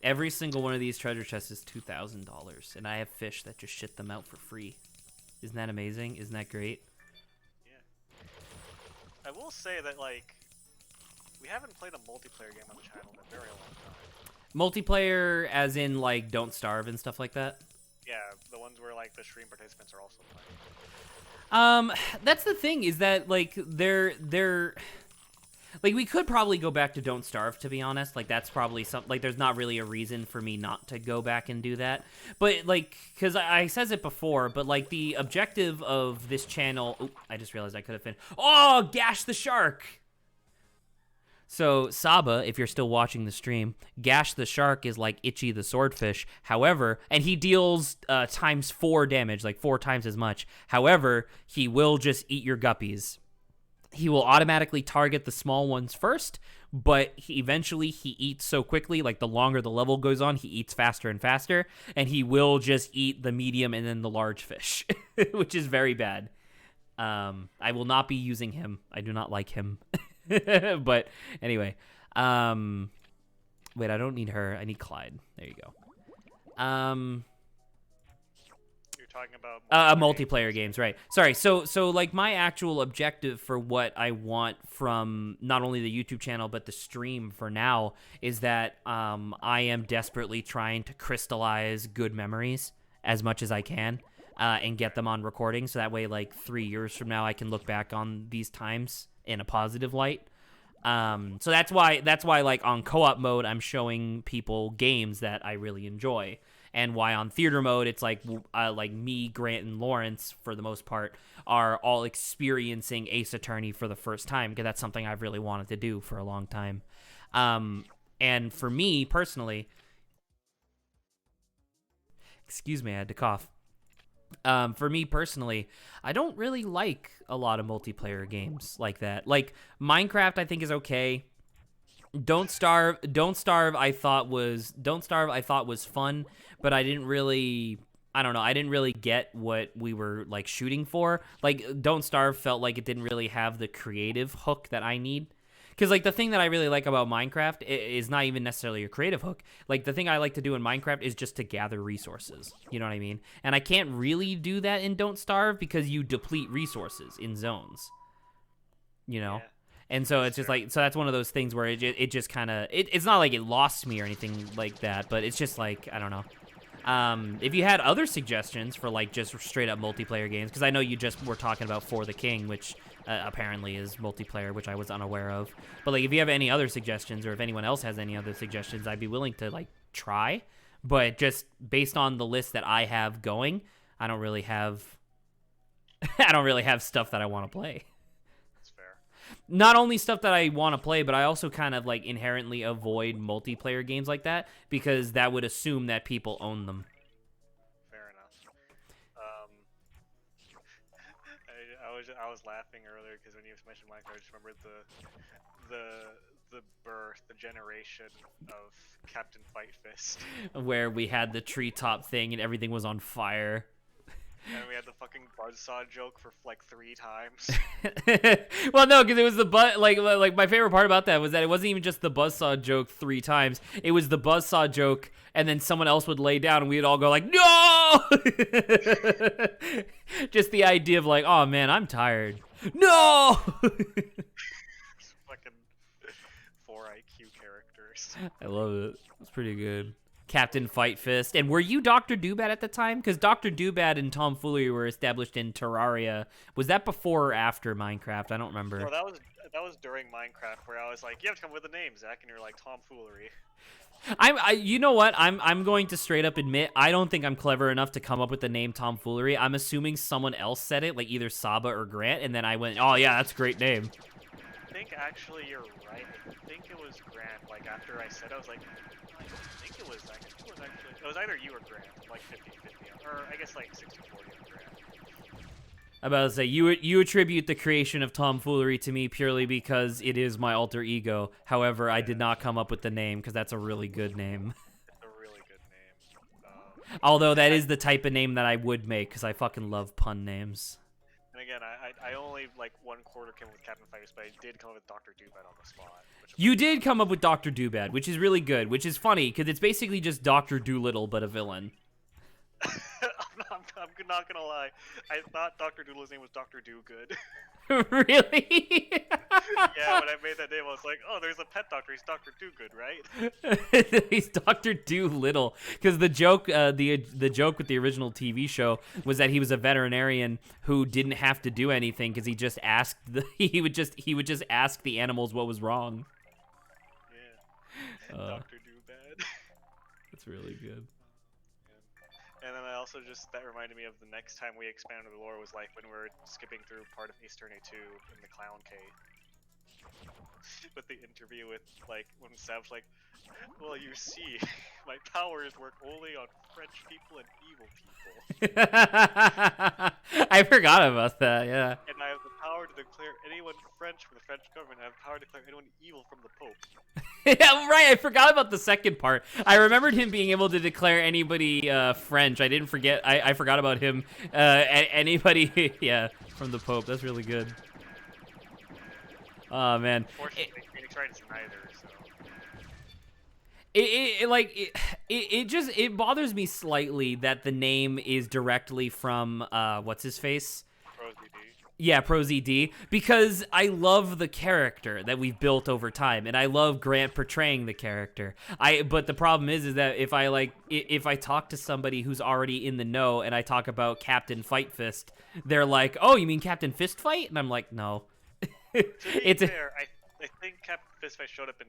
Every single one of these treasure chests is $2,000, and I have fish that just shit them out for free. Isn't that amazing? Isn't that great? Yeah. I will say that, like, we haven't played a multiplayer game on the channel in a very long time. Multiplayer as in, like, Don't Starve and stuff like that? Yeah, the ones where, like, the stream participants are also playing. That's the thing, is that, like, they're... Like, we could probably go back to Don't Starve, to be honest. Like, that's probably something... Like, there's not really a reason for me not to go back and do that. But, like, because I says it before, but, like, the objective of this channel... Oop, I just realized I could have finished... Oh, Gash the Shark! So, Saba, if you're still watching the stream, Gash the Shark is like Itchy the Swordfish. However, and he deals ×4 damage, like 4 times as much. However, he will just eat your guppies. He will automatically target the small ones first, but eventually he eats so quickly, like the longer the level goes on, he eats faster and faster, and he will just eat the medium and then the large fish, which is very bad. I will not be using him. I do not like him. But anyway, wait, I don't need her. I need Clyde. There you go. You're talking about multiplayer games, right? Sorry. So like my actual objective for what I want from not only the YouTube channel but the stream for now is that I am desperately trying to crystallize good memories as much as I can and get them on recording, so that way, like 3 years from now, I can look back on these times in a positive light. So that's why like on co-op mode I'm showing people games that I really enjoy, and why on theater mode it's like me, Grant, and Lawrence for the most part are all experiencing Ace Attorney for the first time, because that's something I've really wanted to do for a long time. And for me personally, excuse me, I had to cough. For me personally, I don't really like a lot of multiplayer games like that. Like Minecraft, I think is okay. Don't Starve I thought was fun, but I didn't really get what we were like shooting for. Like Don't Starve felt like it didn't really have the creative hook that I need. Because, like, the thing that I really like about Minecraft is not even necessarily a creative hook. Like, the thing I like to do in Minecraft is just to gather resources. You know what I mean? And I can't really do that in Don't Starve because you deplete resources in zones. You know? Yeah. And so it's just like, so that's one of those things where it just kind of, it's not like it lost me or anything like that, but it's just like, I don't know. If you had other suggestions for, like, just straight up multiplayer games, because I know you just were talking about For the King, which apparently is multiplayer, which I was unaware of. But, like, if you have any other suggestions, or if anyone else has any other suggestions, I'd be willing to, like, try. But just based on the list that I have going, I don't really have stuff that I want to play. That's fair. Not only stuff that I want to play, but I also kind of, like, inherently avoid multiplayer games like that, because that would assume that people own them. Fair enough. I was laughing earlier because when you mentioned Minecraft, I just remembered the birth, the generation of Captain Fight Fist. Where we had the treetop thing and everything was on fire. And we had the fucking buzzsaw joke for like 3 times. Well, no, because it was the like my favorite part about that was that it wasn't even just the buzzsaw joke 3 times. It was the buzzsaw joke, and then someone else would lay down, and we'd all go like, "No!" Just the idea of like, "Oh man, I'm tired." No. Fucking 4 IQ characters. I love it. It's pretty good. Captain Fight Fist. And were you Dr. Doobat at the time? Because Dr. Doobat and Tomfoolery were established in Terraria. Was that before or after Minecraft? I don't remember. Well, that was during Minecraft, where I was like, "You have to come up with a name, Zach," and you're like, "Tomfoolery." You know what? I'm going to straight up admit I don't think I'm clever enough to come up with the name Tomfoolery. I'm assuming someone else said it, like either Saba or Grant, and then I went, "Oh yeah, that's a great name." I think actually you're right. I think it was Grant. Like after I said, I was like, I think it was actually, it was either you or Grant, like 50-50, or I guess like 60-40 on Grant. I'm about to say, you attribute the creation of Tomfoolery to me purely because it is my alter ego. However, I did not come up with the name because that's a really good name. It's a really good name. Although that is the type of name that I would make because I fucking love pun names. And again, I only like 1/4 came up with Captain Fightus, but I did come up with Dr. Dubad on the spot. You did come up with Dr. Dubad, which is really good, which is funny because it's basically just Dr. Doolittle but a villain. I'm not gonna lie. I thought Dr. Doolittle's name was Dr. Do-Good. Really? Yeah, when I made that name, I was like, oh, there's a pet doctor. He's Dr. Do-Good, right? He's Dr. Doolittle because the joke, the joke with the original TV show was that he was a veterinarian who didn't have to do anything because he just asked he would just ask the animals what was wrong. Yeah. Dr. Do-Bad. That's really good. And then I also that reminded me of the next time we expanded the lore was like when we were skipping through part of Eastern A2 in the Clown Cave. With the interview with, like, when Sav's like, well, you see, my powers work only on French people and evil people. I forgot about that, yeah. And I have the power to declare anyone French from the French government. I have the power to declare anyone evil from the Pope. Yeah, right, I forgot about the second part. I remembered him being able to declare anybody French. I didn't forget, I forgot about him, anybody, yeah, from the Pope. That's really good. Oh, man. Unfortunately, Phoenix Wright is neither, so... It bothers me slightly that the name is directly from, what's his face? ProZD. Yeah, ProZD, because I love the character that we've built over time, and I love Grant portraying the character. But the problem is that if I talk to somebody who's already in the know and I talk about Captain Fight Fist, they're like, "Oh, you mean Captain Fist Fight?" And I'm like, "No." To be fair, I think Captain Fistfight showed up in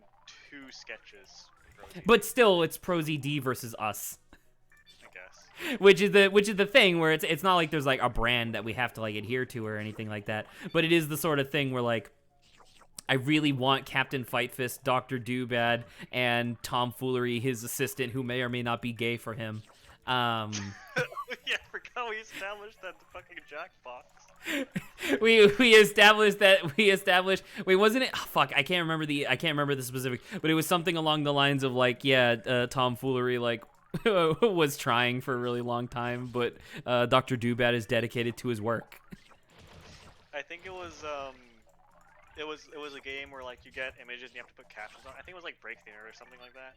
2 sketches. But still, it's ProZD versus us. I guess. Which is the thing where it's not like there's like a brand that we have to like adhere to or anything like that. But it is the sort of thing where like I really want Captain Fight Fist, Dr. Dubad, and Tomfoolery, his assistant, who may or may not be gay for him. Yeah, I forgot we established that the fucking Jackbox. we established wait, wasn't it, oh, fuck, I can't remember the specific, but it was something along the lines of like, yeah, Tomfoolery like was trying for a really long time, but Dr. Dubad is dedicated to his work. I think it was a game where like you get images and you have to put captions on. I think it was like Break the Internet or something like that.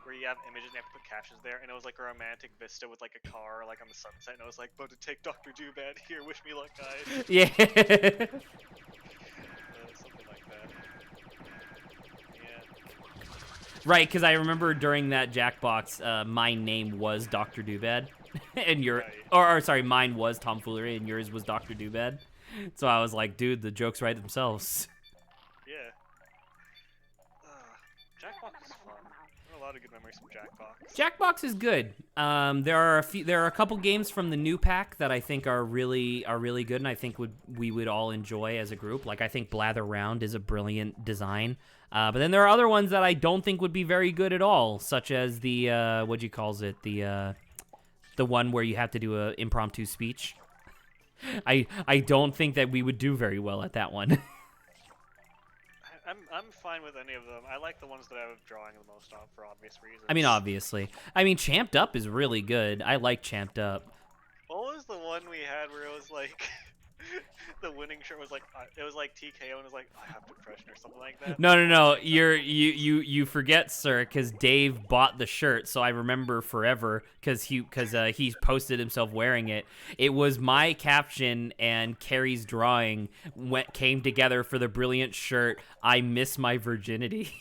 Where you have images and you have to put captions there, and it was like a romantic vista with like a car like on the sunset, and I was like, about to take Dr. Dubad here, wish me luck, guys. Yeah. Something like that. Yeah. Right, because I remember during that Jackbox, my name was Dr. Dubad, and sorry, mine was Tomfoolery, and yours was Dr. Dubad. So I was like, dude, the jokes write themselves. Yeah. Jackbox is fun. There are a lot of good memories from Jackbox. Jackbox is good. There are a couple games from the new pack that I think are really good, and I think we would all enjoy as a group. Like I think Blather Round is a brilliant design. But then there are other ones that I don't think would be very good at all, such as the the one where you have to do a impromptu speech. I don't think that we would do very well at that one. I'm fine with any of them. I like the ones that I was drawing the most on for obvious reasons. I mean, obviously. I mean, Champed Up is really good. I like Champed Up. What was the one we had where it was like the winning shirt was like it was like TKO and it was like I have depression or something like that? No. You forget, sir, because Dave bought the shirt, so I remember forever because he posted himself wearing it. It was my caption and Carrie's drawing came together for the brilliant shirt. I miss my virginity.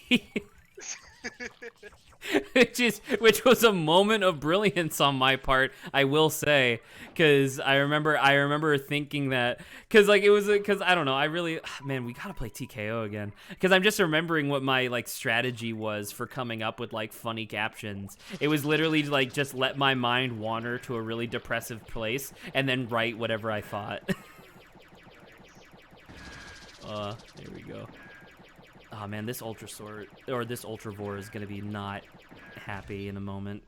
which was a moment of brilliance on my part, I will say, because I remember thinking that, because like it was, because I don't know, I really, man, we gotta play TKO again, because I'm just remembering what my like strategy was for coming up with like funny captions. It was literally like just let my mind wander to a really depressive place and then write whatever I thought. Here we go. Oh man, this this Ultravore is gonna be not happy in a moment.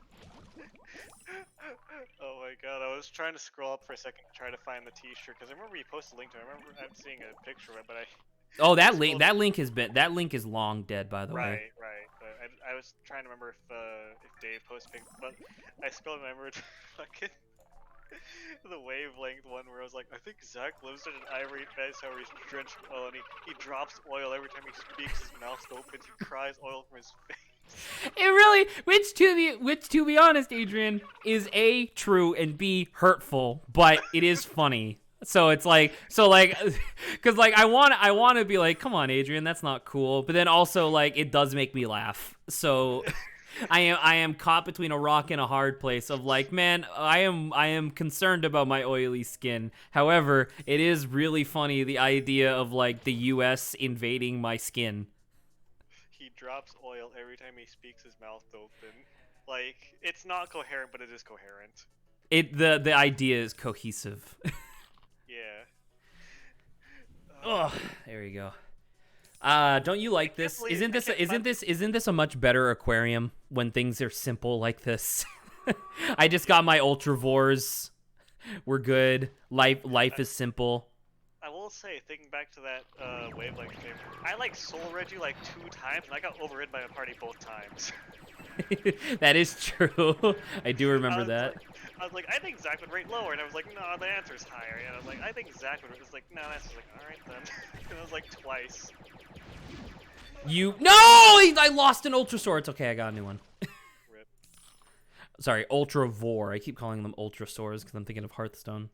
Oh my god, I was trying to scroll up for a second to try to find the t-shirt, because I remember you posted a link to it. I remember seeing a picture of it, but Oh, that Scroll- link is long dead, by the way. Right. I was trying to remember if Dave posted, but I still remembered fucking the wavelength one where I was like, I think Zach lives in an ivory face how he's drenched in oil and he drops oil every time he speaks. His mouth opens. He cries oil from his face. It really, which to be honest, Adrian, is A, true, and B, hurtful, but it is funny. So it's like, because like I want to be like, come on, Adrian, that's not cool. But then also like it does make me laugh. So I am caught between a rock and a hard place of like, man, I am concerned about my oily skin. However, it is really funny the idea of like the U.S. invading my skin. He drops oil every time he speaks. His mouth open. Like it's not coherent, but it is coherent. The idea is cohesive. Yeah. Oh, there you go. Don't you like this? Isn't this a much better aquarium when things are simple like this? I just got my ultravores. We're good. Life is simple. I will say, thinking back to that wavelength game, I like soul read you like 2 times, and I got overridden by a party both times. That is true. I do remember that. I was like, I think Zach would rate lower, and I was like, no, the answer's higher. And I was like, I think Zach would. It was like, no, that's just like, all right then. And it was like twice. I lost an ultrasaur. It's okay. I got a new one. Rip. Sorry, ultravore. I keep calling them ultrasaurs because I'm thinking of Hearthstone.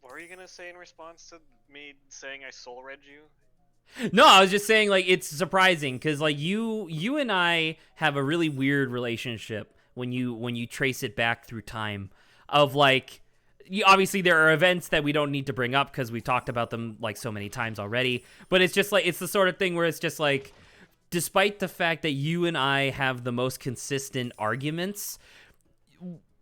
What were you gonna say in response to me saying I soul read you? No, I was just saying like it's surprising because like you and I have a really weird relationship when you trace it back through time of like obviously there are events that we don't need to bring up because we've talked about them like so many times already, but it's just like it's the sort of thing where it's just like despite the fact that you and I have the most consistent arguments,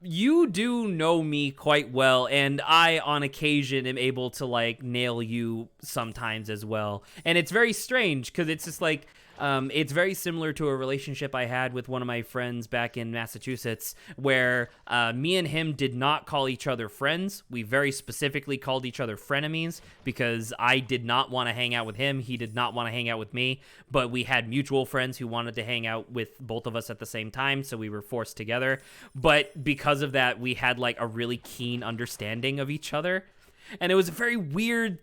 you do know me quite well, and I, on occasion, am able to, like, nail you sometimes as well. And it's very strange, because it's just, like, it's very similar to a relationship I had with one of my friends back in Massachusetts, where me and him did not call each other friends. We very specifically called each other frenemies, because I did not want to hang out with him. He did not want to hang out with me, but we had mutual friends who wanted to hang out with both of us at the same time, so we were forced together. But because of that, we had, like, a really keen understanding of each other. And it was a very weird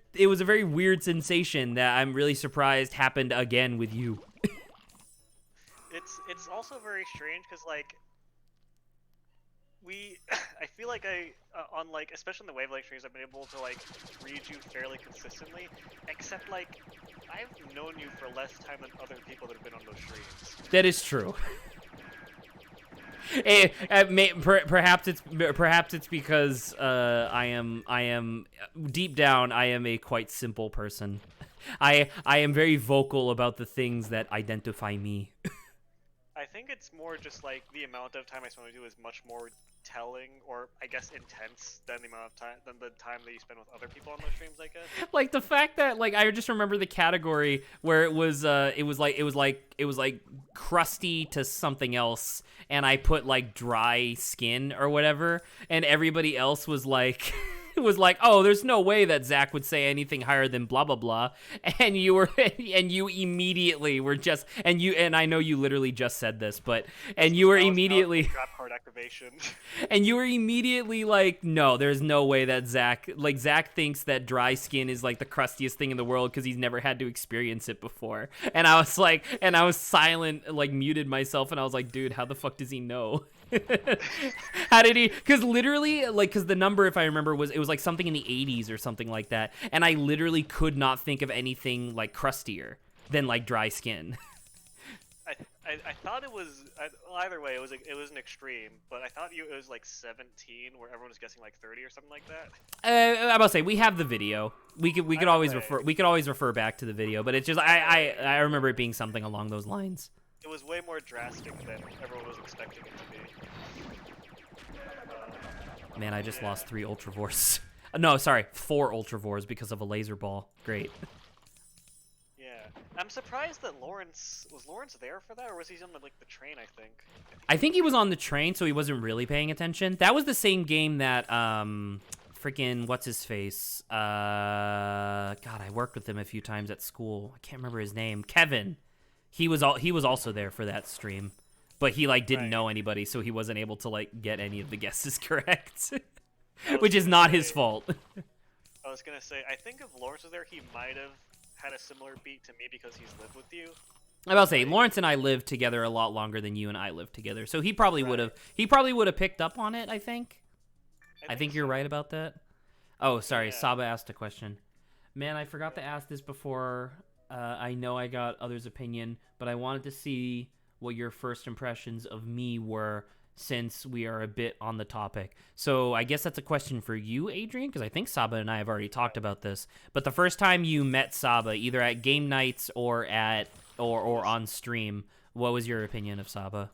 sensation that I'm really surprised happened again with you. It's also very strange because like I feel like on like especially in the wavelength streams I've been able to like read you fairly consistently, except like I've known you for less time than other people that have been on those streams. That is true. Perhaps it's because I am deep down I am a quite simple person. I am very vocal about the things that identify me. I think it's more just like the amount of time I spend with you is much more telling, or I guess intense than the amount of time than the time that you spend with other people on those streams, I guess. Like the fact that like I just remember the category where it was like crusty to something else, and I put like dry skin or whatever, and everybody else was like was like, oh, there's no way that Zach would say anything higher than blah blah blah, and you immediately were just and I know you literally just said this, but you were immediately drop card activation. And you were immediately like, no, there's no way that Zach thinks that dry skin is like the crustiest thing in the world because he's never had to experience it before. And I was silent, like muted myself, and I was like, dude, how the fuck does he know? How did he? Because literally, like, because the number, if I remember, it was like something in the 80s or something like that, and I literally could not think of anything like crustier than like dry skin. I thought it was either way. It was an extreme, but I thought it was like 17, where everyone was guessing like 30 or something like that. I'm about to say we have the video. We could always refer back to the video, but it's just I remember it being something along those lines. It was way more drastic than everyone was expecting it to be. Man, I just lost 3 ultravores. No, sorry, 4 ultravores because of a laser ball. Great. Yeah, I'm surprised that Lawrence there for that, or was he on the train? I think he was on the train, so he wasn't really paying attention. That was the same game that freaking what's his face? God, I worked with him a few times at school. I can't remember his name. Kevin. He was also there for that stream, but he like didn't know anybody, so he wasn't able to like get any of the guesses correct, which is not his fault. I was gonna say, I think if Lawrence was there, he might have had a similar beat to me because he's lived with you. I will say Lawrence and I lived together a lot longer than you and I lived together, so he probably would have picked up on it. I think you're right about that. Oh, sorry, Saba asked a question. Man, I forgot to ask this before. I know I got others' opinion, but I wanted to see what your first impressions of me were since we are a bit on the topic. So I guess that's a question for you, Adrian, because I think Saba and I have already talked about this. But the first time you met Saba, either at game nights or or on stream, what was your opinion of Saba?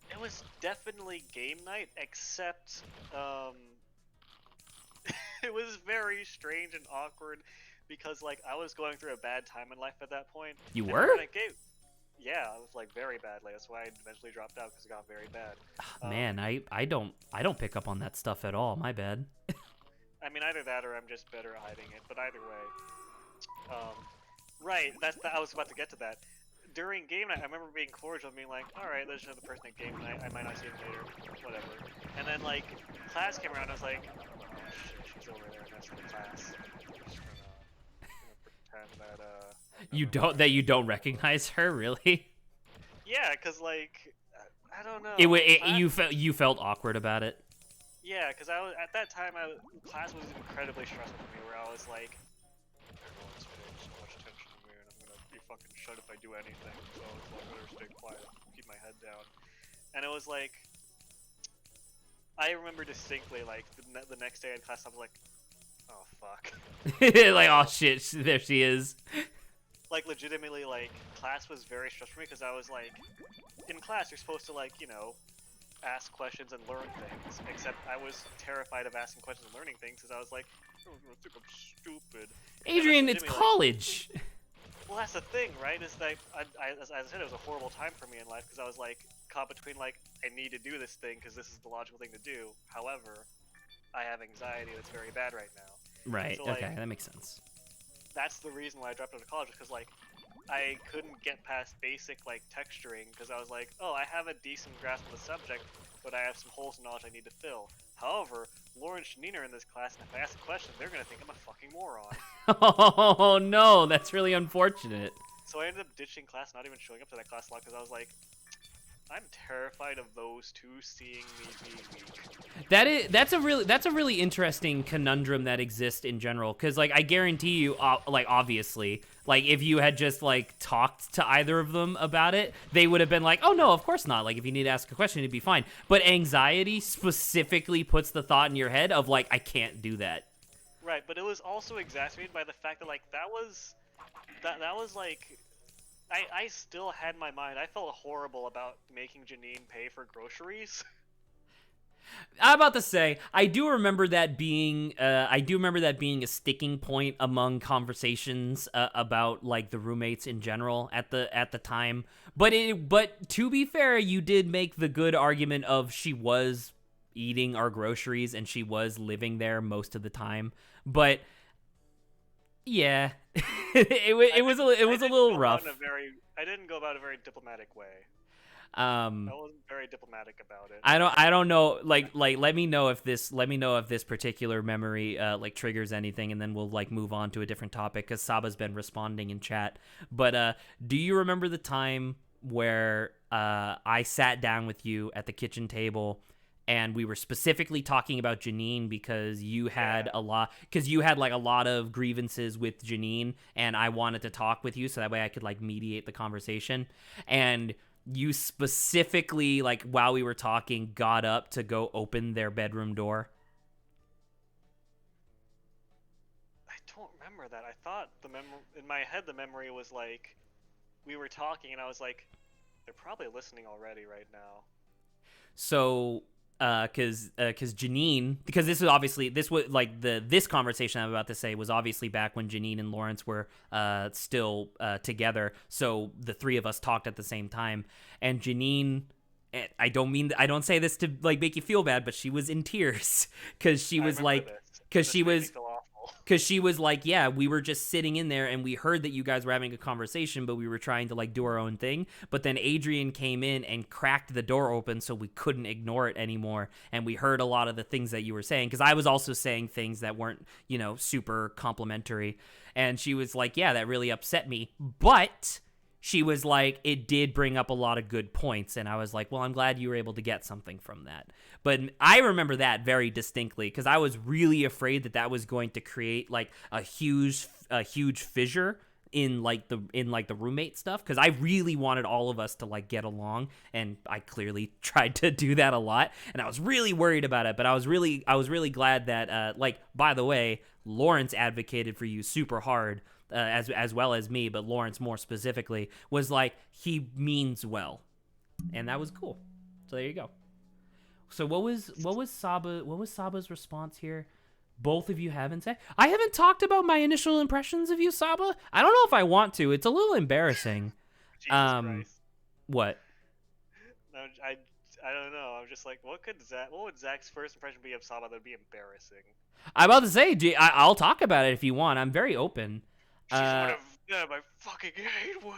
It was definitely game night, except it was very strange and awkward because like I was going through a bad time in life at that point. You and were? Yeah, I was like very badly. That's why I eventually dropped out because it got very bad. Man, I don't pick up on that stuff at all. My bad. I mean, either that or I'm just better at hiding it. But either way, right. I was about to get to that. During game night, I remember being cordial and being like, "All right, there's another person at game night. I might not see him later, whatever." And then like class came around, I was like, "Oh shit, she's over there. That's in class." I'm just gonna pretend that You don't recognize her, really? Yeah, cause like I don't know. You felt awkward about it. Yeah, cause I was at that time. Class was incredibly stressful for me, where I was like, everyone's paying so much attention to me, and I'm gonna be fucking shut if I do anything. So it's like, I better stay quiet, keep my head down. And it was like, I remember distinctly, like the next day in class, I was like, oh fuck. Like, oh shit, there she is. Like legitimately, like class was very stressful for me because I was like, in class you're supposed to like, you know, ask questions and learn things. Except I was terrified of asking questions and learning things because I was like, oh, I think I'm stupid. Adrian, it's college. Like, well, that's the thing, right? Is that as I said, it was a horrible time for me in life because I was like caught between like I need to do this thing because this is the logical thing to do. However, I have anxiety that's very bad right now. Right. So, like, okay, that makes sense. That's the reason why I dropped out of college, because like I couldn't get past basic like texturing because I was like, oh, I have a decent grasp of the subject, but I have some holes in knowledge I need to fill. However, Lauren and Janine are in this class, and if I ask a question, they're gonna think I'm a fucking moron. Oh no, that's really unfortunate. So I ended up ditching class, not even showing up to that class a lot, because I was like, I'm terrified of those two seeing me be weak. That's a really interesting conundrum that exists in general, because like I guarantee you, like obviously, like if you had just like talked to either of them about it, they would have been like, oh no, of course not. Like if you need to ask a question, it'd be fine. But anxiety specifically puts the thought in your head of like, I can't do that. Right, but it was also exacerbated by the fact that like that was like. I still had my mind. I felt horrible about making Janine pay for groceries. I'm about to say, I do remember that being a sticking point among conversations about like the roommates in general at the time. But to be fair, you did make the good argument of she was eating our groceries and she was living there most of the time. But yeah, it was a little rough. I didn't go about a very diplomatic way. I wasn't very diplomatic about it. I don't know. Like let me know if this particular memory like triggers anything, and then we'll like move on to a different topic because Saba's been responding in chat. But do you remember the time where I sat down with you at the kitchen table? And we were specifically talking about Janine because you had a lot of grievances with Janine, and I wanted to talk with you so that way I could like mediate the conversation. And you specifically, like while we were talking, got up to go open their bedroom door. I don't remember that. I thought in my head the memory was like we were talking and I was like, they're probably listening already right now. So because Janine, because this conversation I'm about to say was obviously back when Janine and Lawrence were still together, so the three of us talked at the same time, and Janine, I don't say this to like make you feel bad, but she was in tears because she was like, because This she made me was feel awful. because she was like, yeah, we were just sitting in there and we heard that you guys were having a conversation, but we were trying to like do our own thing. But then Adrian came in and cracked the door open so we couldn't ignore it anymore. And we heard a lot of the things that you were saying, because I was also saying things that weren't, super complimentary. And she was like, yeah, that really upset me. But she was like, it did bring up a lot of good points. And I was like, well, I'm glad you were able to get something from that. But I remember that very distinctly, because I was really afraid that was going to create like a huge fissure in the roommate stuff, because I really wanted all of us to like get along, and I clearly tried to do that a lot, and I was really worried about it. But I was really glad that by the way, Lawrence advocated for you super hard, as well as me, but Lawrence more specifically was like, he means well, and that was cool. So there you go. So what was Saba's response here? Both of you haven't said. I haven't talked about my initial impressions of you, Saba. I don't know if I want to. It's a little embarrassing. Jesus Christ. What? No, I don't know. I'm just like, what would Zach's first impression be of Saba that'd be embarrassing? I'm about to say, I'll talk about it if you want. I'm very open. She's one of my fucking hate women.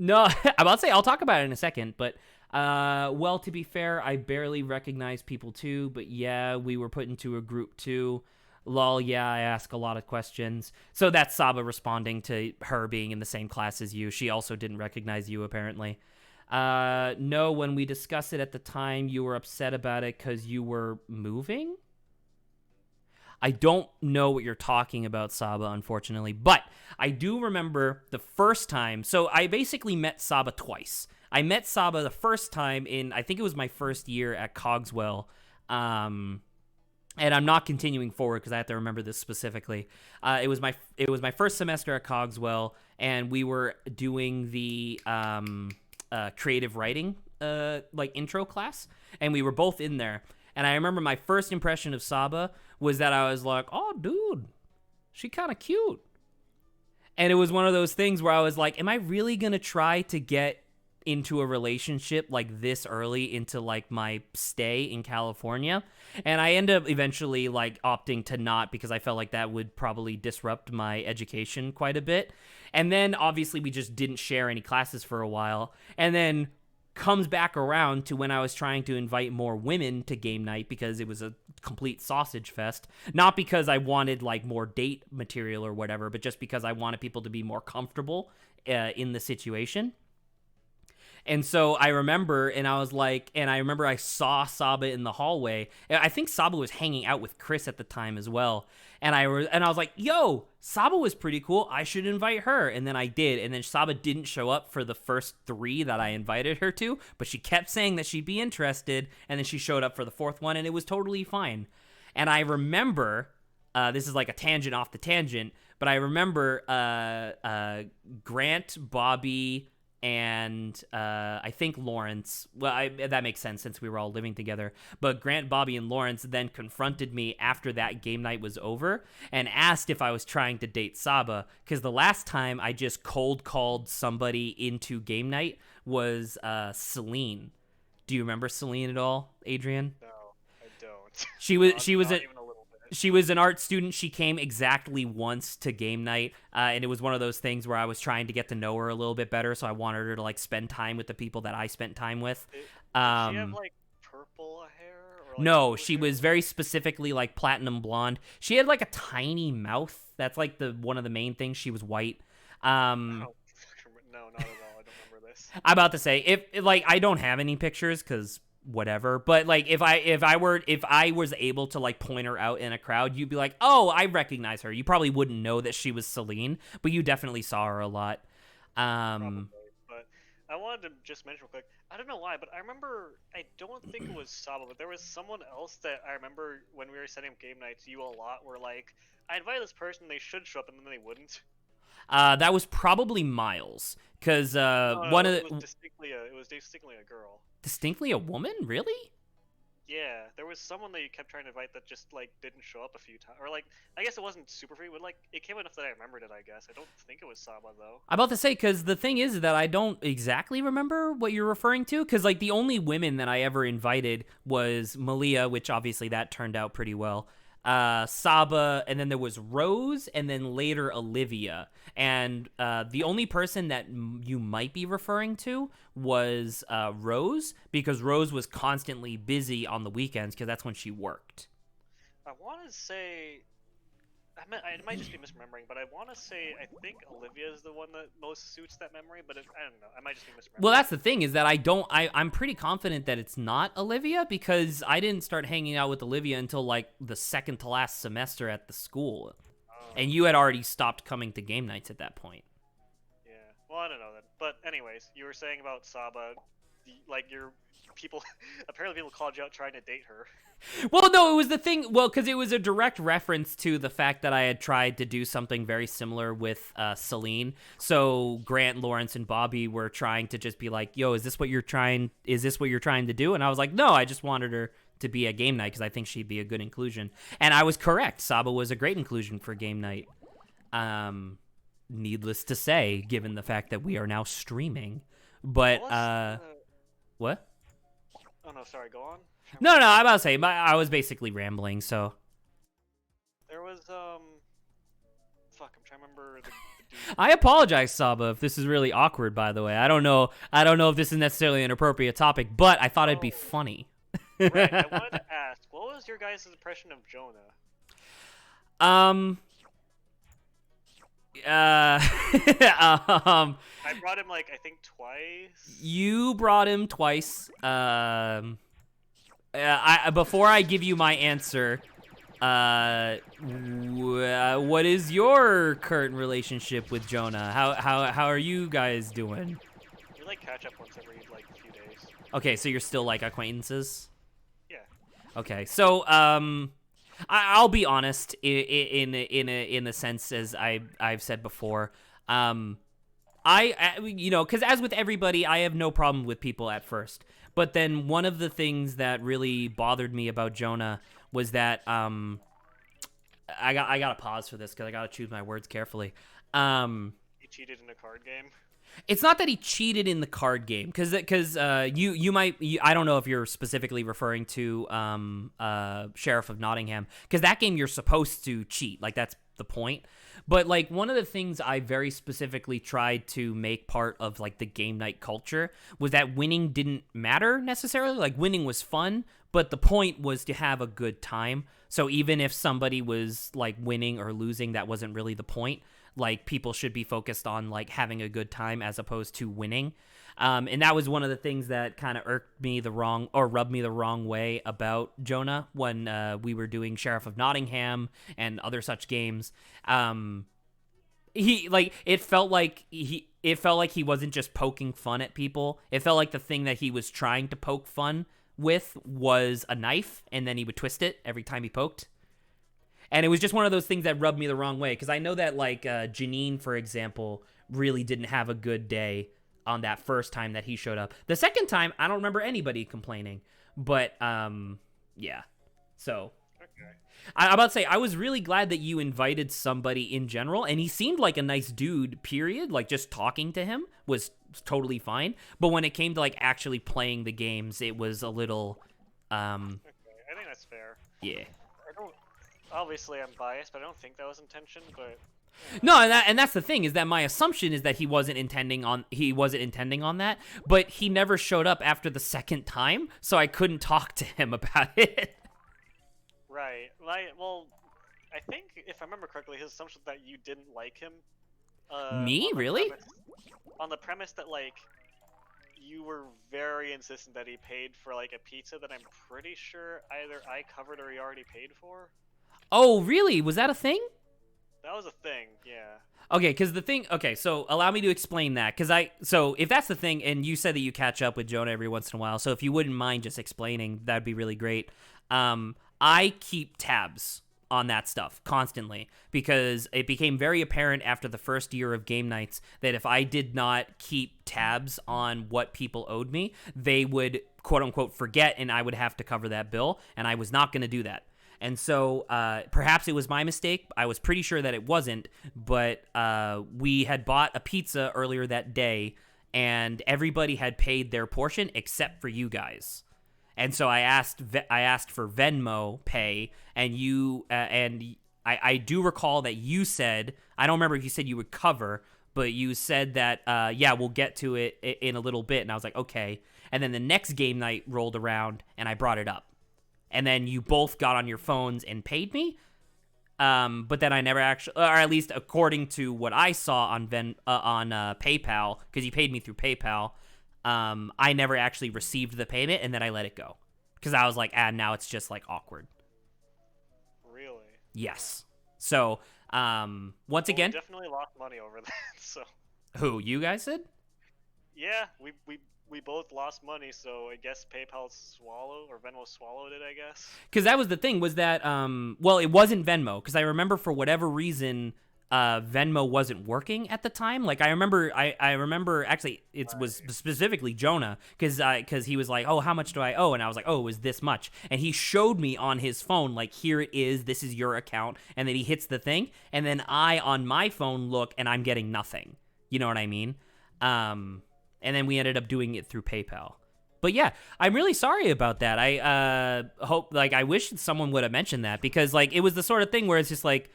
No, I'm about to say I'll talk about it in a second, but well, to be fair, I barely recognize people too, but yeah, we were put into a group too. Lol, yeah, I ask a lot of questions. So that's Saba responding to her being in the same class as you. She also didn't recognize you, apparently. No, when we discussed it at the time, you were upset about it because you were moving? I don't know what you're talking about, Saba, unfortunately, but I do remember the first time. So I basically met Saba twice. I met Saba the first time I think it was my first year at Cogswell, and I'm not continuing forward because I have to remember this specifically. It was my first semester at Cogswell, and we were doing the creative writing intro class, and we were both in there. And I remember my first impression of Saba was that I was like, oh, dude, she kind of cute. And it was one of those things where I was like, am I really going to try to get into a relationship like this early into like my stay in California? And I ended up eventually like opting to not, because I felt like that would probably disrupt my education quite a bit. And then obviously we just didn't share any classes for a while. And then comes back around to when I was trying to invite more women to game night, because it was a complete sausage fest. Not because I wanted like more date material or whatever, but just because I wanted people to be more comfortable in the situation. And so I remember, I saw Saba in the hallway. I think Saba was hanging out with Chris at the time as well. And I was like, yo, Saba was pretty cool. I should invite her. And then I did. And then Saba didn't show up for the first 3 that I invited her to, but she kept saying that she'd be interested. And then she showed up for the 4th one, and it was totally fine. And I remember, this is like a tangent off the tangent, but I remember Grant, Bobby, and I think Lawrence, that makes sense since we were all living together, but Grant, Bobby, and Lawrence then confronted me after that game night was over and asked if I was trying to date Saba, because the last time I just cold called somebody into game night was Celine. Do you remember Celine at all, Adrian? No, I don't. She was Not a, even a little bit. she was an art student. She came exactly once to game night, and it was one of those things where I was trying to get to know her a little bit better, so I wanted her to like spend time with the people that I spent time with. Did she have like purple hair? Or, like, No, blue she hair? was very specifically like platinum blonde. She had like a tiny mouth. That's like one of the main things. She was white. Oh, no, not at all. I don't remember this. I'm about to say, if like I don't have any pictures because whatever, but like if I was able to like point her out in a crowd, you'd be like, oh, I recognize her. You probably wouldn't know that she was Celine, but you definitely saw her a lot. Probably, but I wanted to just mention real quick. I don't know why, but I remember, I don't think it was Saba, but there was someone else that I remember when we were setting up game nights, you a lot were like, I invited this person, they should show up, and then they wouldn't. That was probably Miles, because one of the it was distinctly a girl. Distinctly a woman, really? Yeah, there was someone that you kept trying to invite that just like didn't show up a few times, or like I guess it wasn't super free, but like it came enough that I remembered it. I guess I don't think it was Saba though. I'm about to say, because the thing is that I don't exactly remember what you're referring to, because like the only women that I ever invited was Malia, which obviously that turned out pretty well. Saba, and then there was Rose, and then later Olivia. And the only person that you might be referring to was Rose, because Rose was constantly busy on the weekends because that's when she worked. I want to say, I might just be misremembering, but I want to say I think Olivia is the one that most suits that memory. But I don't know, I might just be misremembering. Well, that's the thing, is that I'm pretty confident that it's not Olivia, because I didn't start hanging out with Olivia until like the second to last semester at the school. And you had already stopped coming to game nights at that point. Yeah. Well, I don't know then. But anyways, you were saying about Saba, like your people, apparently people called you out trying to date her. Well, no, it was the thing. Well, because it was a direct reference to the fact that I had tried to do something very similar with Celine. So Grant, Lawrence, and Bobby were trying to just be like, "Yo, is this what you're trying? Is this what you're trying to do?" And I was like, "No, I just wanted her to be a game night because I think she'd be a good inclusion." And I was correct. Saba was a great inclusion for game night. Needless to say, given the fact that we are now streaming. But what? Oh no, sorry. Go on. No, I'm about to say, I was basically rambling, so. There was, fuck, I'm trying to remember the dude. I apologize, Saba, if this is really awkward, by the way. I don't know if this is necessarily an appropriate topic, but I thought it'd be funny. Right, I wanted to ask, what was your guys' impression of Jonah? I brought him, like, I think twice. You brought him twice. Before I give you my answer, what is your current relationship with Jonah? How are you guys doing? We like catch up once every like few days. Okay, so you're still like acquaintances? Yeah. Okay, so I'll be honest in the sense, as I've said before, I you know, because as with everybody, I have no problem with people at first. But then one of the things that really bothered me about Jonah was that I gotta pause for this because I gotta choose my words carefully. He cheated in a card game. It's not that he cheated in the card game, because you might, I don't know if you're specifically referring to Sheriff of Nottingham, because that game you're supposed to cheat, like that's the point. But like one of the things I very specifically tried to make part of like the game night culture was that winning didn't matter necessarily. Like winning was fun, but the point was to have a good time. So even if somebody was like winning or losing, that wasn't really the point. Like people should be focused on like having a good time as opposed to winning. And that was one of the things that kind of rubbed me the wrong way about Jonah when we were doing Sheriff of Nottingham and other such games. It felt like he wasn't just poking fun at people. It felt like the thing that he was trying to poke fun with was a knife, and then he would twist it every time he poked. And it was just one of those things that rubbed me the wrong way, because I know that like Janine, for example, really didn't have a good day on that first time that he showed up. The second time, I don't remember anybody complaining. But, yeah. So, Okay. I'm about to say, I was really glad that you invited somebody in general, and he seemed like a nice dude, period. Like, just talking to him was totally fine. But when it came to, like, actually playing the games, it was a little, Okay, I think that's fair. yeah. Obviously, I'm biased, but I don't think that was intention. But No, and that's the thing, is that my assumption is that he wasn't intending on that, but he never showed up after the second time, so I couldn't talk to him about it. right, well, I think if I remember correctly, his assumption that you didn't like him. Me? Really? On the premise that like you were very insistent that he paid for like a pizza that I'm pretty sure either I covered or he already paid for. Oh, really? Was that a thing? That was a thing, yeah. Okay, so allow me to explain that, so if that's the thing, and you said that you catch up with Jonah every once in a while, so if you wouldn't mind just explaining, that'd be really great. I keep tabs on that stuff constantly, because it became very apparent after the first year of game nights that if I did not keep tabs on what people owed me, they would quote unquote forget, and I would have to cover that bill, and I was not going to do that. And so perhaps it was my mistake. I was pretty sure that it wasn't, but we had bought a pizza earlier that day, and everybody had paid their portion except for you guys. And so I asked for Venmo pay, and I do recall that you said, I don't remember if you said you would cover, but you said that, yeah, we'll get to it in a little bit. And I was like, okay. And then the next game night rolled around, and I brought it up. And then you both got on your phones and paid me. But then I never actually, or at least according to what I saw on PayPal, because you paid me through PayPal, I never actually received the payment, and then I let it go. Because I was like, now it's just, like, awkward. Really? Yes. So, once again... We definitely lost money over that, so... Who, you guys did? Yeah, we both lost money, so I guess PayPal swallowed, or Venmo swallowed it, I guess. Because that was the thing, was that, well, it wasn't Venmo, because I remember for whatever reason, Venmo wasn't working at the time. Like, I remember, actually, it was specifically Jonah, because he was like, oh, how much do I owe? And I was like, oh, it was this much. And he showed me on his phone, like, here it is, this is your account, and then he hits the thing, and then I, on my phone, look, and I'm getting nothing. You know what I mean? And then we ended up doing it through PayPal. But yeah, I'm really sorry about that. I I wish someone would have mentioned that, because, like, it was the sort of thing where it's just like,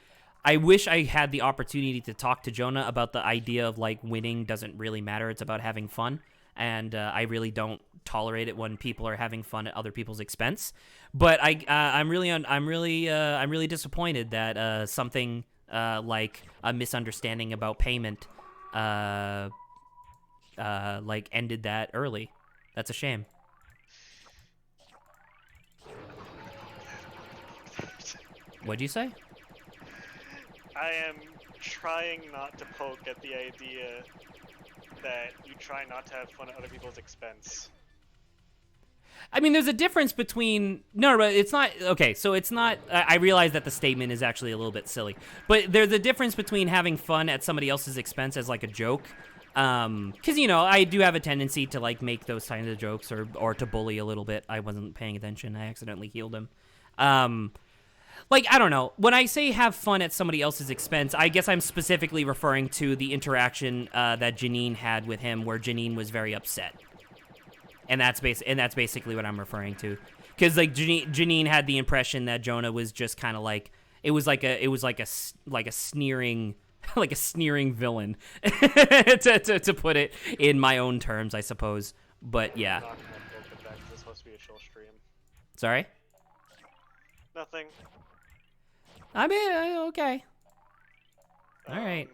I wish I had the opportunity to talk to Jonah about the idea of, like, winning doesn't really matter. It's about having fun. And I really don't tolerate it when people are having fun at other people's expense. But I'm really disappointed that something like a misunderstanding about payment like ended that early. That's a shame. What'd you say? I am trying not to poke at the idea that you try not to have fun at other people's expense. I mean, there's a difference between... No, but it's not... Okay, so it's not... I realize that the statement is actually a little bit silly. But there's a difference between having fun at somebody else's expense as, like, a joke. Because, you know, I do have a tendency to, like, make those kinds of jokes or to bully a little bit. I wasn't paying attention. I accidentally healed him. Like, I don't know. When I say have fun at somebody else's expense, I guess I'm specifically referring to the interaction that Janine had with him, where Janine was very upset. And that's basically what I'm referring to. Because, like, Janine had the impression that Jonah was just kind of like... It was like a sneering... like a sneering villain, to put it in my own terms, I suppose. But yeah. I'm not gonna poke at that 'cause it's supposed to be a chill stream. Sorry? Nothing. I mean, okay. All right.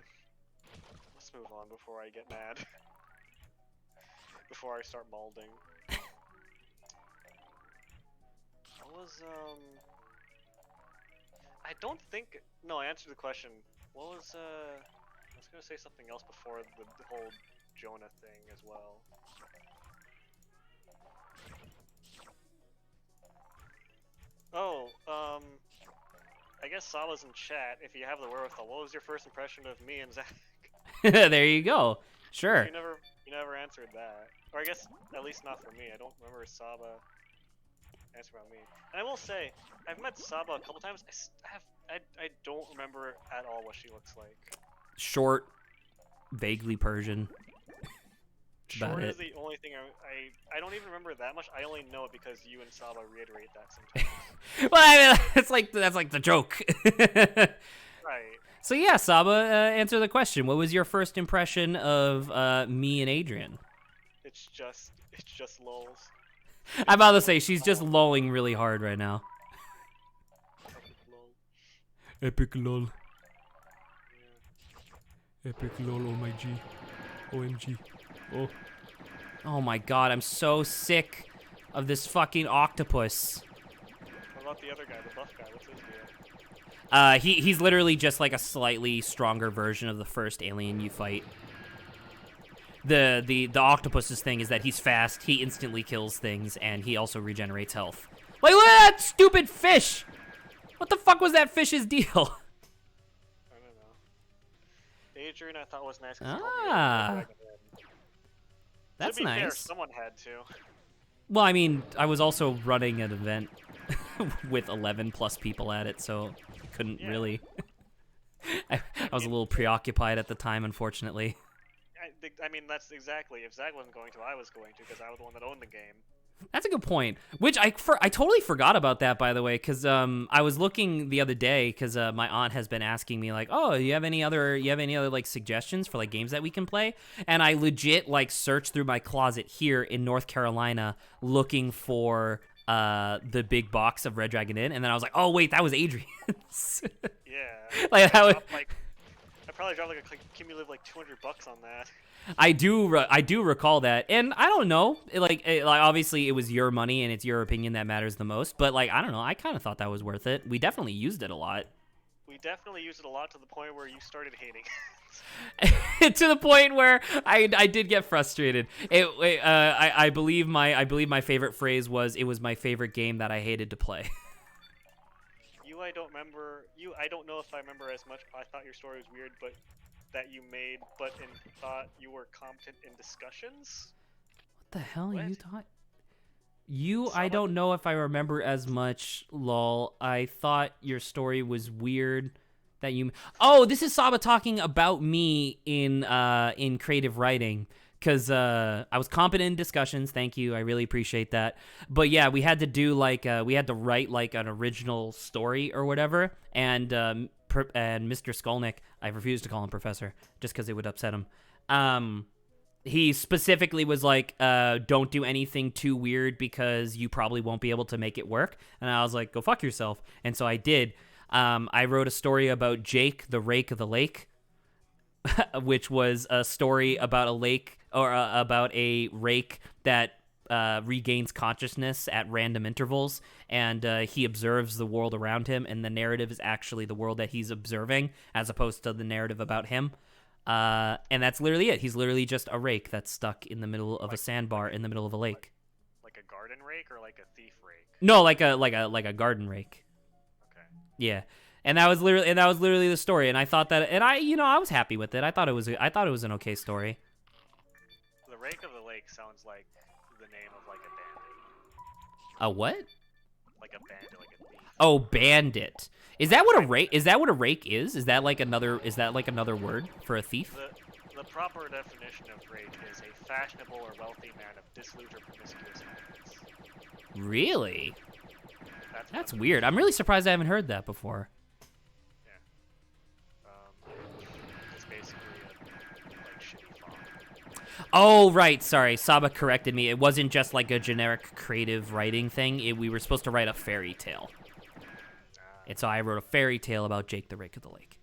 Let's move on before I get mad. Before I start balding. What was, I don't think... No, I answered the question. What was, I was gonna say something else before the whole Jonah thing as well. Oh, I guess Sawa's in chat, if you have the wherewithal. What was your first impression of me and Zach? There you go. Sure. You never answered that. Or I guess, at least not for me. I don't remember Saba answering about me. And I will say, I've met Saba a couple times. I don't remember at all what she looks like. Short, vaguely Persian. Short is the only thing I don't even remember that much. I only know it because you and Saba reiterate that sometimes. Well, I mean, that's like the joke. Right. So yeah, Saba, answer the question. What was your first impression of me and Adrian? It's just lols. I'm about to say she's just lolling really hard right now. Epic lol. Yeah. Epic lol, oh my G. OMG. Oh my god, I'm so sick of this fucking octopus. What about the other guy, the buff guy? What's his deal? He's literally just like a slightly stronger version of the first alien you fight. The octopus's thing is that he's fast, he instantly kills things, and he also regenerates health. Like, look at that stupid fish! What the fuck was that fish's deal? I don't know. Adrian, I thought was nice. That's to be nice. Fair, someone had to. Well, I mean, I was also running an event with 11 plus people at it, so I couldn't really. I was a little preoccupied at the time, unfortunately. I mean, that's exactly. If Zach wasn't going to, I was going to, because I was the one that owned the game. That's a good point. Which I totally forgot about that, by the way, because I was looking the other day because my aunt has been asking me like, oh, you have any other like suggestions for like games that we can play? And I legit like searched through my closet here in North Carolina looking for the big box of Red Dragon Inn, and then I was like, oh wait, that was Adrian's. Yeah. Like how. I probably dropped like a cumulative like $200 on that. I do recall that, and I don't know, like obviously it was your money and it's your opinion that matters the most, but like I don't know, I kind of thought that was worth it. We definitely used it a lot. We definitely used it a lot to the point where you started hating it. To the point where I did get frustrated. I believe my favorite phrase was, it was my favorite game that I hated to play. I don't remember. I don't know if I remember as much. I thought your story was weird, but that you made, thought you were competent in discussions. What the hell What? you thought? I don't know if I remember as much, lol. I thought your story was weird. That you. Oh, this is Saba talking about me in creative writing. Because I was competent in discussions, thank you, I really appreciate that. But yeah, we had to do like, we had to write like an original story or whatever, and Mr. Skolnick, I refuse to call him Professor, just because it would upset him. He specifically was like, don't do anything too weird because you probably won't be able to make it work. And I was like, go fuck yourself. And so I did. I wrote a story about Jake, the Rake of the Lake, which was a story about a lake, or about a rake that regains consciousness at random intervals, and he observes the world around him, and the narrative is actually the world that he's observing, as opposed to the narrative about him. And that's literally it. He's literally just a rake that's stuck in the middle of a sandbar in the middle of a lake. Like a garden rake or like a thief rake? No, like a garden rake. Okay. Yeah. And that was literally the story, and I thought that, and I was happy with it. I thought it was an okay story. The Rake of the Lake sounds like the name of like a bandit. A what? Like a bandit, like a thief. Oh, bandit. Is that what a rake? Is that what a rake is? Is that like another word for a thief? The proper definition of rake is a fashionable or wealthy man of dissolute or promiscuous habits. Really? That's weird. I'm really surprised I haven't heard that before. It's basically a like shitty font. Oh, right. Sorry. Saba corrected me. It wasn't just like a generic creative writing thing. We were supposed to write a fairy tale. And so I wrote a fairy tale about Jake the Rake of the Lake.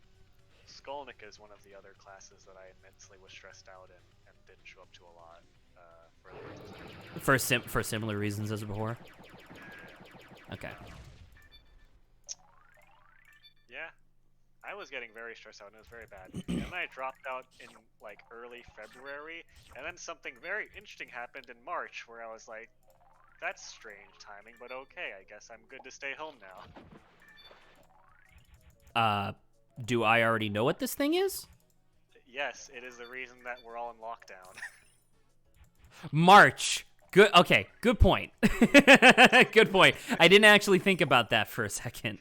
Skolnick is one of the other classes that I immensely was stressed out in and didn't show up to a lot for the reasons For similar reasons as before? Okay. Yeah. I was getting very stressed out and it was very bad. And then I dropped out in like early February, and then something very interesting happened in March where I was like, that's strange timing, but okay, I guess I'm good to stay home now. Do I already know what this thing is? Yes, it is the reason that we're all in lockdown. March. Good. Okay. Good point. Good point. I didn't actually think about that for a second.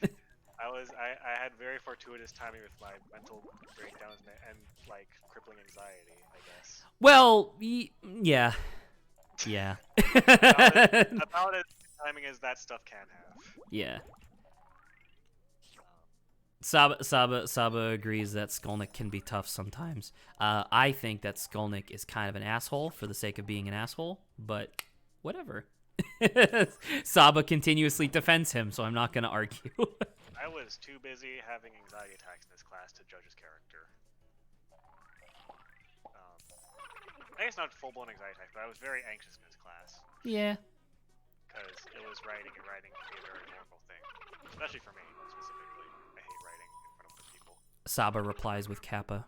I had very fortuitous timing with my mental breakdowns and like crippling anxiety, I guess. Well, yeah. Yeah. about as timing as that stuff can have. Yeah. Saba agrees that Skolnick can be tough sometimes. I think that Skolnick is kind of an asshole for the sake of being an asshole, but whatever. Saba continuously defends him, so I'm not going to argue. I was too busy having anxiety attacks in this class to judge his character. I guess not full-blown anxiety attacks, but I was very anxious in this class. Yeah. Because it was writing, and writing can be a very normal thing. Especially for me, specifically. I hate writing in front of other people. Saba replies with Kappa.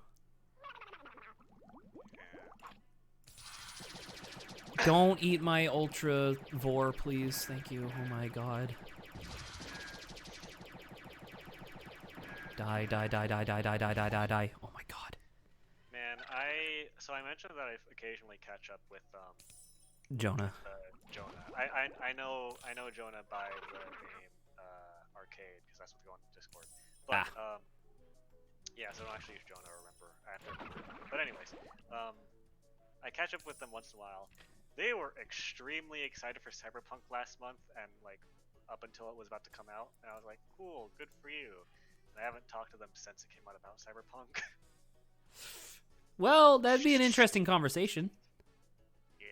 Don't eat my Ultra Vor, please. Thank you. Oh my god. Die. Oh my god. Man, so I mentioned that I occasionally catch up with Jonah. Jonah. I know Jonah by the name Arcade because that's what's going on Discord. But yeah, so I don't actually use Jonah or remember. I have to remember. But anyways, I catch up with them once in a while. they were extremely excited for Cyberpunk last month, and like up until it was about to come out, and I was like, cool, good for you. And I haven't talked to them since it came out about Cyberpunk. Well, that'd be an interesting conversation. Yeah,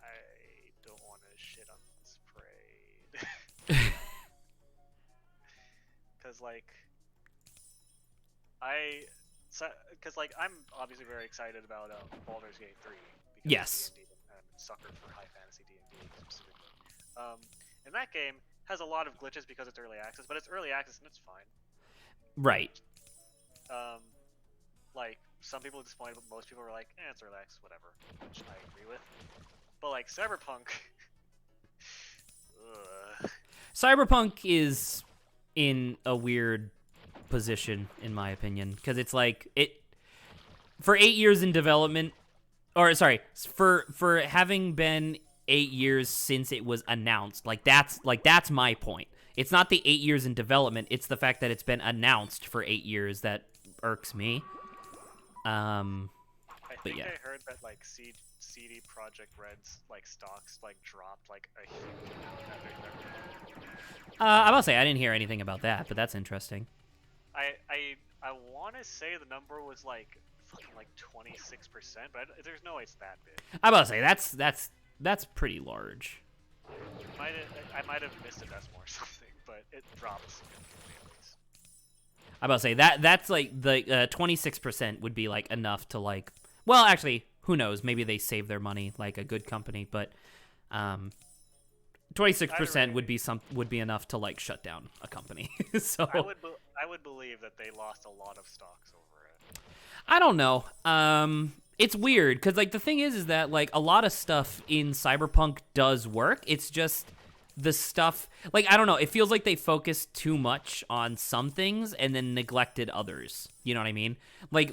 I don't want to shit on this parade. Cause like, cause like I'm obviously very excited about Baldur's Gate 3. Because Yes. D&D, and I'm a sucker for high fantasy D&D specifically. And that game has a lot of glitches because it's early access, but it's early access and it's fine. Right. Like some people were disappointed, but most people were like, it's early access, whatever, which I agree with. But like Cyberpunk, Cyberpunk is in a weird position, in my opinion, because it's like for 8 years in development, or sorry, for having been 8 years since it was announced. That's my point. It's not the 8 years in development; it's the fact that it's been announced for 8 years that irks me. I But think yeah. I heard that like CD Projekt Red's like stocks like dropped like a huge amount after that. I must say I didn't hear anything about that, but that's interesting. I want to say the number was like fucking like 26%, but there's no way it's that big. I must say that's pretty large. I might have missed a decimal or something, but it dropped significantly at least. I about to say that's like the 26% would be like enough to like. Well, actually, who knows? Maybe they save their money like a good company, but 26% would be enough to like shut down a company. So I would believe that they lost a lot of stocks over it. I don't know. It's weird because like the thing is that like a lot of stuff in Cyberpunk does work. It's just the stuff like I don't know. It feels like they focused too much on some things and then neglected others. You know what I mean? Like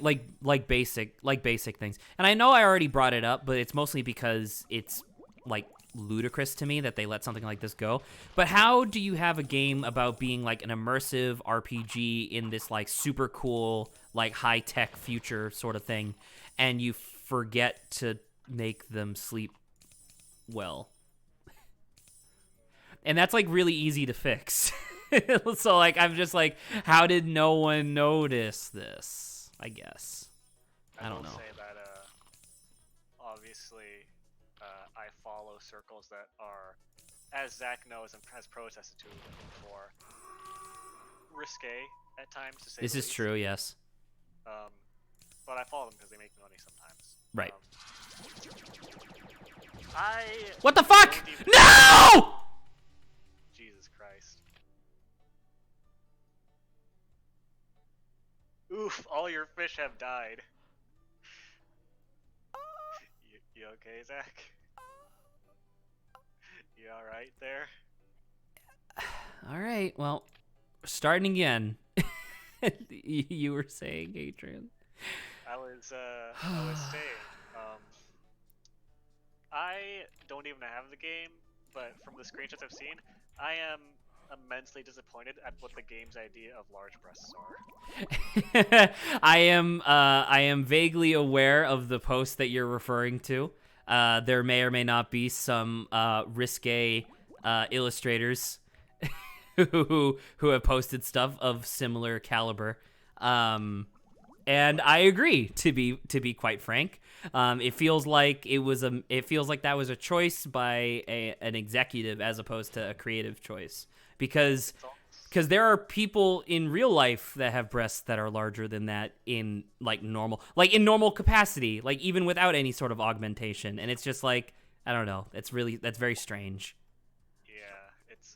basic things. And I know I already brought it up, but it's mostly because it's like ludicrous to me that they let something like this go. But how do you have a game about being like an immersive RPG in this like super cool like high-tech future sort of thing and you forget to make them sleep well? And that's like really easy to fix. So like I'm just like, how did no one notice this? I guess I don't know. Say that obviously I follow circles that are, as Zach knows and has protested to before, risque at times to say This the is least. true, yes. But I follow them because they make money sometimes. Right. What the fuck? No! Jesus Christ. Oof, all your fish have died. You okay, Zach? You alright there? All right, well, starting again. You were saying, Adrian. I was saying, I don't even have the game, but from the screenshots I've seen, I am immensely disappointed at what the game's idea of large breasts are. I am vaguely aware of the post that you're referring to. There may or may not be some risque illustrators who have posted stuff of similar caliber. And I agree, to be quite frank. It feels like that was a choice by an executive as opposed to a creative choice, because there are people in real life that have breasts that are larger than that in normal capacity, like even without any sort of augmentation, and it's just like, I don't know, that's very strange. Yeah, it's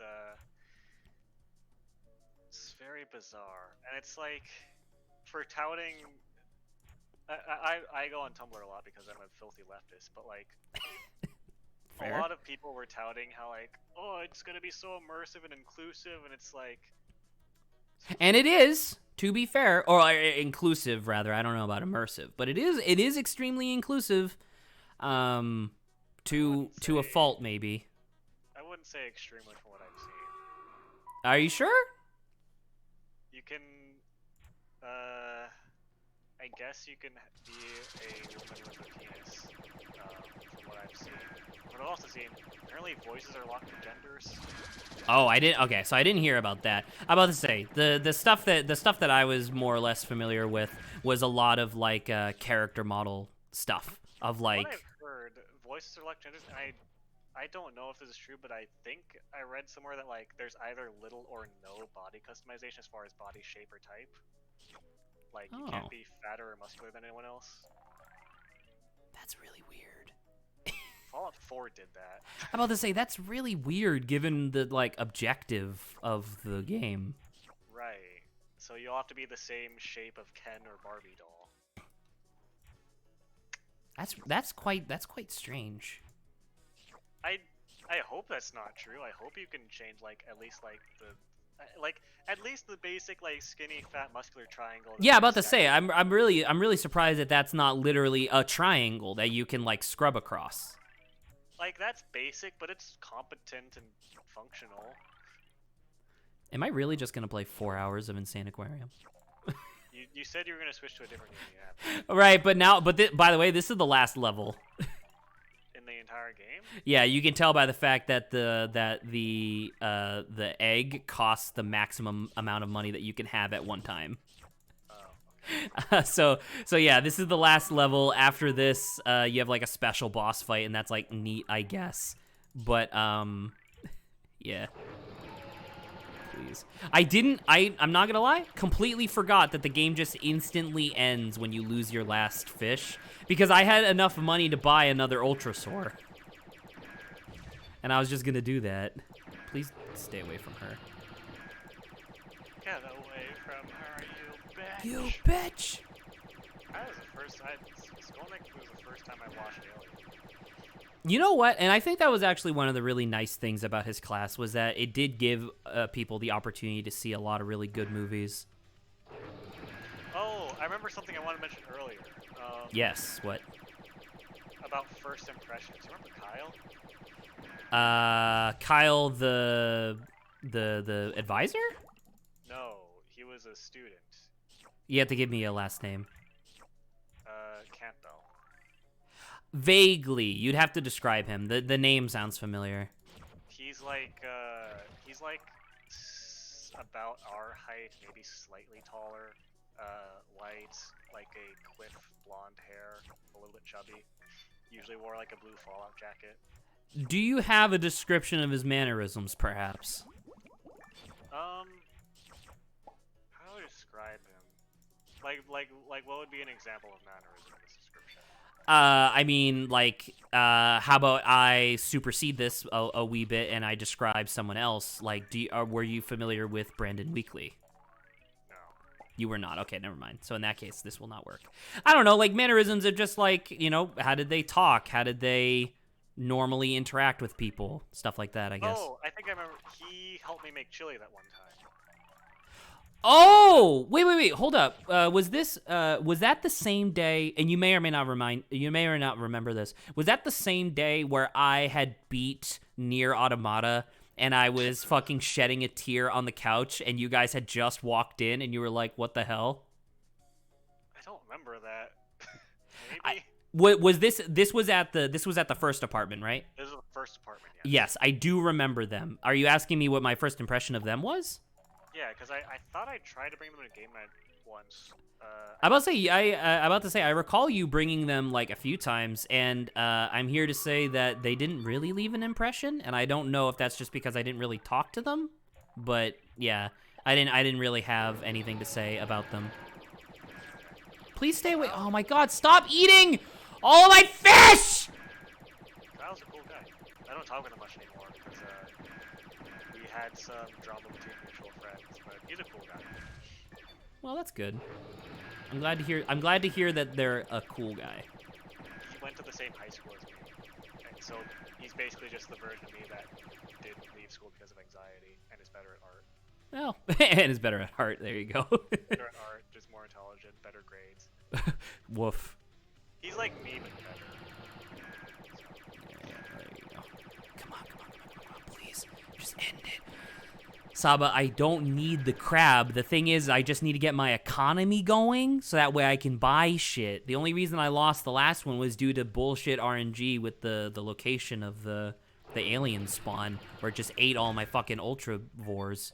very bizarre, and it's like, for touting, I go on Tumblr a lot because I'm a filthy leftist, but like, Fair. a lot of people were touting how like, oh, it's gonna be so immersive and inclusive, and it's like, and it is, to be fair, or inclusive rather. I don't know about immersive, but it is extremely inclusive, to a fault maybe. I wouldn't say extremely from what I've seen. Are you sure? You can, I guess you can be a woman with a penis, from what I've seen. What I've also seen, apparently voices are locked to genders. Oh, I didn't. Okay, so I didn't hear about that. I'm about to say the stuff that I was more or less familiar with was a lot of like character model stuff of What like. I've heard, voices are locked to genders, and I don't know if this is true, but I think I read somewhere that like there's either little or no body customization as far as body shape or type. Like you Oh. can't be fatter or muscular than anyone else. That's really weird. Fallout 4 did that. I'm about to say that's really weird given the like objective of the game. Right. So you'll have to be the same shape of Ken or Barbie doll. That's quite strange. I hope that's not true. I hope you can change like at least like at least the basic like skinny fat muscular triangle. Yeah, about to say I'm really surprised that that's not literally a triangle that you can like scrub across. Like that's basic, but it's competent and functional. Am I really just gonna play 4 hours of Insaniquarium? You said you were gonna switch to a different game. Yeah. Right, but by the way, this is the last level. In the entire game? Yeah, you can tell by the fact that the egg costs the maximum amount of money that you can have at one time. So yeah, this is the last level. After this, you have like a special boss fight, and that's like neat, I guess. But yeah. Please. I'm not gonna lie, completely forgot that the game just instantly ends when you lose your last fish, because I had enough money to buy another Ultrasaur. And I was just gonna do that. Please stay away from her. Get away from her, you bitch! You bitch! That was the first time. Skolnick was the first time I watched Alien. You know what? And I think that was actually one of the really nice things about his class was that it did give people the opportunity to see a lot of really good movies. Oh, I remember something I wanted to mention earlier. Yes, what? About first impressions. You remember Kyle? Kyle the advisor? No, he was a student. You have to give me a last name. Campbell. Vaguely, you'd have to describe him. The name sounds familiar. He's like about our height, maybe slightly taller, white, like a quiff blonde hair, a little bit chubby. Usually wore like a blue Fallout jacket. Do you have a description of his mannerisms, perhaps? How do I describe him? Like what would be an example of mannerism in this description? I mean, like, how about I supersede this a wee bit and I describe someone else? Like, were you familiar with Brandon Weekly? No. You were not. Okay, never mind. So in that case, this will not work. I don't know, like, mannerisms are just like, you know, how did they talk? How did they normally interact with people? Stuff like that, I guess. Oh, I think I remember. He helped me make chili that one time. Oh, wait, hold up. Was that the same day? And you may or may not remember this. Was that the same day where I had beat Nier Automata and I was fucking shedding a tear on the couch and you guys had just walked in and you were like, "What the hell?" I don't remember that. Maybe. Was this was at the first apartment, right? This is the first apartment. Yes, I do remember them. Are you asking me what my first impression of them was? Yeah, because I thought I tried to bring them to game night once. I'm about to say I recall you bringing them like a few times, and I'm here to say that they didn't really leave an impression, and I don't know if that's just because I didn't really talk to them, but yeah, I didn't really have anything to say about them. Please stay away. Oh my God! Stop eating all of my fish! Kyle's a cool guy. I don't talk with him much anymore because we had some drama between mutual friends, but he's a cool guy. Well, that's good. I'm glad to hear that they're a cool guy. He went to the same high school as me, and so he's basically just the version of me that didn't leave school because of anxiety and is better at art. Well, and is better at heart. There you go. Better at art, just more intelligent, better grades. Woof. He's like me, but better. There you go. Come on, please. Just end it. Saba, I don't need the crab. The thing is, I just need to get my economy going so that way I can buy shit. The only reason I lost the last one was due to bullshit RNG with the location of the alien spawn, where it just ate all my fucking ultravores.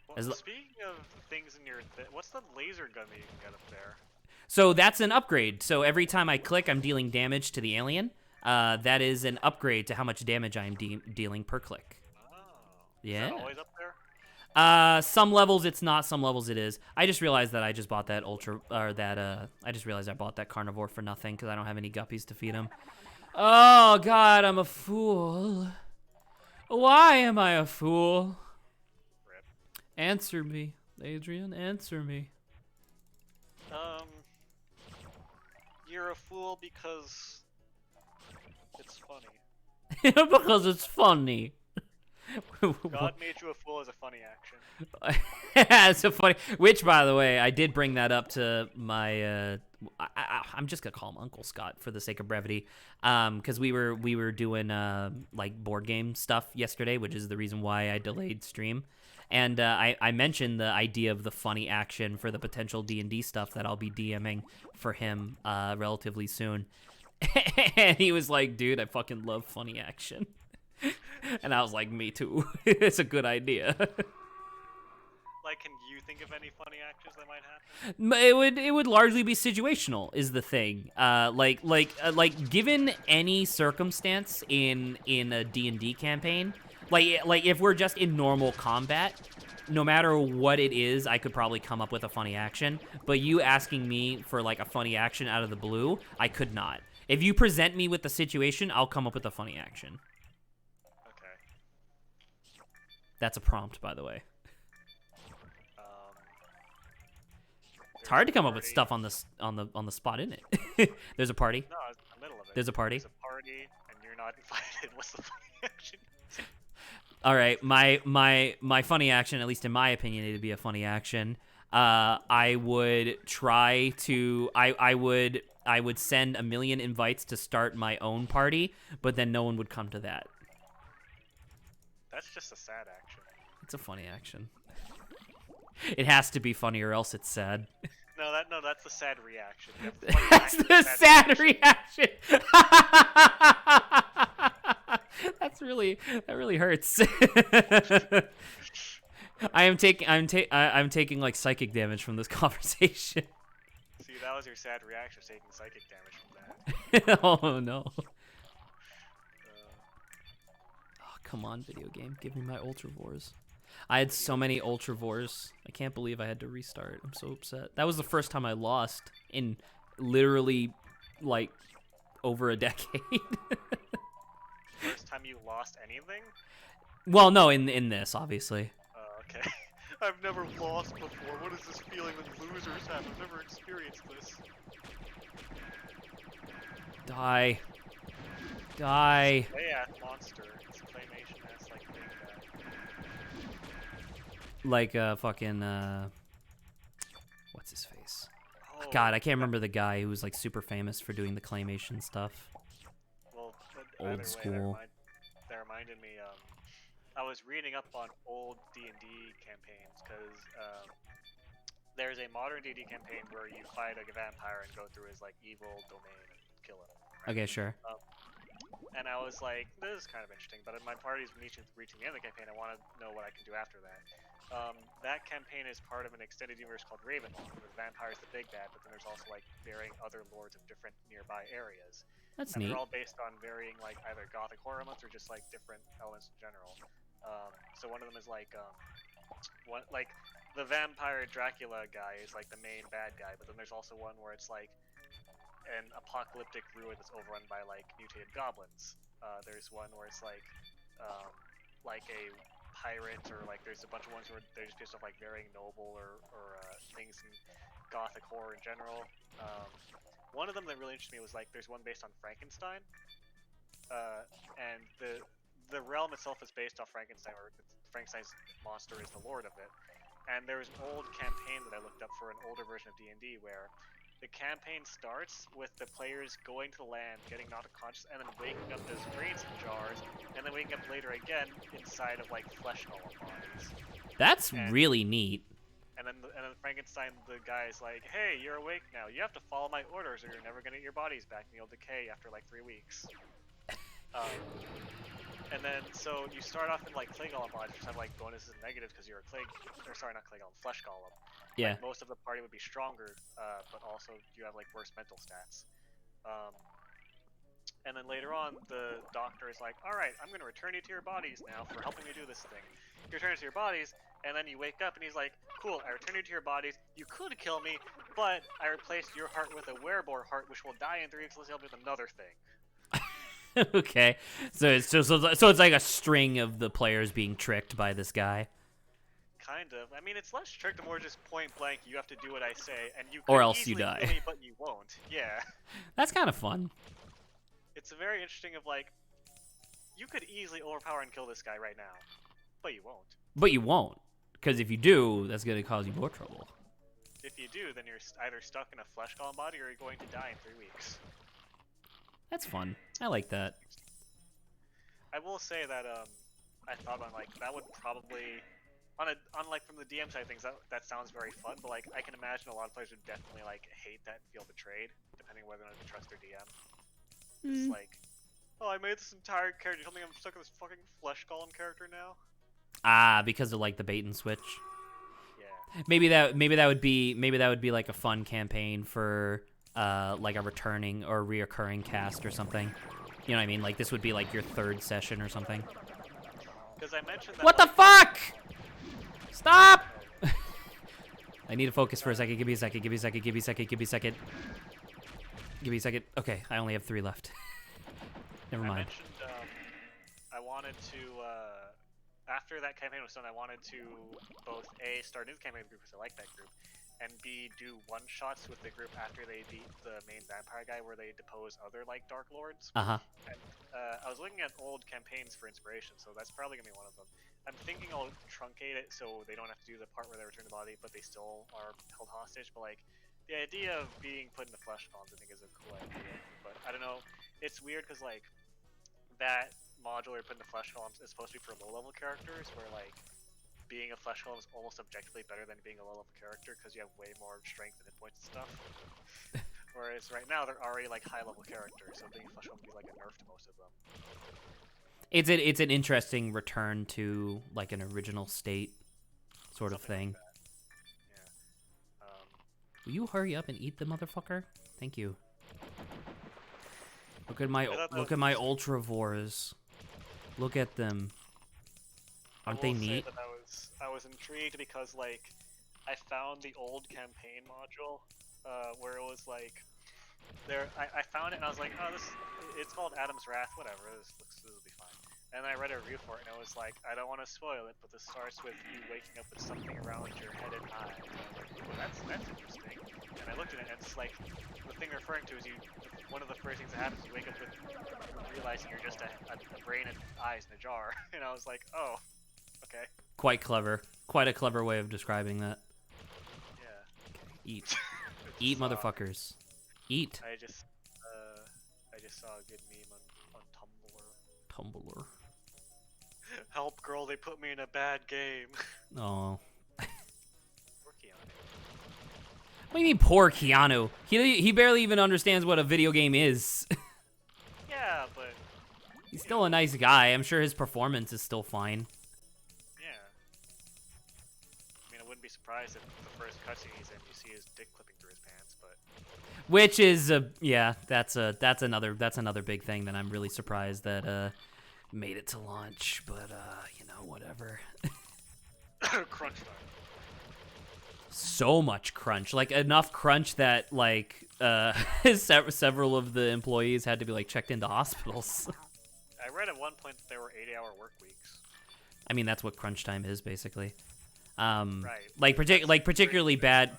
Well, speaking of things in your... what's the laser gun that you can get up there? So that's an upgrade. So every time I click, I'm dealing damage to the alien. That is an upgrade to how much damage I am dealing per click. Oh. Yeah. Is that always up there? Some levels it's not, some levels it is. I just realized that I just bought that I just realized I bought that carnivore for nothing because I don't have any guppies to feed him. Oh god, I'm a fool. Why am I a fool? Rip. Answer me, Adrian, answer me. You're a fool because it's funny. Because it's funny. God made you a fool as a funny action. It's a funny. Which, by the way, I did bring that up to my. I'm just gonna call him Uncle Scott for the sake of brevity, because we were doing like board game stuff yesterday, which is the reason why I delayed stream. And I mentioned the idea of the funny action for the potential D&D stuff that I'll be DMing for him relatively soon. And he was like, dude, I fucking love funny action. And I was like, me too. It's a good idea. Like, can you think of any funny actions that might happen? It would largely be situational, is the thing. Like given any circumstance in a D&D campaign, like if we're just in normal combat, no matter what it is, I could probably come up with a funny action. But you asking me for like a funny action out of the blue, I could not. If you present me with the situation, I'll come up with a funny action. Okay. That's a prompt, by the way. It's hard to come up with stuff on the spot, isn't it? There's a party. No, it's in the middle of it. There's a party. There's a party, and you're not invited. What's the funny action? All right, my funny action, at least in my opinion, it'd be a funny action. I would try to I would send 1 million invites to start my own party, but then no one would come to that. That's just a sad action. It's a funny action. It has to be funny or else it's sad. No, that's the sad reaction. That's the sad reaction. That really hurts. I'm taking like psychic damage from this conversation. See, that was your sad reaction, taking psychic damage from that. Oh no. Oh, come on, video game. Give me my ultravores. I had so many ultravores. I can't believe I had to restart. I'm so upset. That was the first time I lost in literally like over a decade. First time you lost anything? Well, no, in this, obviously. Oh, okay. I've never lost before. What is this feeling that losers have? I've never experienced this. Die. Die. Play-ass monster. It's a claymation-ass, like, big guy. Like, fucking, what's his face? Oh, God, I can't remember the guy who was, like, super famous for doing the claymation stuff. Well, Old either school. Way, that reminded me, I was reading up on old D&D campaigns, because, there's a modern D&D campaign where you fight a vampire and go through his, like, evil domain and kill him. Right? Okay, sure. And I was like, this is kind of interesting, but if my party's reaching the end of the campaign, I want to know what I can do after that. That campaign is part of an extended universe called Ravenloft, where the vampire's the big bad, but then there's also, like, varying other lords of different nearby areas. That's And neat. they're all based on varying, like, either gothic horror elements or just, like, different elements in general. So one of them is, like, the vampire Dracula guy is, like, the main bad guy, but then there's also one where it's, like, an apocalyptic ruin that's overrun by, like, mutated goblins. There's one where it's, like a pirate, or, like, there's a bunch of ones where they're just based off, like, varying noble or things in gothic horror in general. One of them that really interested me was, like, there's one based on Frankenstein, and the realm itself is based off Frankenstein, or Frankenstein's monster is the lord of it. And there was an old campaign that I looked up for an older version of D&D where the campaign starts with the players going to the land, getting knocked unconscious, and then waking up as brains in jars, and then waking up later again inside of, like, flesh-golem bodies. That's And- really neat. And then Frankenstein, the guy is like, "Hey, you're awake now. You have to follow my orders, or you're never gonna get your bodies back, and you'll decay after like 3 weeks." And then so you start off in like clay golem mods, which have like bonuses and negatives because you're a not clay golem, flesh golem. Yeah. Like, most of the party would be stronger, but also you have like worse mental stats. And then later on, the doctor is like, "All right, I'm gonna return you to your bodies now for helping me do this thing." You return to your bodies, and then you wake up, and he's like, "Cool, I returned you to your bodies. You could kill me, but I replaced your heart with a wereboar heart, which will die in 3 weeks unless you help me with another thing." Okay, so it's just so it's like a string of the players being tricked by this guy, Kind of. I mean, it's less tricked, more just point blank. You have to do what I say, and you Or could else you easily die. kill me, but you won't. Yeah. That's kind of fun. It's a very interesting of like, you could easily overpower and kill this guy right now, but you won't. But you won't, because if you do, that's going to cause you more trouble. If you do, then you're either stuck in a flesh golem body or you're going to die in 3 weeks. That's fun. I like that. I will say that I thought on like that would probably on like from the DM side of things that sounds very fun, but like I can imagine a lot of players would definitely like hate that and feel betrayed, depending on whether or not they trust their DM. It's like, oh, I made this entire character. You told me I'm stuck in this fucking flesh golem character now. Ah, because of like the bait and switch. Yeah. Maybe that would be like a fun campaign for like a returning or reoccurring cast or something. You know what I mean? Like this would be like your 3rd session or something. Because I mentioned that. What the fuck? Stop! I need to focus for a second. Give me a second. Give me a second. Give me a second. Give me a second. Give me a second. Okay, I only have 3 left. Never mind. I mentioned I wanted to after that campaign was done, I wanted to both A, start a new campaign group because I like that group, and B, do one-shots with the group after they beat the main vampire guy where they depose other like Dark Lords. Uh-huh. And I was looking at old campaigns for inspiration, so that's probably going to be one of them. I'm thinking I'll truncate it so they don't have to do the part where they return the body, but they still are held hostage. But like, the idea of being put in the flesh columns, I think, is a cool idea. But I don't know, it's weird because like that module where you put in the flesh columns is supposed to be for low-level characters, where like being a flesh column is almost objectively better than being a low-level character because you have way more strength and hit points and stuff. Whereas right now they're already like high-level characters, so being a flesh column would be like a nerf to most of them. It's an interesting return to like an original state sort of thing. Like that. Yeah. Will you hurry up and eat the motherfucker? Thank you. Look at my ultravores. Look at them. Aren't they neat? That I was intrigued because like I found the old campaign module where it was like I found it and I was like, oh, it's called Adam's Wrath, whatever. This will be fine. And then I read a review for it and it was like, I don't want to spoil it, but this starts with you waking up with something around your head and eye. And I was like, well, that's interesting. And I looked at it and it's like the thing referring to is one of the first things that happens is you wake up with realizing you're just a brain and eyes in a jar. And I was like, oh, okay. Quite clever. Quite a clever way of describing that. Yeah. Eat. Eat, motherfuckers. Eat. I just saw a good meme on Tumblr. Tumblr. Help, girl! They put me in a bad game. Oh. Poor Keanu. What do you mean, poor Keanu? He barely even understands what a video game is. Yeah, but He's still a nice guy. I'm sure his performance is still fine. yeah. I mean, I wouldn't be surprised if the first cutscene he's in, you see his dick clipping through his pants. But Which is that's another big thing that I'm really surprised that made it to launch, but you know, whatever. crunch time. So much crunch, like enough crunch that like several of the employees had to be like checked into hospitals. I read at one point that there were 80-hour work weeks. I mean, that's what crunch time is basically. Right. Like particularly bad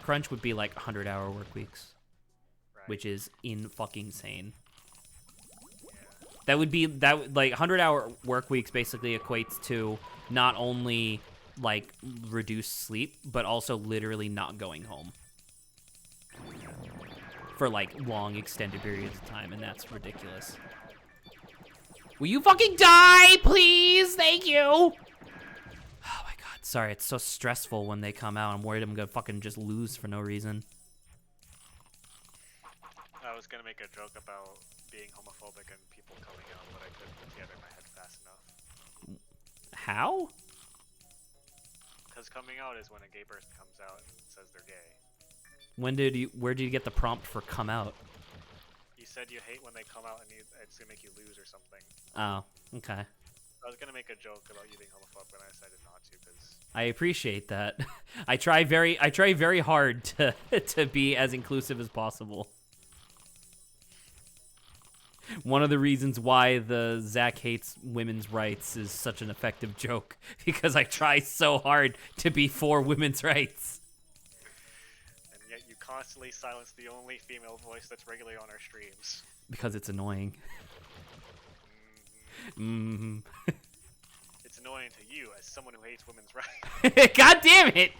crunch would be like 100-hour work weeks, Right. which is fucking insane. That would like 100-hour work weeks basically equates to not only like reduced sleep, but also literally not going home for like long extended periods of time, and that's ridiculous. Will you fucking die, please? Thank you. Oh my god, Sorry, it's so stressful when they come out. I'm worried I'm gonna fucking just lose for no reason. I was gonna make a joke about being homophobic and people coming out, but I couldn't put together in my head fast enough. How? Because coming out is when a gay person comes out and says they're gay. Where did you get the prompt for come out? You said you hate when they come out and it's gonna make you lose or something. Oh, okay. I was gonna make a joke about you being homophobic, but I decided not to because I appreciate that. I try very hard to be as inclusive as possible. One of the reasons why the Zach hates women's rights is such an effective joke, because I try so hard to be for women's rights. and yet you constantly silence the only female voice that's regularly on our streams. Because it's annoying. Mm-hmm. It's annoying to you as someone who hates women's rights. God damn it!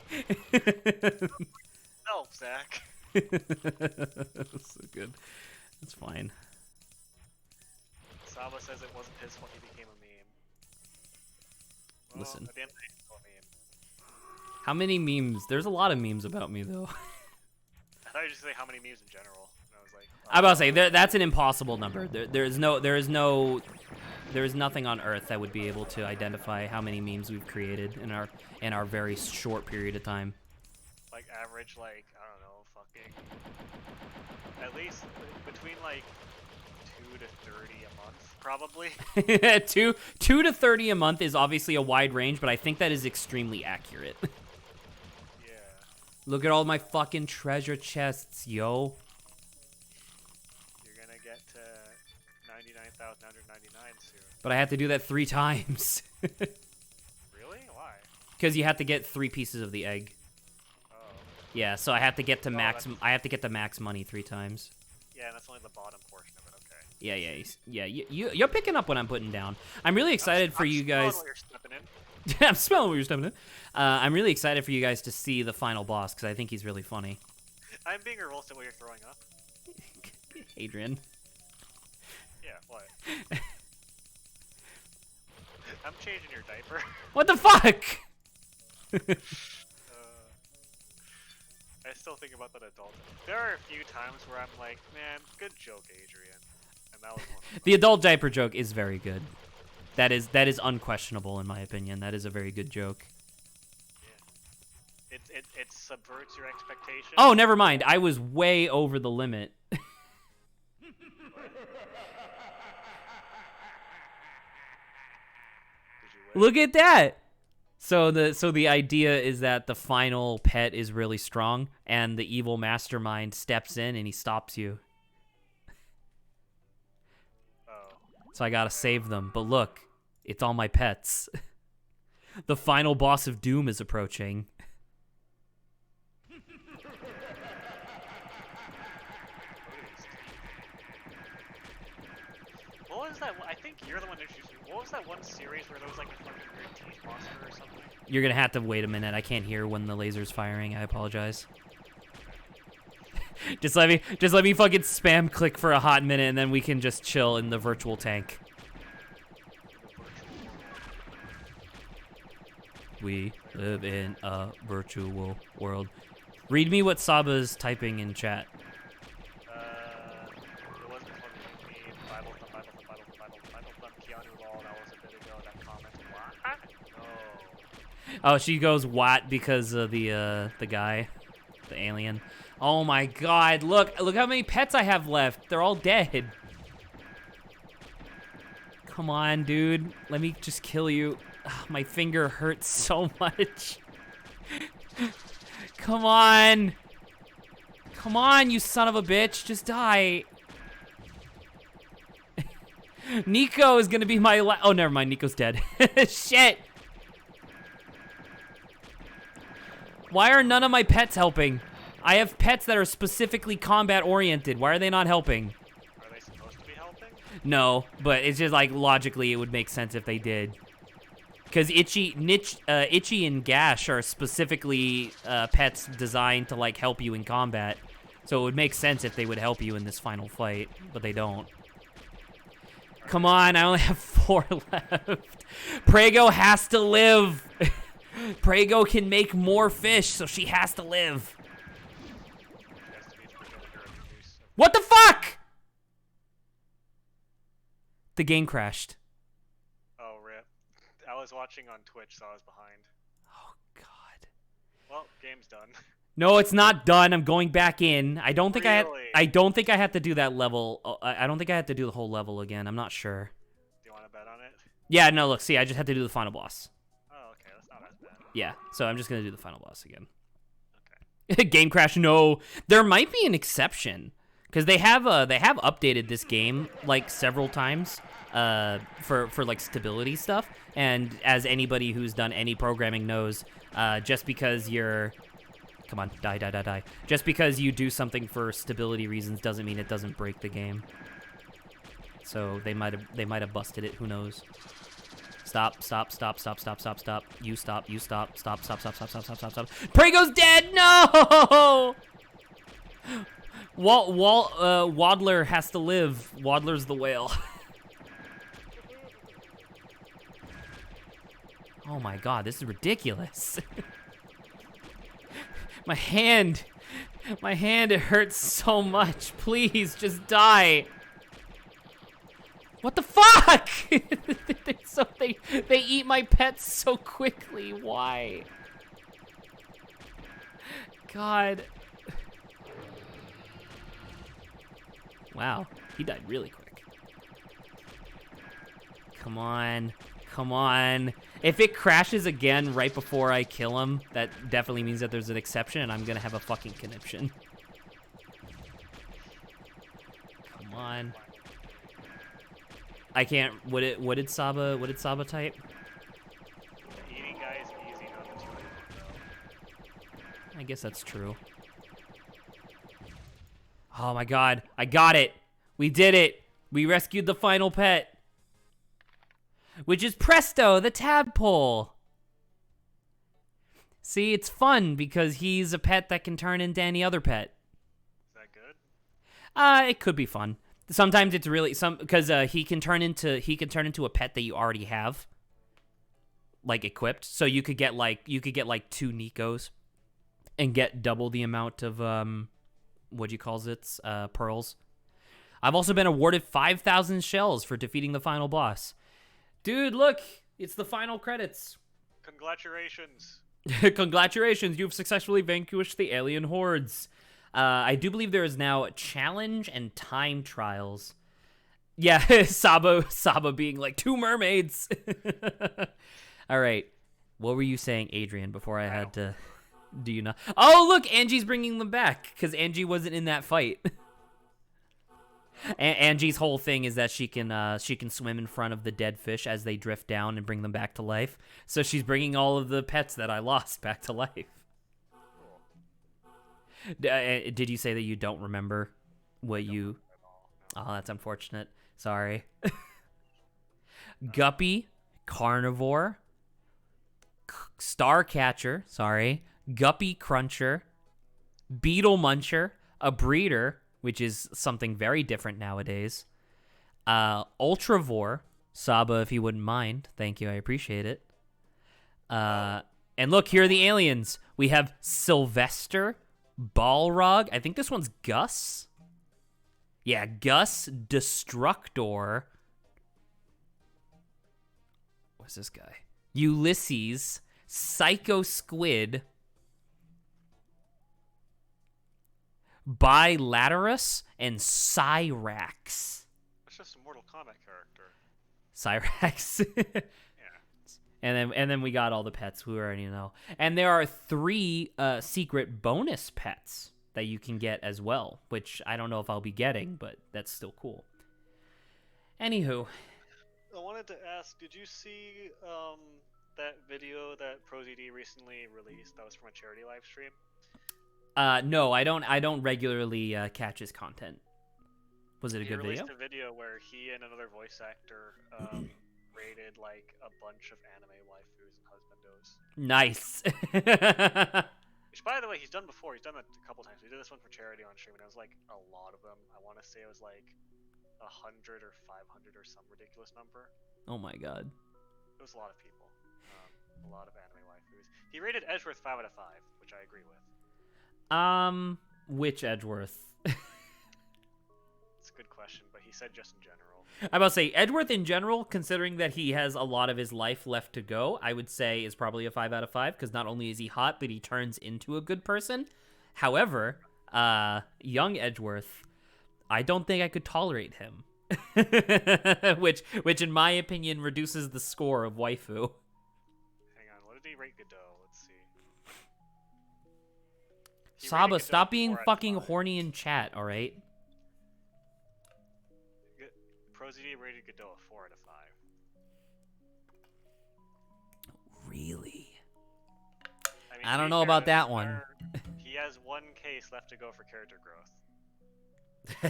Help, Zach. So good. That's fine. Saba says it wasn't his fault he became a meme. Well, Listen. at the end of the day, it's still a meme. How many memes? There's a lot of memes about me, though. I thought you were just say how many memes in general. And I was like, I'm about to say that's an impossible number. There is nothing on Earth that would be able to identify how many memes we've created in our very short period of time. like average, like, I don't know, fucking, at least between like 2 to 30 a month, probably. 2 to 30 a month is obviously a wide range, but I think that is extremely accurate. Yeah. Look at all my fucking treasure chests, yo. You're gonna get to 99,999 soon. But I have to do that 3 times. Really? Why? Because you have to get 3 pieces of the egg. Oh. Yeah, so I have to get to max. that's- I have to get the max money 3 times. Yeah, and that's only the bottom portion of it, okay. Yeah. You're picking up what I'm putting down. I'm really excited for you smelling guys. what you're stepping in. I'm smelling what you're stepping in. I'm really excited for you guys to see the final boss because I think he's really funny. I'm being revolted while you're throwing up. Adrian. Yeah, what? I'm changing your diaper. What the fuck? I still think about that adult. There are a few times where I'm like, man, good joke, Adrian. And that was one of them. The adult diaper joke is very good. That is unquestionable in my opinion. That is a very good joke. Yeah. It subverts your expectations. Oh, never mind. I was way over the limit. Did you Look at that. So the idea is that the final pet is really strong and the evil mastermind steps in and he stops you. Oh. So I gotta save them. But look, it's all my pets. The final boss of Doom is approaching. What was that? I think you're the one that introduced me. What was that one series where there was like a fucking weird teeth monster or something? You're gonna have to wait a minute. I can't hear when the laser's firing. I apologize. just let me fucking spam click for a hot minute and then we can just chill in the virtual tank. We live in a virtual world. Read me what Saba's typing in chat. It wasn't fucking me. Bible thumb, Keanu Lol. That was a bit ago. That comment. What? No. Oh, she goes what because of the guy, the alien. Oh my god, look how many pets I have left. They're all dead. Come on, dude. Let me just kill you. Ugh, my finger hurts so much. Come on. Come on, you son of a bitch. Just die. Nico is gonna be my oh, never mind. Nico's dead. Shit. Why are none of my pets helping? I have pets that are specifically combat oriented. Why are they not helping? Are they supposed to be helping? No, but it's just like logically it would make sense if they did. Because Itchy and Gash are specifically pets designed to like help you in combat. So it would make sense if they would help you in this final fight, but they don't. Come on, I only have 4 left. Prego has to live. Prego can make more fish, so she has to live. She has to be the progenitor of the goose. What the fuck? The game crashed. Oh, rip. I was watching on Twitch, so I was behind. Oh, God. Well, game's done. No, it's not done. I'm going back in. I don't think Really? I don't think I have to do that level. I don't think I have to do the whole level again. I'm not sure. Do you want to bet on it? Yeah, no, look, see, I just had to do the final boss. Oh, okay, that's not as bad. Yeah, so I'm just going to do the final boss again. Okay. Game crash, no. There might be an exception because they have updated this game like several times for like stability stuff. And as anybody who's done any programming knows, just because you're come on, die. Just because you do something for stability reasons doesn't mean it doesn't break the game. So they might have busted it. Who knows? Stop. You stop. Stop. Prego's dead. No. Waddler has to live. Waddler's the whale. Oh my God, this is ridiculous. My hand, it hurts so much. Please, just die. What the fuck? They eat my pets so quickly. Why? God. Wow, he died really quick. Come on. If it crashes again right before I kill him, that definitely means that there's an exception, and I'm gonna have a fucking conniption. Come on. I can't. What did Saba type? The eating guy is easy, not the two though. I guess that's true. Oh my God, I got it. We did it. We rescued the final pet. Which is Presto, the tadpole. See, it's fun because he's a pet that can turn into any other pet. Is that good? It could be fun. Sometimes it's really because he can turn into a pet that you already have, like equipped. So you could get like 2 Nikos, and get double the amount of pearls. I've also been awarded 5,000 shells for defeating the final boss. Dude, look, it's the final credits. Congratulations. Congratulations, you've successfully vanquished the alien hordes. I do believe there is now a challenge and time trials. Yeah, Saba being like 2 mermaids. All right, what were you saying, Adrian, before I had to... Do you know? Oh, look, Angie's bringing them back because Angie wasn't in that fight. Angie's whole thing is that she can swim in front of the dead fish as they drift down and bring them back to life. So she's bringing all of the pets that I lost back to life. Did you say that you don't remember what you... Oh, that's unfortunate. Sorry. Guppy, Carnivore, Starcatcher, sorry, Guppy Cruncher, Beetle Muncher, a Breeder, which is something very different nowadays, Ultravore, Saba, if you wouldn't mind. Thank you, I appreciate it. And look, here are the aliens. We have Sylvester, Balrog. I think this one's Gus. Yeah, Gus, Destructor. What's this guy? Ulysses, Psycho Squid, Bilaterus, and Cyrax. That's just a Mortal Kombat character. Cyrax. Yeah. And then we got all the pets who already know. And there are 3 secret bonus pets that you can get as well, which I don't know if I'll be getting, but that's still cool. Anywho. I wanted to ask, did you see that video that ProZD recently released that was from a charity live stream? No, I don't regularly catch his content. Was it a good video? He released a video where he and another voice actor rated like a bunch of anime waifus and husbandos. Nice. Which, by the way, he's done before. He's done it a couple times. We did this one for charity on stream, and it was like a lot of them. I want to say it was like 100 or 500 or some ridiculous number. Oh my god. It was a lot of people. A lot of anime waifus. waifus. He rated Edgeworth 5 out of 5, which I agree with. Which Edgeworth? It's a good question, but he said just in general. I'm about to say Edgeworth in general, considering that he has a lot of his life left to go, I would say is probably a 5 out of 5 because not only is he hot, but he turns into a good person. However, young Edgeworth, I don't think I could tolerate him, which in my opinion reduces the score of waifu. Hang on, what did he rate Godot? Let's see. He rated Saba, Godot stop 4 being out of fucking 5. horny in chat, all right? ProZD rated Godot a 4 out of 5. Really? mean, I to don't be know fair, about to that be one. fair, he has one case left to go for character growth.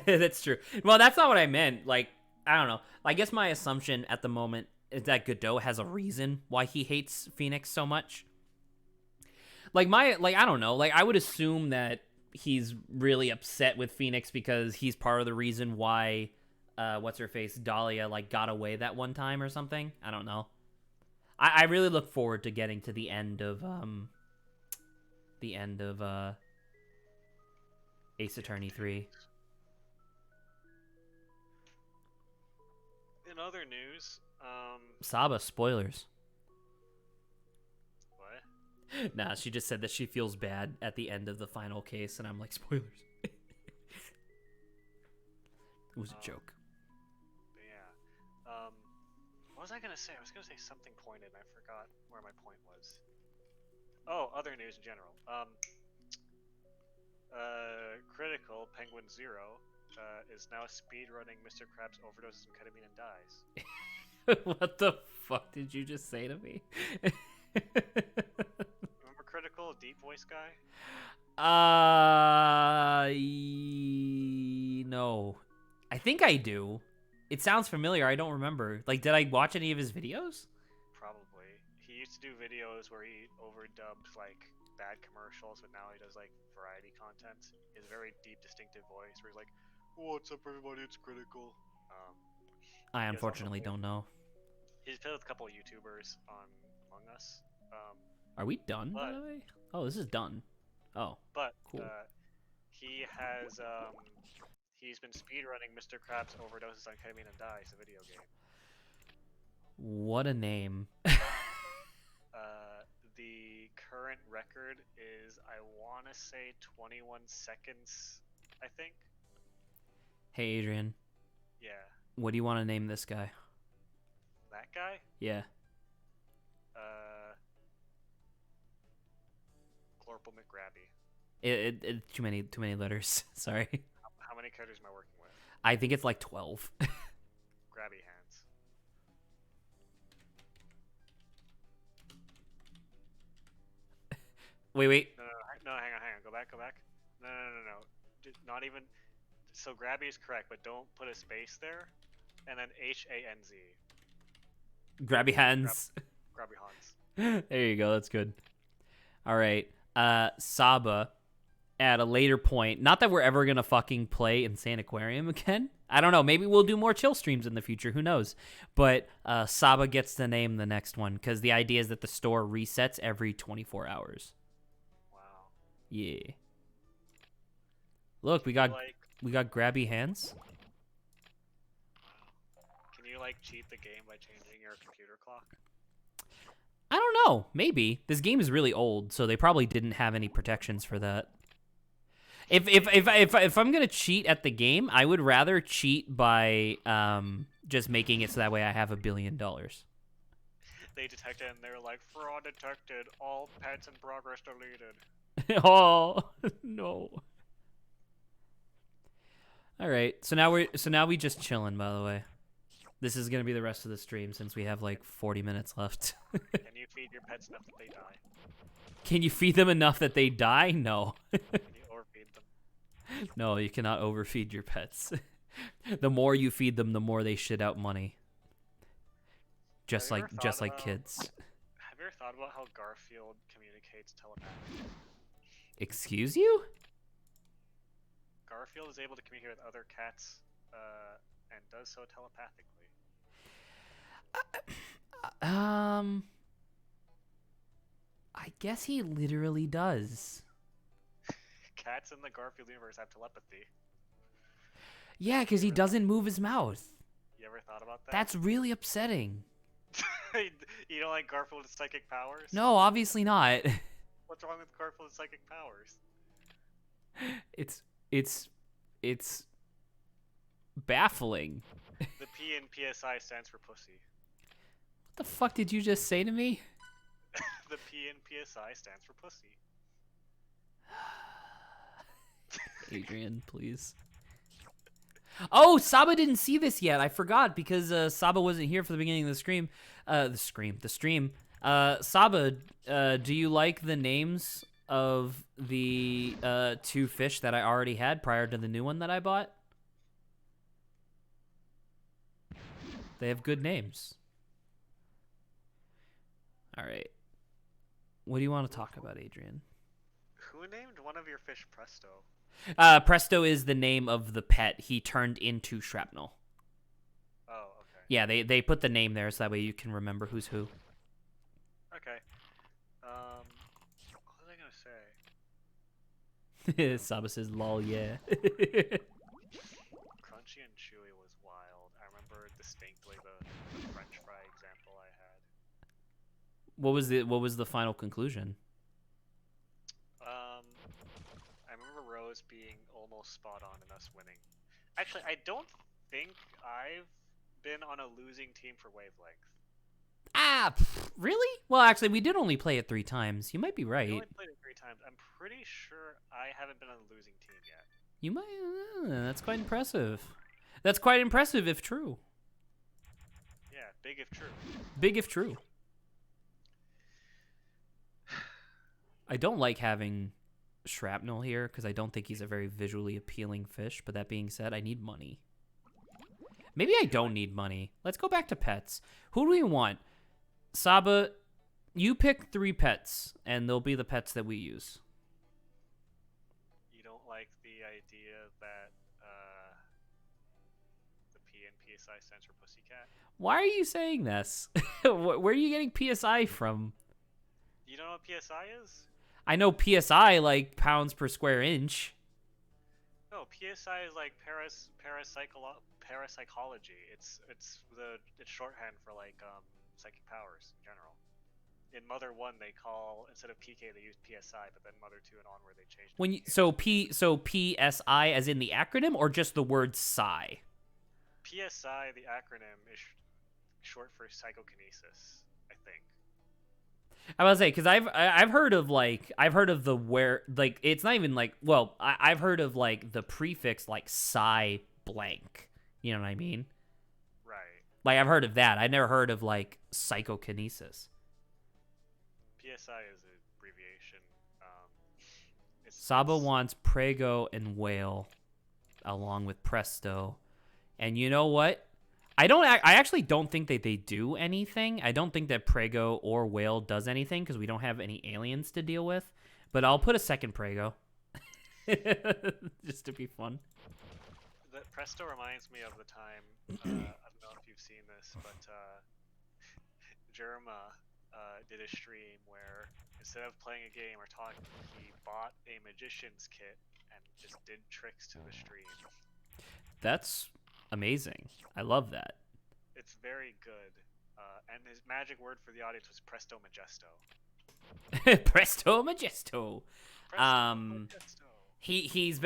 That's true. Well, that's not what I meant. Like, I don't know. I guess my assumption at the moment is that Godot has a reason why he hates Phoenix so much. I don't know. Like, I would assume that he's really upset with Phoenix because he's part of the reason why, what's her face, Dahlia, like, got away that one time or something. I don't know. I really look forward to getting to the end of Ace Attorney 3. In other news, Saba, spoilers. what? Nah, she just said that she feels bad at the end of the final case, and I'm like, spoilers. It was a joke. But yeah. What was I gonna say? I was gonna say something pointed, and I forgot where my point was. Oh, other news in general. Critical Penguin Zero is now speedrunning Mr. Krabs overdoses on ketamine and dies. What the fuck did you just say to me? Remember Critical, deep voice guy? No. I think I do. It sounds familiar. I don't remember. Like, did I watch any of his videos? Probably. He used to do videos where he overdubbed like bad commercials, but now he does like variety content. His very deep, distinctive voice, where he's like, "What's up, everybody? It's Critical." I he does unfortunately also- don't know. He's played with a couple of YouTubers on Among Us. Are we done, by the way? Oh, this is done. Oh, But Cool. he has he's been speedrunning Mr. Krabs overdoses on ketamine and dies, a video game. what a name. The current record is, I want to say, 21 seconds, I think. Hey, Adrian. Yeah, What do you want to name this guy? that guy. Yeah. Glorple McGrabby. Too many letters. Sorry. How many characters am I working with? I think it's like 12. Grabby hands. Wait. No, hang on. Go back. No. Not even. So Grabby is correct, but don't put a space there. And then HANZ. Grabby hands. Grabby Hans. There you go. That's good. All right. Saba, at a later point, not that we're ever going to fucking play Insaniquarium again. I don't know. Maybe we'll do more chill streams in the future. Who knows? But Saba gets to name the next one because the idea is that the store resets every 24 hours. Wow. Yeah. Look, we got Like, grabby hands. can you like cheat the game by changing your computer clock? I don't know. Maybe this game is really old, so they probably didn't have any protections for that. If I'm gonna cheat at the game, I would rather cheat by just making it so that way I have $1 billion. They detected and they were like, fraud detected. All pets in progress deleted. Oh no. All right, so now we just chilling. By the way, this is gonna be the rest of the stream since we have like 40 minutes left. Can you feed your pets enough that they die? Can you feed them enough that they die? No. Can you overfeed them? No, you cannot overfeed your pets. The more you feed them, the more they shit out money. Just Have you like ever just thought like about- kids. Have you ever thought about how Garfield communicates telepathically? Excuse you? Garfield is able to communicate with other cats, and does so telepathically. I guess he literally does. Cats in the Garfield universe have telepathy. Yeah, because he doesn't move his mouth. You ever thought about that? That's really upsetting. You don't like Garfield's psychic powers? No, obviously not. What's wrong with Garfield's psychic powers? It's baffling. The P in PSI stands for pussy. What the fuck did you just say to me? The P in PSI stands for pussy. Adrian, please. Oh, Saba didn't see this yet. I forgot because Saba wasn't here for the beginning of the stream. The stream. Saba, do you like the names of the 2 fish that I already had prior to the new one that I bought? They have good names. All right. What do you want to talk about, Adrian? Who named one of your fish Presto? Presto is the name of the pet he turned into Shrapnel. Oh, okay. Yeah, they put the name there so that way you can remember who's who. Okay. What was I gonna say? Saba says, lol, yeah. Crunchy and chewy was wild. I remember distinctly the French fry example I had. What was the final conclusion? I remember Rose being almost spot on and us winning. Actually, I don't think I've been on a losing team for Wavelength. Really? Well, actually, we did only play it 3 times. You might be right. I only played it 3 times. I'm pretty sure I haven't been on a losing team yet. You might. That's quite impressive. That's quite impressive if true. Yeah, big if true. Big if true. I don't like having Shrapnel here because I don't think he's a very visually appealing fish. But that being said, I need money. Maybe I don't need money. Let's go back to pets. Who do we want? Saba, you pick 3 pets, and they'll be the pets that we use. You don't like the idea that the P in PSI stands for pussycat? Why are you saying this? Where are you getting PSI from? You don't know what PSI is? I know PSI, like pounds per square inch. No, PSI is like parapsychology. It's shorthand for like psychic powers in general. In Mother 1, they call, instead of PK, they use PSI, but then Mother 2 and onward they changed it. When you, so PSI as in the acronym or just the word psi? PSI, the acronym, is short for psychokinesis, I think. I was say because I've heard of the where, like, it's not even like, well, I've heard of like the prefix like psi blank. You know what I mean? Right. Like I've heard of that. I never heard of like psychokinesis. PSI is an abbreviation. Saba wants Prego and Whale along with Presto. And you know what? I actually don't think that they do anything. I don't think that Prego or Whale does anything because we don't have any aliens to deal with. But I'll put a second Prego. Just to be fun. The Presto reminds me of the time, I don't know if you've seen this, but Jerma did a stream where instead of playing a game or talking, he bought a magician's kit and just did tricks to the stream. That's amazing. I love that. It's very good. And his magic word for the audience was Presto Majesto. Presto Majesto. Presto Majesto. He's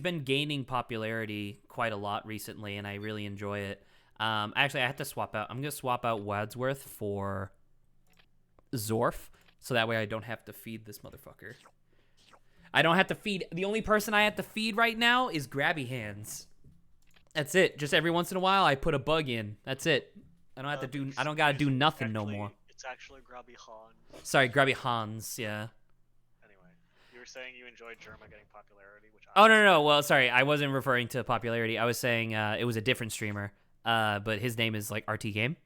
been gaining popularity quite a lot recently, and I really enjoy it. Actually, I have to swap out. I'm gonna swap out Wadsworth for Zorf, so that way I don't have to feed this motherfucker. I don't have to feed. The only person I have to feed right now is Grabby Hands. That's it. Just every once in a while, I put a bug in. That's it. I don't have to do. I don't gotta do nothing no more. It's actually Grabby Han. Sorry, Grabby Hans. Yeah. Anyway, you were saying you enjoyed Jerma getting popularity, which Oh no. Well, sorry, I wasn't referring to popularity. I was saying it was a different streamer. But his name is like RT Game,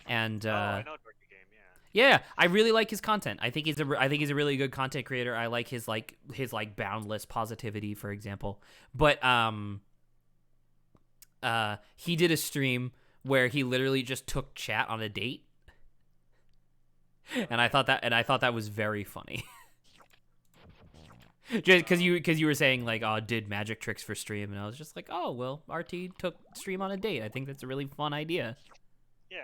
and I know RT Game. yeah, I really like his content. I think he's a really good content creator. I like his boundless positivity, for example. But he did a stream where he literally just took chat on a date. and I thought that was very funny. Just because you were saying like, oh, did magic tricks for stream, and I was just like, oh well, RT took stream on a date. I think that's a really fun idea. Yeah.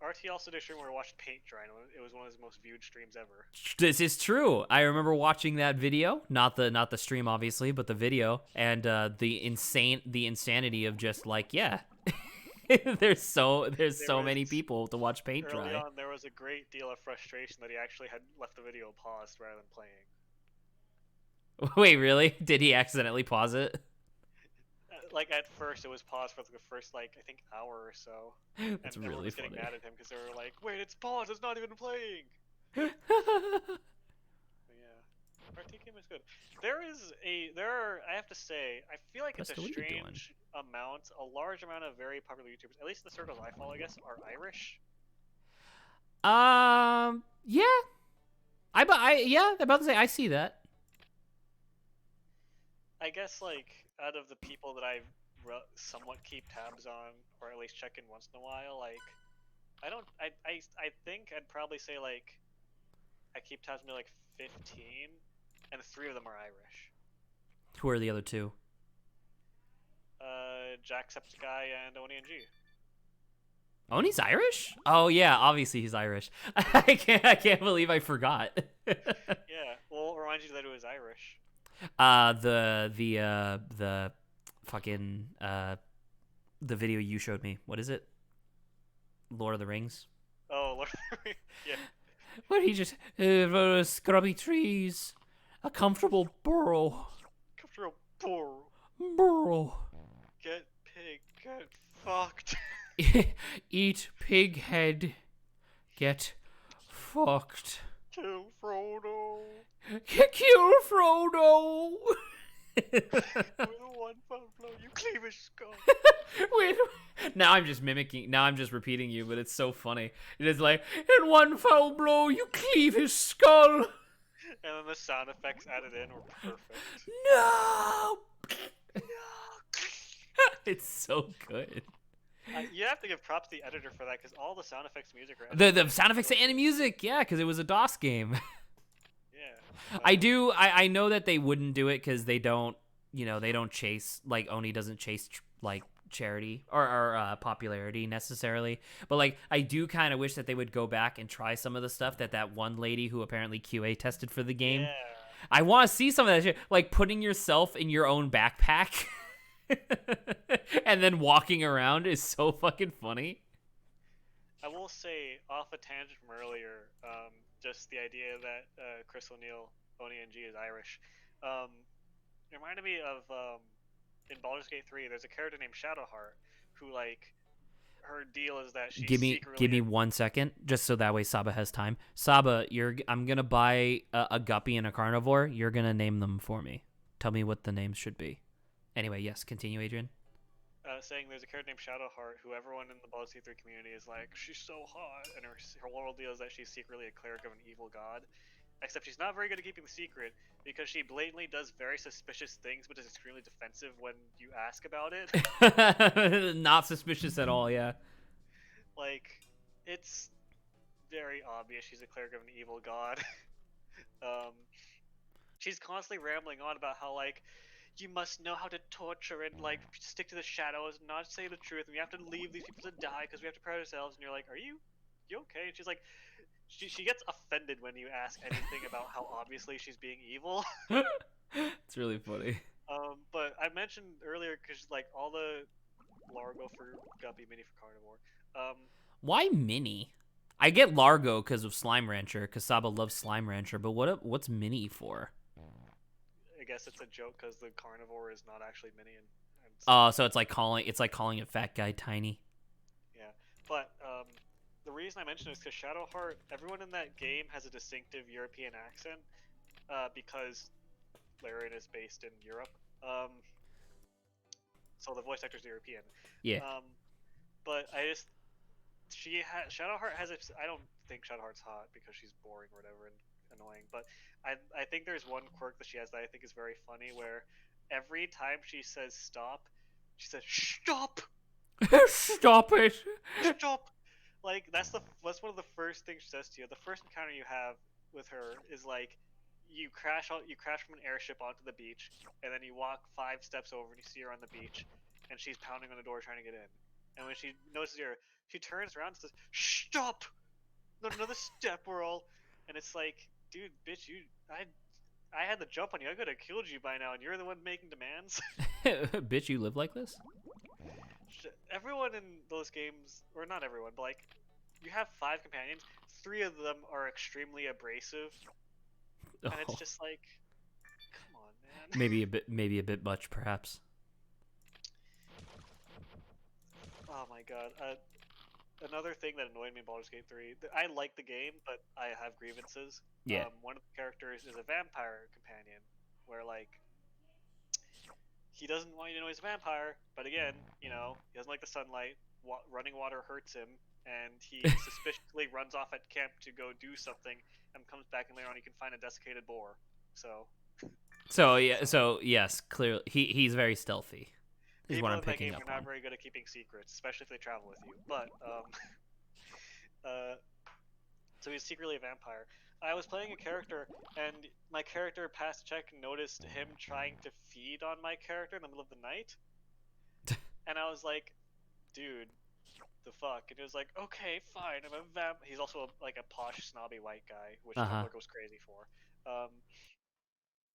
RT also did a stream where we watched paint dry, and it was one of his most viewed streams ever. This is true. I remember watching that video, not the stream obviously, but the video, and the insanity of just like, yeah. there's so many people to watch paint dry. Early on, there was a great deal of frustration that he actually had left the video paused rather than playing. Wait, really? Did he accidentally pause it? Like at first, it was paused for the first like I think hour or so. That's and really was funny. getting mad at him because they were like, "Wait, it's paused. It's not even playing." But yeah, RT game is good. I have to say, I feel like Presto, it's a what are you doing? strange amount. A large amount of very popular YouTubers, at least the circles I follow, I guess, are Irish. Yeah. I'm about to say I see that. I guess like out of the people that I somewhat keep tabs on, or at least check in once in a while, like I think I'd probably say like I keep tabs on like 15, and 3 of them are Irish. Who are the other two? Jacksepticeye and ONG. Oni's Irish? Oh yeah, obviously he's Irish. I can't believe I forgot. Yeah, well, remind you that it was Irish. The fucking the video you showed me. What is it? Lord of the Rings. Oh, Lord, yeah. Where he just scrubby trees, a comfortable burrow. Comfortable burrow. Burrow. Get pig, get fucked. Eat pig head. Get fucked. Kill Frodo. Kill Frodo. With one foul blow, you cleave his skull. Wait, now I'm just mimicking. Now I'm just repeating you, but it's so funny. It is like, in one foul blow, you cleave his skull. And then the sound effects added in were perfect. No. It's so good. You have to give props to the editor for that, because all the sound effects music are edited. The sound effects and music, yeah, because it was a DOS game. Yeah. I know that they wouldn't do it because they don't chase, like, Oni doesn't chase like charity or popularity necessarily, but like I do kind of wish that they would go back and try some of the stuff that one lady who apparently QA tested for the game. Yeah. I want to see some of that shit, like putting yourself in your own backpack and then walking around is so fucking funny. I will say, off a tangent from earlier, just the idea that Chris O'Neill, ONG, is Irish, it reminded me of in Baldur's Gate 3. There's a character named Shadowheart who, like, her deal is that she give me 1 second, just so that way Saba has time. Saba, I'm gonna buy a guppy and a carnivore. You're gonna name them for me. Tell me what the names should be. Anyway, yes, continue, Adrian. Saying there's a character named Shadowheart who everyone in the Baldur's Gate 3 community is like, she's so hot, and her whole deal is that she's secretly a cleric of an evil god. Except she's not very good at keeping the secret, because she blatantly does very suspicious things, but is extremely defensive when you ask about it. Not suspicious at all, yeah. Like, it's very obvious she's a cleric of an evil god. She's constantly rambling on about how, like, you must know how to torture and, like, stick to the shadows and not say the truth, and we have to leave these people to die because we have to protect ourselves. And you're like, are you okay? And she's like, she gets offended when you ask anything about how obviously she's being evil. It's really funny. But I mentioned earlier, because, like, all the Largo for Guppy, Mini for Carnivore. Why Mini? I get Largo because of Slime Rancher, because Saba loves Slime Rancher, but what's Mini for? I guess it's a joke because the carnivore is not actually Mini. So it's like calling a fat guy tiny. Yeah, but the reason I mention it is because Shadowheart, everyone in that game has a distinctive European accent, because Larian is based in Europe. So the voice actor's European. Yeah. But Shadowheart has I don't think Shadowheart's hot because she's boring or whatever and annoying, but I think there's one quirk that she has that I think is very funny, where every time she says stop, she says stop. Stop it. Stop. Like that's one of the first things she says to you. The first encounter you have with her is like you crash from an airship onto the beach, and then you walk 5 steps over and you see her on the beach, and she's pounding on the door trying to get in. And when she notices you, she turns around and says, "Stop! Not another step, we're all." And it's like, dude, bitch, I had the jump on you. I could have killed you by now, and you're the one making demands. Bitch, you live like this? Everyone in those games, or not everyone, but like, you have 5 companions. 3 of them are extremely abrasive, and it's Oh, just like, come on, man. maybe a bit much, perhaps. Oh my god. Another thing that annoyed me in Baldur's Gate 3, I like the game, but I have grievances. Yeah. One of the characters is a vampire companion, where like he doesn't want you to know he's a vampire, but again, he doesn't like the sunlight. Running water hurts him, and he suspiciously runs off at camp to go do something, and comes back, and later on he can find a desiccated boar. So yes, clearly he's very stealthy. Is People what I'm in that picking game up are not on. very good at keeping secrets, especially if they travel with you. But uh, so he's secretly a vampire. I was playing a character, and my character past check noticed him trying to feed on my character in the middle of the night, and I was like, "Dude, the fuck?" And he was like, "Okay, fine, I'm a vamp." He's also like a posh, snobby white guy, which Tumblr goes crazy for.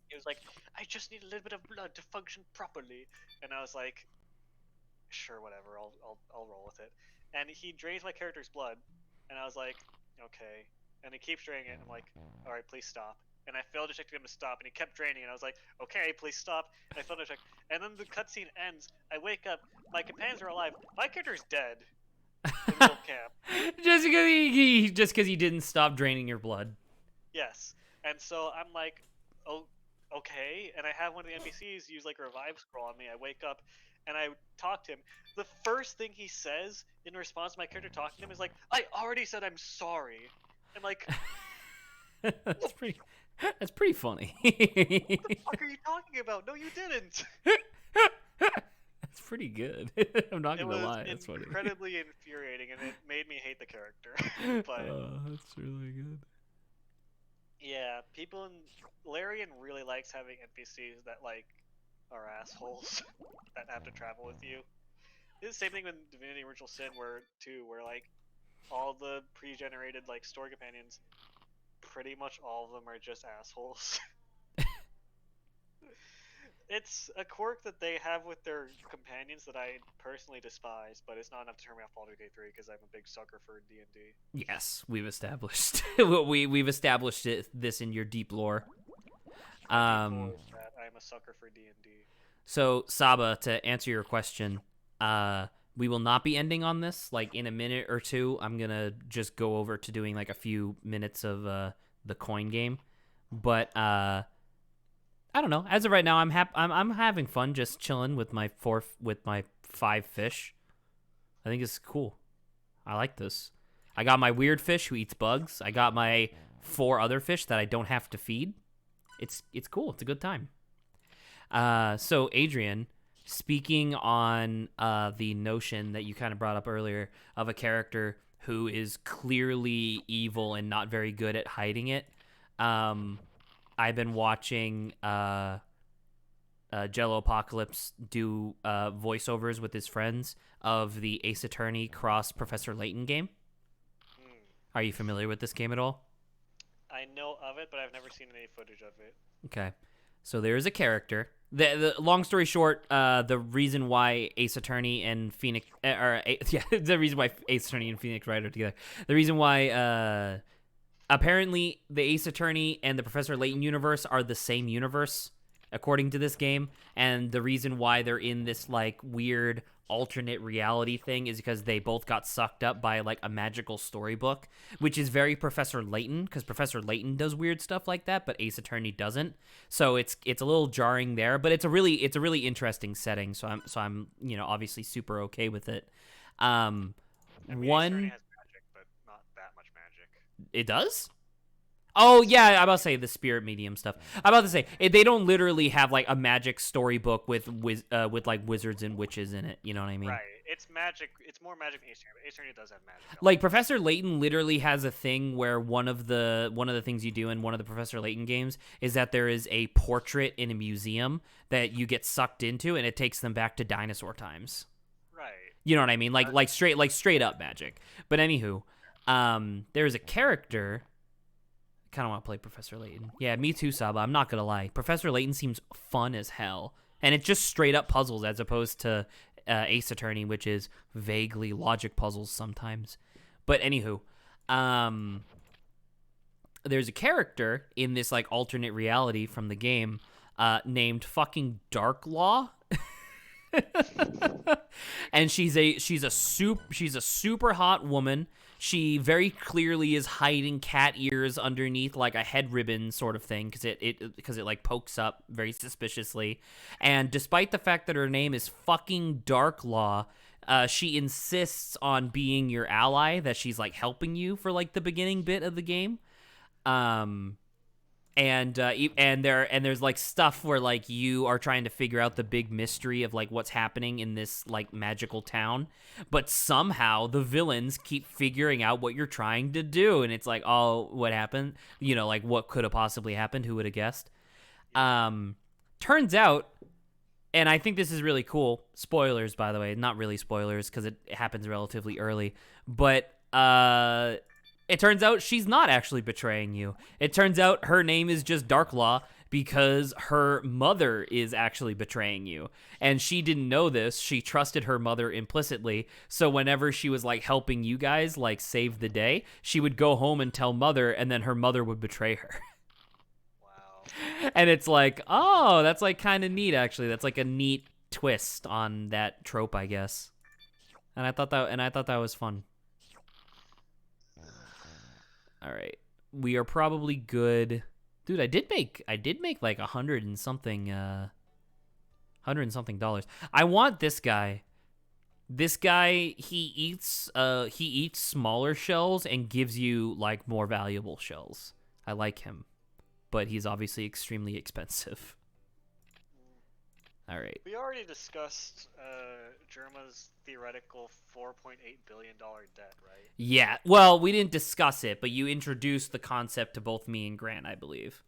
He was like, "I just need a little bit of blood to function properly," and I was like, "Sure, whatever, I'll roll with it." And he drains my character's blood, and I was like, "Okay." And he keeps draining it, and I'm like, "All right, please stop." And I failed to check to get him to stop, and he kept draining, and I was like, "Okay, please stop." And I failed to check, and then the cutscene ends. I wake up, my companions are alive, my character's dead in the middle of camp. Just because he didn't stop draining your blood. Yes, and so I'm like, "Oh, okay." And I have one of the NPCs use like a revive scroll on me. I wake up, and I talk to him. The first thing he says in response to my character talking to him is like, "I already said I'm sorry." I'm like, That's pretty funny. "What the fuck are you talking about? No, you didn't." That's pretty good. I'm not It gonna was lie. That's funny. incredibly infuriating, and it made me hate the character. But Oh, that's really good. yeah, Larian really likes having NPCs that like are assholes that have to travel with you. It's the same thing with Divinity Original Sin, where like all the pre-generated like story companions, pretty much all of them are just assholes. It's a quirk that they have with their companions that I personally despise, but it's not enough to turn me off Baldur's Gate 3 because I'm a big sucker for D&D. Yes, we've established we've established this in your deep lore. I'm a sucker for D&D. So Saba, to answer your question, we will not be ending on this. Like in a minute or two, I'm gonna just go over to doing like a few minutes of the coin game, but I don't know. As of right now, I'm having fun just chilling with my 5 fish. I think it's cool. I like this. I got my weird fish who eats bugs. I got my 4 other fish that I don't have to feed. It's cool. It's a good time. So Adrian, speaking on the notion that you kind of brought up earlier of a character who is clearly evil and not very good at hiding it, I've been watching Jello Apocalypse do voiceovers with his friends of the Ace Attorney cross Professor Layton game. Are you familiar with this game at all? I know of it, but I've never seen any footage of it. Okay. So there is a character. The long story short, the reason why Ace Attorney and Phoenix, the reason why Ace Attorney and Phoenix Wright are together. The reason why, apparently, the Ace Attorney and the Professor Layton universe are the same universe, according to this game. And the reason why they're in this like weird alternate reality thing is because they both got sucked up by like a magical storybook, which is very Professor Layton, because Professor Layton does weird stuff like that, but Ace Attorney doesn't. So it's a little jarring there, but it's a really interesting setting. So I'm obviously super okay with it. I mean, Ace Attorney has magic, but not that much magic. It does? Oh, yeah, I'm about to say the spirit medium stuff. I'm about to say, they don't literally have, like, a magic storybook with like, wizards and witches in it. You know what I mean? Right. it's magic. It's more magic than Ace Attorney, but Ace Attorney does have magic. Like Professor Layton literally has a thing where one of the things you do in one of the Professor Layton games is that there is a portrait in a museum that you get sucked into, and it takes them back to dinosaur times. Right. You know what I mean? Like straight up magic. But anywho, there's a character. I kind of want to play Professor Layton. Yeah, me too, Saba. I'm not gonna lie. Professor Layton seems fun as hell, and it's just straight up puzzles as opposed to Ace Attorney, which is vaguely logic puzzles sometimes. But anywho, there's a character in this like alternate reality from the game named fucking Dark Law. And she's a super hot woman. She very clearly is hiding cat ears underneath like a head ribbon sort of thing because it like pokes up very suspiciously. And despite the fact that her name is fucking Dark Law, she insists on being your ally, that she's like helping you for like the beginning bit of the game. And there's like stuff where like you are trying to figure out the big mystery of like what's happening in this like magical town, but somehow the villains keep figuring out what you're trying to do, and it's like, oh, what happened? You know, like what could have possibly happened? Who would have guessed? Turns out, and I think this is really cool. Spoilers, by the way, not really spoilers because it happens relatively early, but it turns out she's not actually betraying you. It turns out her name is just Darklaw because her mother is actually betraying you. And she didn't know this. She trusted her mother implicitly. So whenever she was like helping you guys like save the day, she would go home and tell mother, and then her mother would betray her. Wow. And it's like, oh, that's like kind of neat actually. That's like a neat twist on that trope, I guess. And I thought that was fun. All right, we are probably good, dude. I did make like $100 and something dollars. I want this guy. This guy, he eats smaller shells and gives you like more valuable shells. I like him, but he's obviously extremely expensive. All right. We already discussed Germa's theoretical $4.8 billion debt, right? Yeah. Well, we didn't discuss it, but you introduced the concept to both me and Grant, I believe.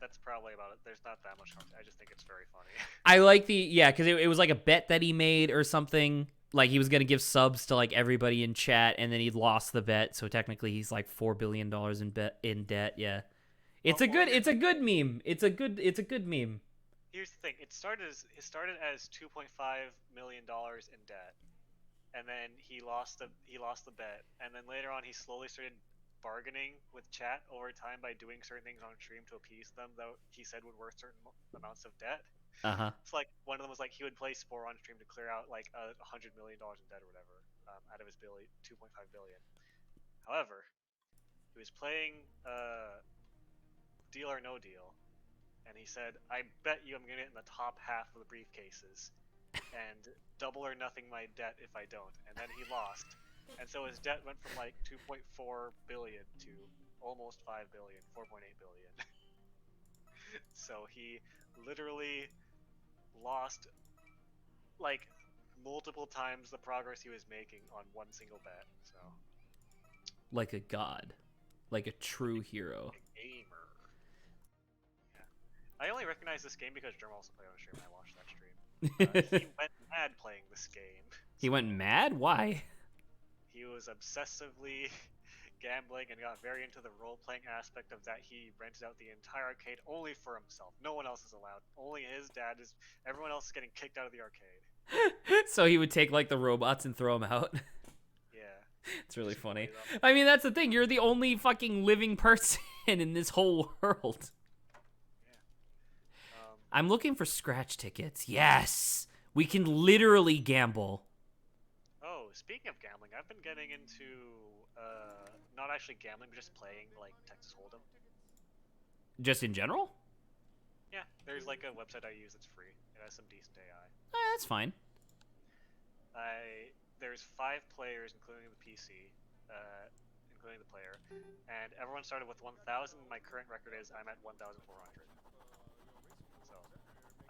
That's probably about it. There's not that much concept. I just think it's very funny. I like because it was like a bet that he made or something. Like he was gonna give subs to like everybody in chat, and then he lost the bet. So technically, he's like $4 billion in debt. Yeah, it's a good meme. It's a good meme. Here's the thing: it started as $2.5 million in debt, and then he lost the bet, and then later on he slowly started bargaining with chat over time by doing certain things on stream to appease them, though he said would worth certain amounts of debt. It's like one of them was like he would play Spore on stream to clear out like $100 million in debt or whatever out of his $2.5 billion. However, he was playing Deal or No Deal. And he said, I bet you I'm going to get in the top half of the briefcases and double or nothing my debt if I don't. And then he lost. And so his debt went from like 2.4 billion to almost 5 billion, 4.8 billion. So he literally lost like multiple times the progress he was making on one single bet. So like a god. Like a true hero. A gamer. I only recognize this game because Germ also played on stream and I watched that stream. He went mad playing this game. He went mad? Why? He was obsessively gambling and got very into the role-playing aspect of that. He rented out the entire arcade only for himself. No one else is allowed. Only his dad is. Everyone else is getting kicked out of the arcade. So he would take like the robots and throw them out? Yeah. It's really funny. I mean, that's the thing. You're the only fucking living person in this whole world. I'm looking for scratch tickets. Yes! We can literally gamble. Oh, speaking of gambling, I've been getting into, not actually gambling, but just playing, like, Texas Hold'em. Just in general? Yeah, there's, like, a website I use that's free. It has some decent AI. That's fine. There's 5 players, including the PC, including the player, and everyone started with 1,000. My current record is I'm at 1,400.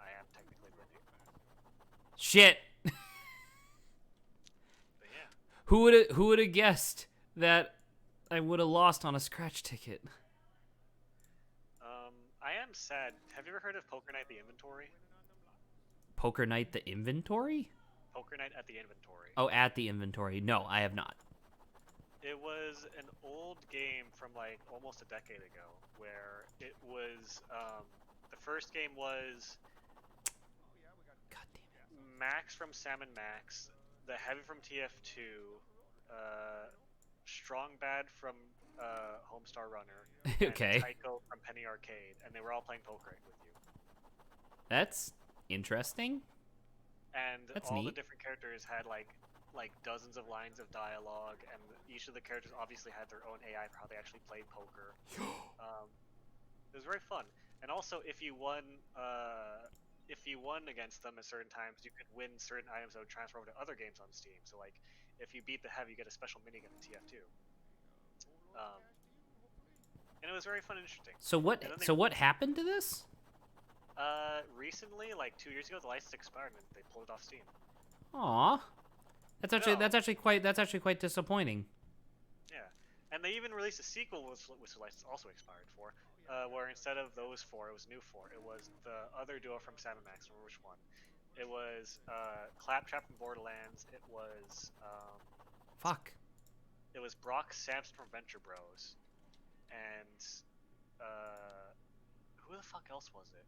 I am technically winning. Shit. Who would have guessed that I would have lost on a scratch ticket? I am sad. Have you ever heard of Poker Night: The Inventory? Poker Night the Inventory? Poker Night at the Inventory. Oh, at the Inventory. No, I have not. It was an old game from like almost a decade ago, where it was the first game was God damn it. Max from Sam and Max, the Heavy from TF2, Strong Bad from Homestar Runner, Okay. and Tycho from Penny Arcade, and they were all playing poker with you. That's interesting. And That's all the neat. different characters had like dozens of lines of dialogue, and each of the characters obviously had their own AI for how they actually played poker. It was very fun, and also if you won against them at certain times, you could win certain items that would transfer over to other games on Steam. So like, if you beat the Heavy, you get a special minigun in TF2. And it was very fun and interesting. So what? And then So what happened to this? Recently, like 2 years ago, the license expired and they pulled it off Steam. Aw, No. that's actually quite disappointing. Yeah, and they even released a sequel, which the license also expired for, where instead of those four, it was new four. It was the other duo from Sam and Max. I remember which one. It was Claptrap from Borderlands. It was Fuck. it was Brock Sampson from Venture Bros, and who the fuck else was it?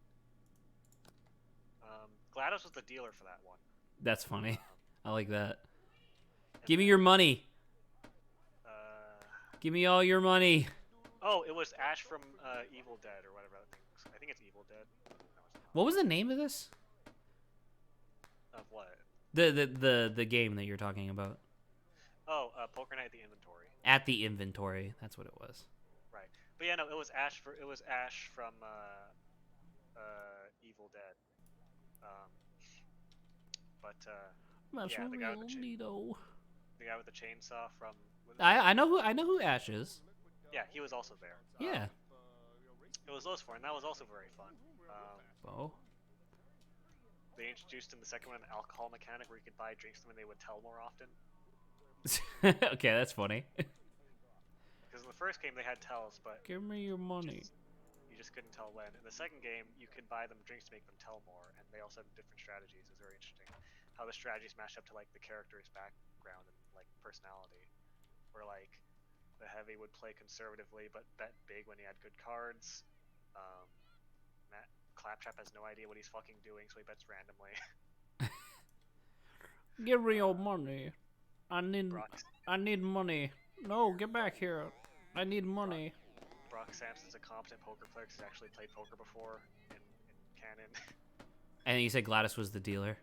GLaDOS was the dealer for that one. That's funny. I like that. And Give me then, your money. Uh, Give me all your money. oh, it was Ash from Evil Dead or whatever that thing was. I think it's Evil Dead. No, it's not. What was the name of this? Of what? The game that you're talking about. Oh, Poker Night at the Inventory. At the Inventory. That's what it was. Right. But yeah, no, it was Ash from Evil Dead. But That's yeah, the guy with real neato. the guy with the chainsaw from. I know who Ash is. Yeah, he was also there. Yeah. It was those four, and that was also very fun. Oh. They introduced in the second one an alcohol mechanic where you could buy drinks from and they would tell more often. Okay, that's funny. Because in the first game they had tells, but Give me your money. you just couldn't tell when. In the second game, you could buy them drinks to make them tell more, and they also had different strategies. It was very interesting how the strategies matched up to like the character's background and like personality. Where like the Heavy would play conservatively but bet big when he had good cards. Claptrap has no idea what he's fucking doing, so he bets randomly. Give me your money. I need money. No, get back here. I need money. Brock Sampson's a competent poker player because he's actually played poker before in canon. And you said GLaDOS was the dealer.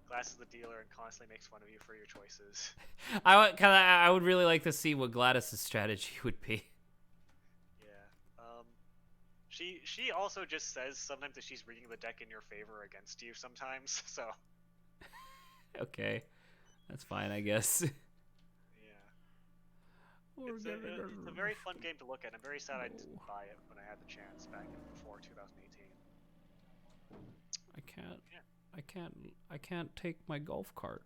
Glass is the dealer and constantly makes fun of you for your choices. I would really like to see what GLaDOS' strategy would be. Yeah. She also just says sometimes that she's reading the deck in your favor or against you sometimes, so. Okay. That's fine, I guess. Yeah. It's a very fun game to look at. I'm very sad I didn't buy it when I had the chance back before 2018. I can't take my golf cart.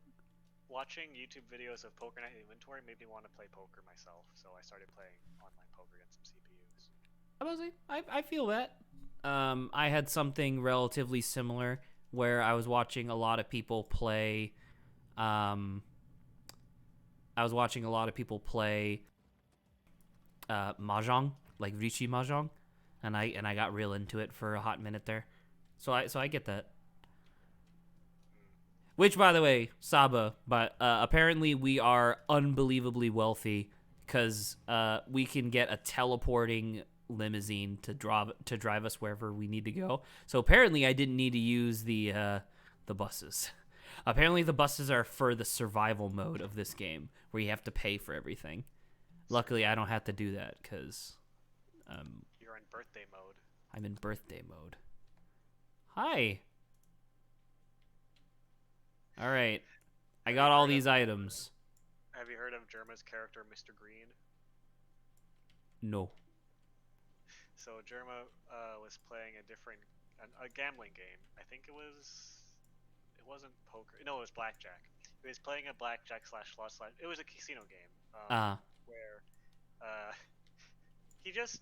Watching YouTube videos of Poker Night Inventory made me want to play poker myself, so I started playing online poker against some CPUs. I feel that. I had something relatively similar where I was watching a lot of people play. Mahjong, like Rishi Mahjong, and I got real into it for a hot minute there. So I get that. Which, by the way, Saba, but apparently we are unbelievably wealthy because we can get a teleporting limousine to drive us wherever we need to go. So apparently I didn't need to use the buses. Apparently the buses are for the survival mode of this game where you have to pay for everything. Luckily I don't have to do that because You're in birthday mode. I'm in birthday mode. Hi. All right. I got all these items. Have you heard of Germa's character, Mr. Green? No. So Germa was playing a gambling game. I think it wasn't poker. No, it was blackjack. He was playing a blackjack slash slot slide. It was a casino game. Where he just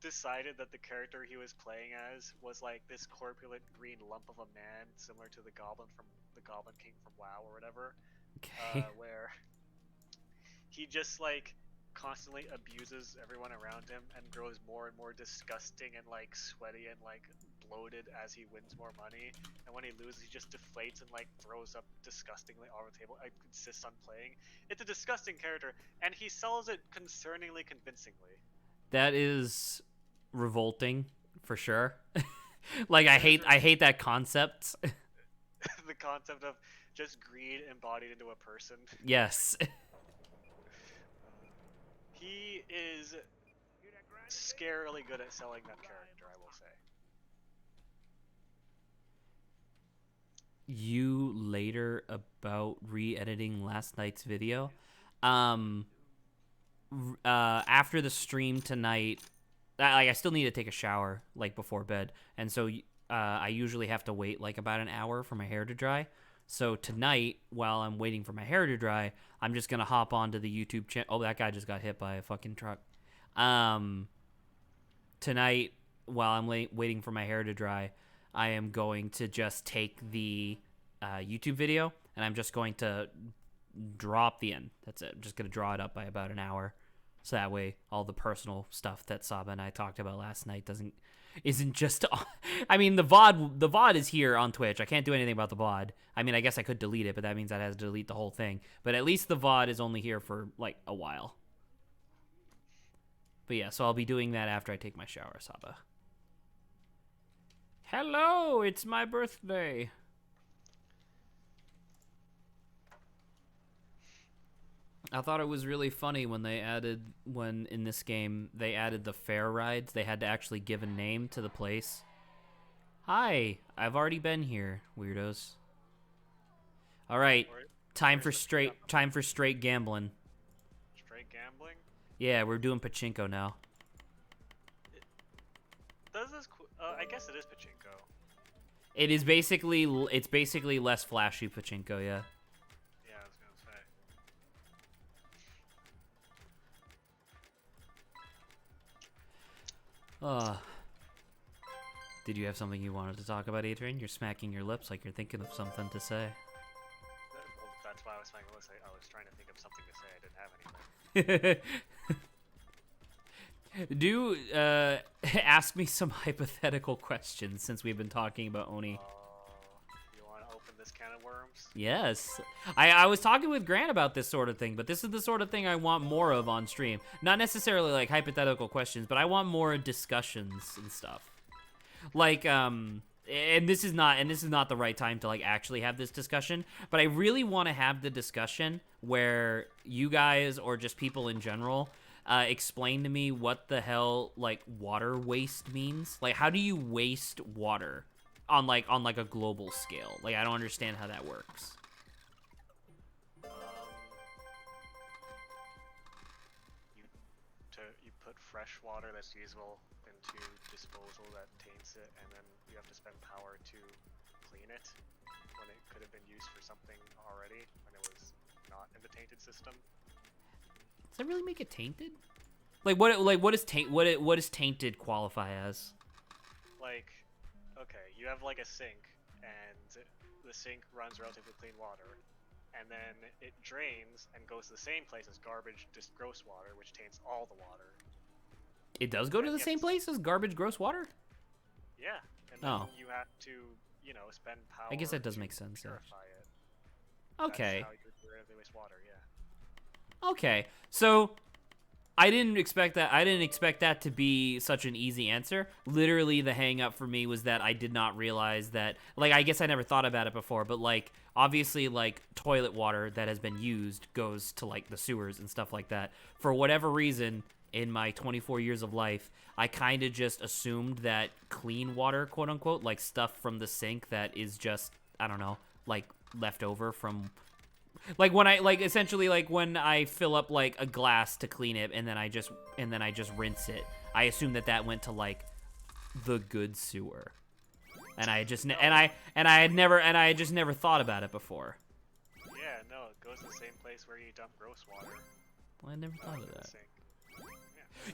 decided that the character he was playing as was like this corpulent green lump of a man, similar to the Goblin King from WoW or whatever. Okay. Where he just like constantly abuses everyone around him and grows more and more disgusting and like sweaty and like bloated as he wins more money. And when he loses, he just deflates and like throws up disgustingly on the table. I insist on playing. It's a disgusting character, and he sells it concerningly convincingly. That is revolting for sure. Like I hate that concept. The concept of just greed embodied into a person. Yes. He is scarily good at selling that character, I will say. You later about re-editing last night's video. After the stream tonight, I still need to take a shower like before bed, and so I usually have to wait like about an hour for my hair to dry. So tonight, while I'm waiting for my hair to dry, I'm just gonna hop onto the YouTube channel. Oh, that guy just got hit by a fucking truck. Tonight, while I'm waiting for my hair to dry, I am going to just take the YouTube video, and I'm just going to drop the end. That's it. I'm just gonna draw it up by about an hour, so that way all the personal stuff that Saba and I talked about last night isn't just. I mean, the VOD is here on Twitch. I can't do anything about the VOD. I mean, I guess I could delete it, but that means I'd have to delete the whole thing. But at least the VOD is only here for like a while. But yeah, so I'll be doing that after I take my shower, Saba. Hello, it's my birthday. I thought it was really funny when in this game they added the fair rides. They had to actually give a name to the place. Hi, I've already been here, weirdos. All right, time for straight gambling. Straight gambling? Yeah, we're doing pachinko now. Does this? I guess it is pachinko. It's basically less flashy pachinko, yeah. Yeah, I was gonna say. Did you have something you wanted to talk about, Adrian? You're smacking your lips like you're thinking of something to say. Well, that's why I was smacking my lips. I was trying to think of something to say. I didn't have anything. Do ask me some hypothetical questions since we've been talking about Oni. You want to open this can of worms? Yes. I was talking with Grant about this sort of thing, but this is the sort of thing I want more of on stream. Not necessarily like hypothetical questions, but I want more discussions and stuff. Like and this is not the right time to like actually have this discussion, but I really want to have the discussion where you guys or just people in general explain to me what the hell like water waste means. Like, how do you waste water on like a global scale? Like, I don't understand how that works. You put fresh water that's usable into disposal that taints it, and then you have to spend power to clean it when it could have been used for something already when it was not in the tainted system. Does that really make it tainted? What does tainted qualify as? Like, okay, you have like a sink, and the sink runs relatively clean water, and then it drains and goes to the same place as garbage, just gross water, which taints all the water. It does go to the same place as garbage gross water? Yeah, and then you have to, spend power. I guess that does make sense. Purify it. Okay. That's how you get rid of the waste water, yeah. Okay, so I didn't expect that. I didn't expect that to be such an easy answer. Literally, the hang up for me was that I did not realize that. Like, I guess I never thought about it before, but like, obviously, like toilet water that has been used goes to like the sewers and stuff like that. For whatever reason, in my 24 years of life, I kind of just assumed that clean water, quote unquote, like stuff from the sink that is just, I don't know, like left over from. Like when I fill up like a glass to clean it and then I just rinse it. I assume that went to like the good sewer. and I just No. and I had just never thought about it before. Yeah, no, it goes to the same place where you dump gross water. Well, I never thought of in the that. sink.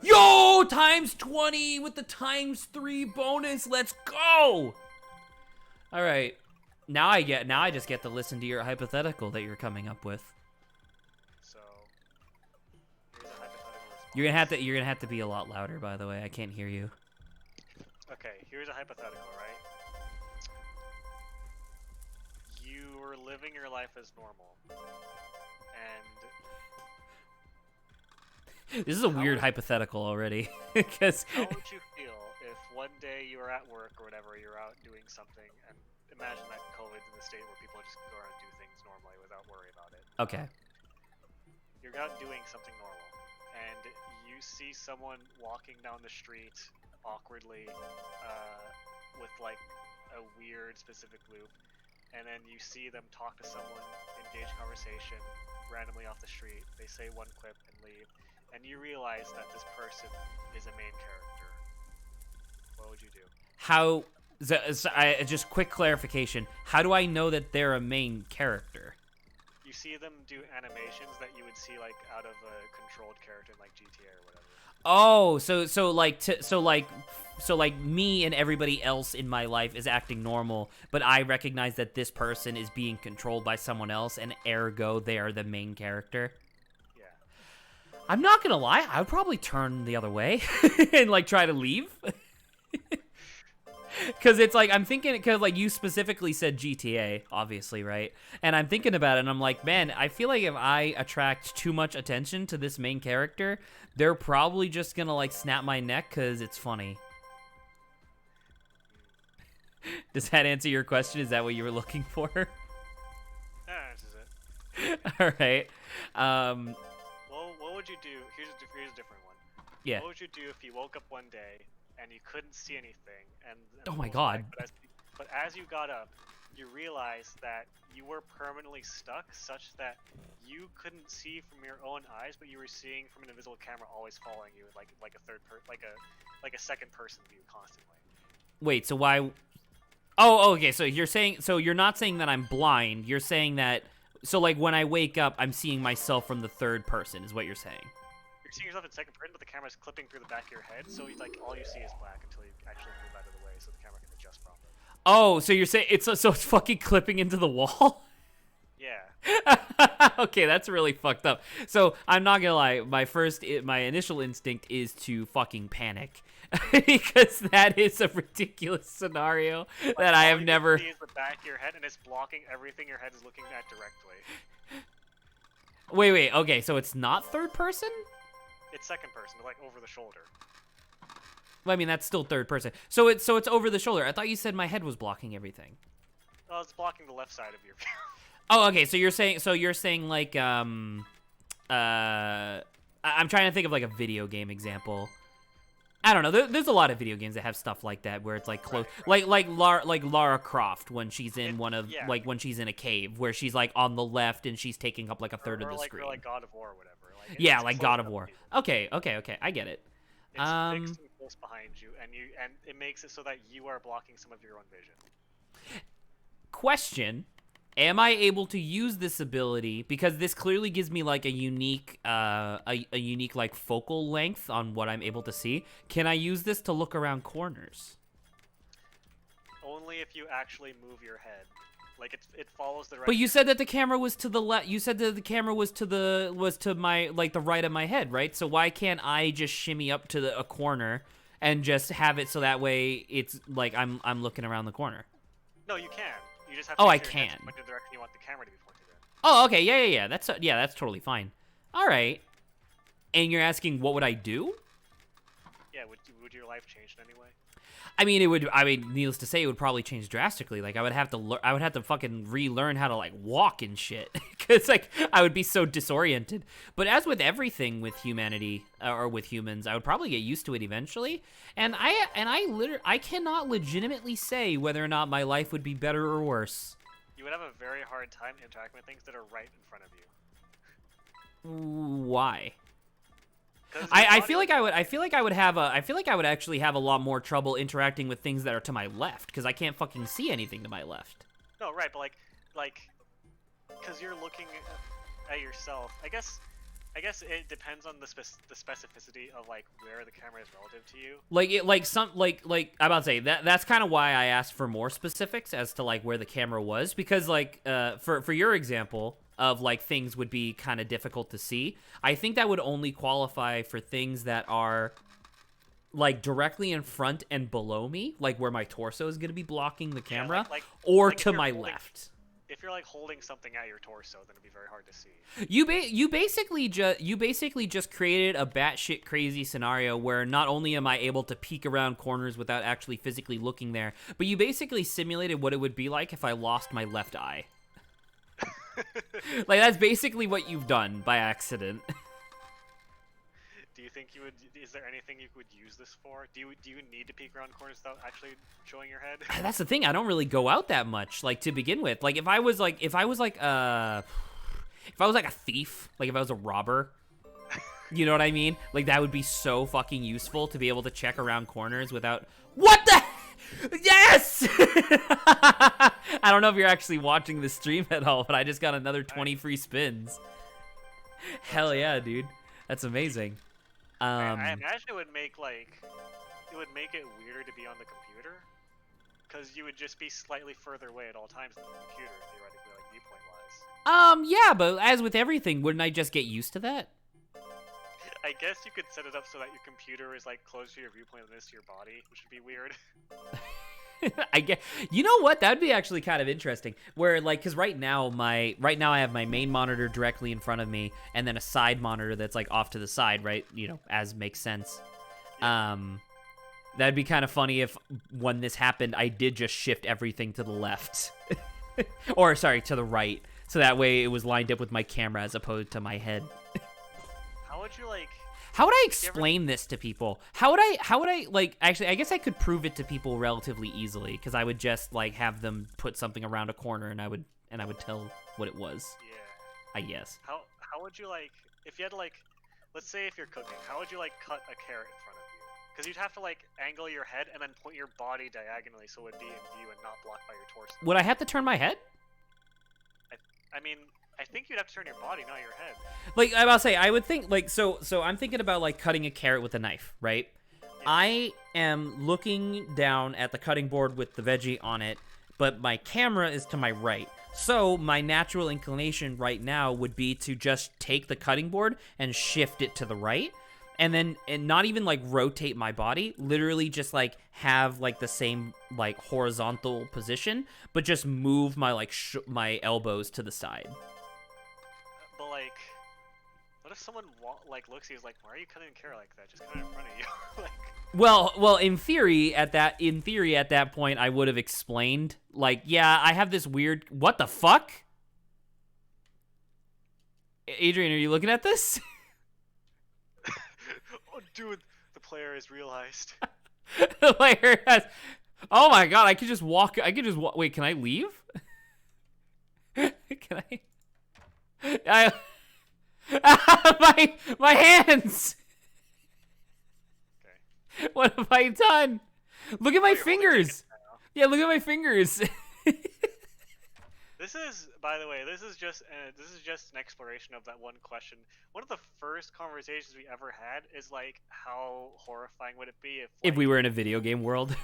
Yeah. Yo, times 20 with the times 3 bonus. Let's go. All right. Now I just get to listen to your hypothetical that you're coming up with. So, here's a hypothetical response. You're gonna have to be a lot louder, by the way. I can't hear you. Okay, here's a hypothetical, right? You were living your life as normal, and This is a How weird would- hypothetical already, because how would you feel if one day you were at work or whatever, you're out doing something, and imagine that COVID's in the state where people just go around and do things normally without worrying about it. okay. You're out doing something normal, and you see someone walking down the street awkwardly with like a weird specific loop, and then you see them talk to someone, engage conversation randomly off the street. They say one quip and leave, and you realize that this person is a main character. What would you do? How? Just quick clarification. How do I know that they're a main character? You see them do animations that you would see like out of a controlled character in like GTA or whatever. Oh, so like me and everybody else in my life is acting normal, but I recognize that this person is being controlled by someone else, and ergo they are the main character. Yeah. I'm not gonna lie, I would probably turn the other way and like try to leave. Cause it's like I'm thinking, cause like you specifically said GTA, obviously, right? And I'm thinking about it, and I'm like, man, I feel like if I attract too much attention to this main character, they're probably just gonna like snap my neck, cause it's funny. Does that answer your question? Is that what you were looking for? This is it. All right. Well, what would you do? Here's a different one. Yeah. What would you do if you woke up one day and you couldn't see anything? And Oh my well, God. But as you got up, you realized that you were permanently stuck, such that you couldn't see from your own eyes, but you were seeing from an invisible camera always following you, like a second person view constantly. Wait. So why? Oh, okay. So you're not saying that I'm blind. You're saying that. So like when I wake up, I'm seeing myself from the third person, is what you're saying. You're seeing yourself in second person, but the camera's clipping through the back of your head, so like all you see is black until you actually move out of the way, so the camera can adjust properly. Oh, so you're saying it's fucking clipping into the wall? Yeah. Okay, that's really fucked up. So I'm not gonna lie, my initial instinct is to fucking panic because that is a ridiculous scenario that I have All you never. see is the back of your head, and it's blocking everything your head is looking at directly. Wait. Okay, so it's not third person? It's second person, but like over the shoulder. Well, I mean, that's still third person. So it's over the shoulder. I thought you said my head was blocking everything. Well, it's blocking the left side of your view. Oh, okay. So you're saying like I'm trying to think of like a video game example. I don't know. There's a lot of video games that have stuff like that where it's like close, Right. like Lara Croft when she's in like when she's in a cave where she's like on the left and she's taking up like a third of the screen. Or like God of War or whatever. Like, Yeah, it's like close God of up War. to you. Okay, I get it. It's fixed and close behind you, and it makes it so that you are blocking some of your own vision. Question: am I able to use this ability, because this clearly gives me like a unique unique like focal length on what I'm able to see? Can I use this to look around corners? Only if you actually move your head. Like it follows the right. But you said that the camera was to the left. You said that the camera was to my like the right of my head, right? So why can't I just shimmy up to a corner and just have it so that way it's like I'm looking around the corner? No, you can. You just have Oh, to I make sure your head's can. pointed in the direction you want the camera to be pointed in. Oh, okay, yeah. That's totally fine. All right. And you're asking what would I do? Yeah, would your life change in any way? I mean, it would. I mean, needless to say, it would probably change drastically. Like, I would have to fucking relearn how to like walk and shit, because like I would be so disoriented. But as with everything with humanity or with humans, I would probably get used to it eventually. And I cannot legitimately say whether or not my life would be better or worse. You would have a very hard time interacting with things that are right in front of you. Why? I feel like I would actually have a lot more trouble interacting with things that are to my left because I can't fucking see anything to my left. No, right, but because you're looking at yourself. I guess it depends on the specificity of like where the camera is relative to you. I'm about to say that's kind of why I asked for more specifics as to like where the camera was, because like for your example of like things would be kind of difficult to see, I think that would only qualify for things that are like directly in front and below me, like where my torso is going to be blocking the camera, or to my left. If you're like holding something at your torso, then it'd be very hard to see. You basically just created a batshit crazy scenario where not only am I able to peek around corners without actually physically looking there, but you basically simulated what it would be like if I lost my left eye. Like that's basically what you've done by accident. Do you think you would? Is there anything you could use this for? Do you need to peek around corners without actually showing your head? That's the thing. I don't really go out that much, like to begin with. Like if I was like a thief, like if I was a robber, you know what I mean? Like that would be so fucking useful to be able to check around corners without. What the? Yes! I don't know if you're actually watching the stream at all, but I just got another 20 free spins. Hell yeah, dude. That's amazing. I imagine it would make it weirder to be on the computer, because you would just be slightly further away at all times than the computer, theoretically, like viewpoint-wise. Yeah, but as with everything, wouldn't I just get used to that? I guess you could set it up so that your computer is like closer to your viewpoint than it is to your body, which would be weird. I get. You know what? That'd be actually kind of interesting. Where like, because right now I have my main monitor directly in front of me, and then a side monitor that's like off to the side, right? You know, as makes sense. That'd be kind of funny if when this happened, I did just shift everything to the left, or sorry, to the right, so that way it was lined up with my camera as opposed to my head. How would you like? How would I explain this to people? How would I like actually I guess I could prove it to people relatively easily because I would just like have them put something around a corner and I would tell what it was. Yeah. I guess. How would you like if you had to like let's say if you're cooking, how would you like cut a carrot in front of you? Because you'd have to like angle your head and then point your body diagonally so it would be in view and not blocked by your torso. Would I have to turn my head? I mean, I think you'd have to turn your body, not your head. Like I'm about to say, I would think like so I'm thinking about like cutting a carrot with a knife, right? Yeah. I am looking down at the cutting board with the veggie on it, but my camera is to my right. So my natural inclination right now would be to just take the cutting board and shift it to the right, and not even like rotate my body, literally just like have like the same like horizontal position, but just move my like my elbows to the side. But like, what if someone looks at you like, why are you cutting a carrot like that? Just cut it in front of you. Like. Well, in theory, at that point, I would have explained, like, yeah, I have this weird. What the fuck? Adrian, are you looking at this? Oh, dude, the player has realized. The player has. Oh my god! I could just walk. Wait, can I leave? Can I? My hands. Okay. What have I done? Look at my fingers. Yeah, look at my fingers. This is, by the way, this is just an exploration of that one question. One of the first conversations we ever had is like, how horrifying would it be if we were in a video game world?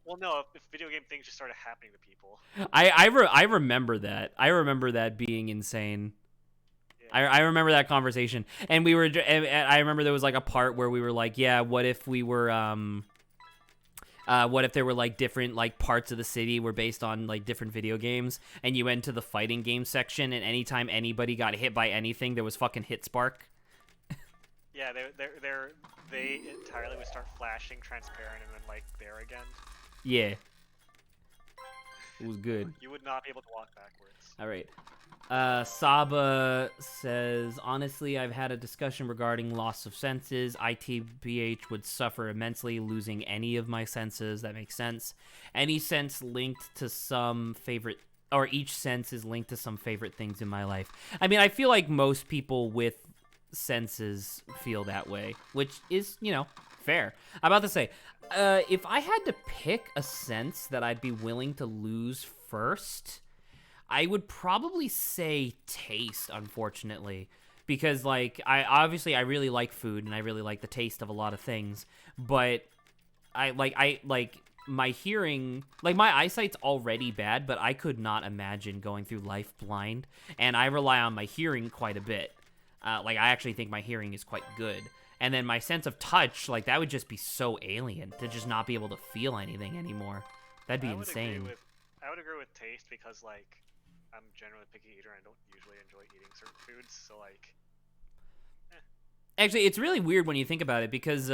Well, no, if video game things just started happening to people. I remember that. I remember that being insane. Yeah. I remember that conversation, and we were. And I remember there was like a part where we were like, yeah, what if we were what if there were like different like parts of the city were based on like different video games, and you went to the fighting game section, and anytime anybody got hit by anything, there was fucking hit spark. Yeah, they entirely would start flashing transparent and then like there again. Yeah, it was good. You would not be able to walk backwards. All right. Saba says, honestly, I've had a discussion regarding loss of senses. ITBH would suffer immensely losing any of my senses. That makes sense. Any sense linked to some favorite, or each sense is linked to some favorite things in my life. I mean, I feel like most people with senses feel that way, which is, fair. I'm about to say, if I had to pick a sense that I'd be willing to lose first, I would probably say taste, unfortunately. Because, like, I really like food, and I really like the taste of a lot of things, but my hearing, like, my eyesight's already bad, but I could not imagine going through life blind, and I rely on my hearing quite a bit. I actually think my hearing is quite good. And then my sense of touch, like, that would just be so alien to just not be able to feel anything anymore. That'd be insane. I would agree with taste because, like, I'm generally a picky eater and I don't usually enjoy eating certain foods, so, like... Actually, it's really weird when you think about it because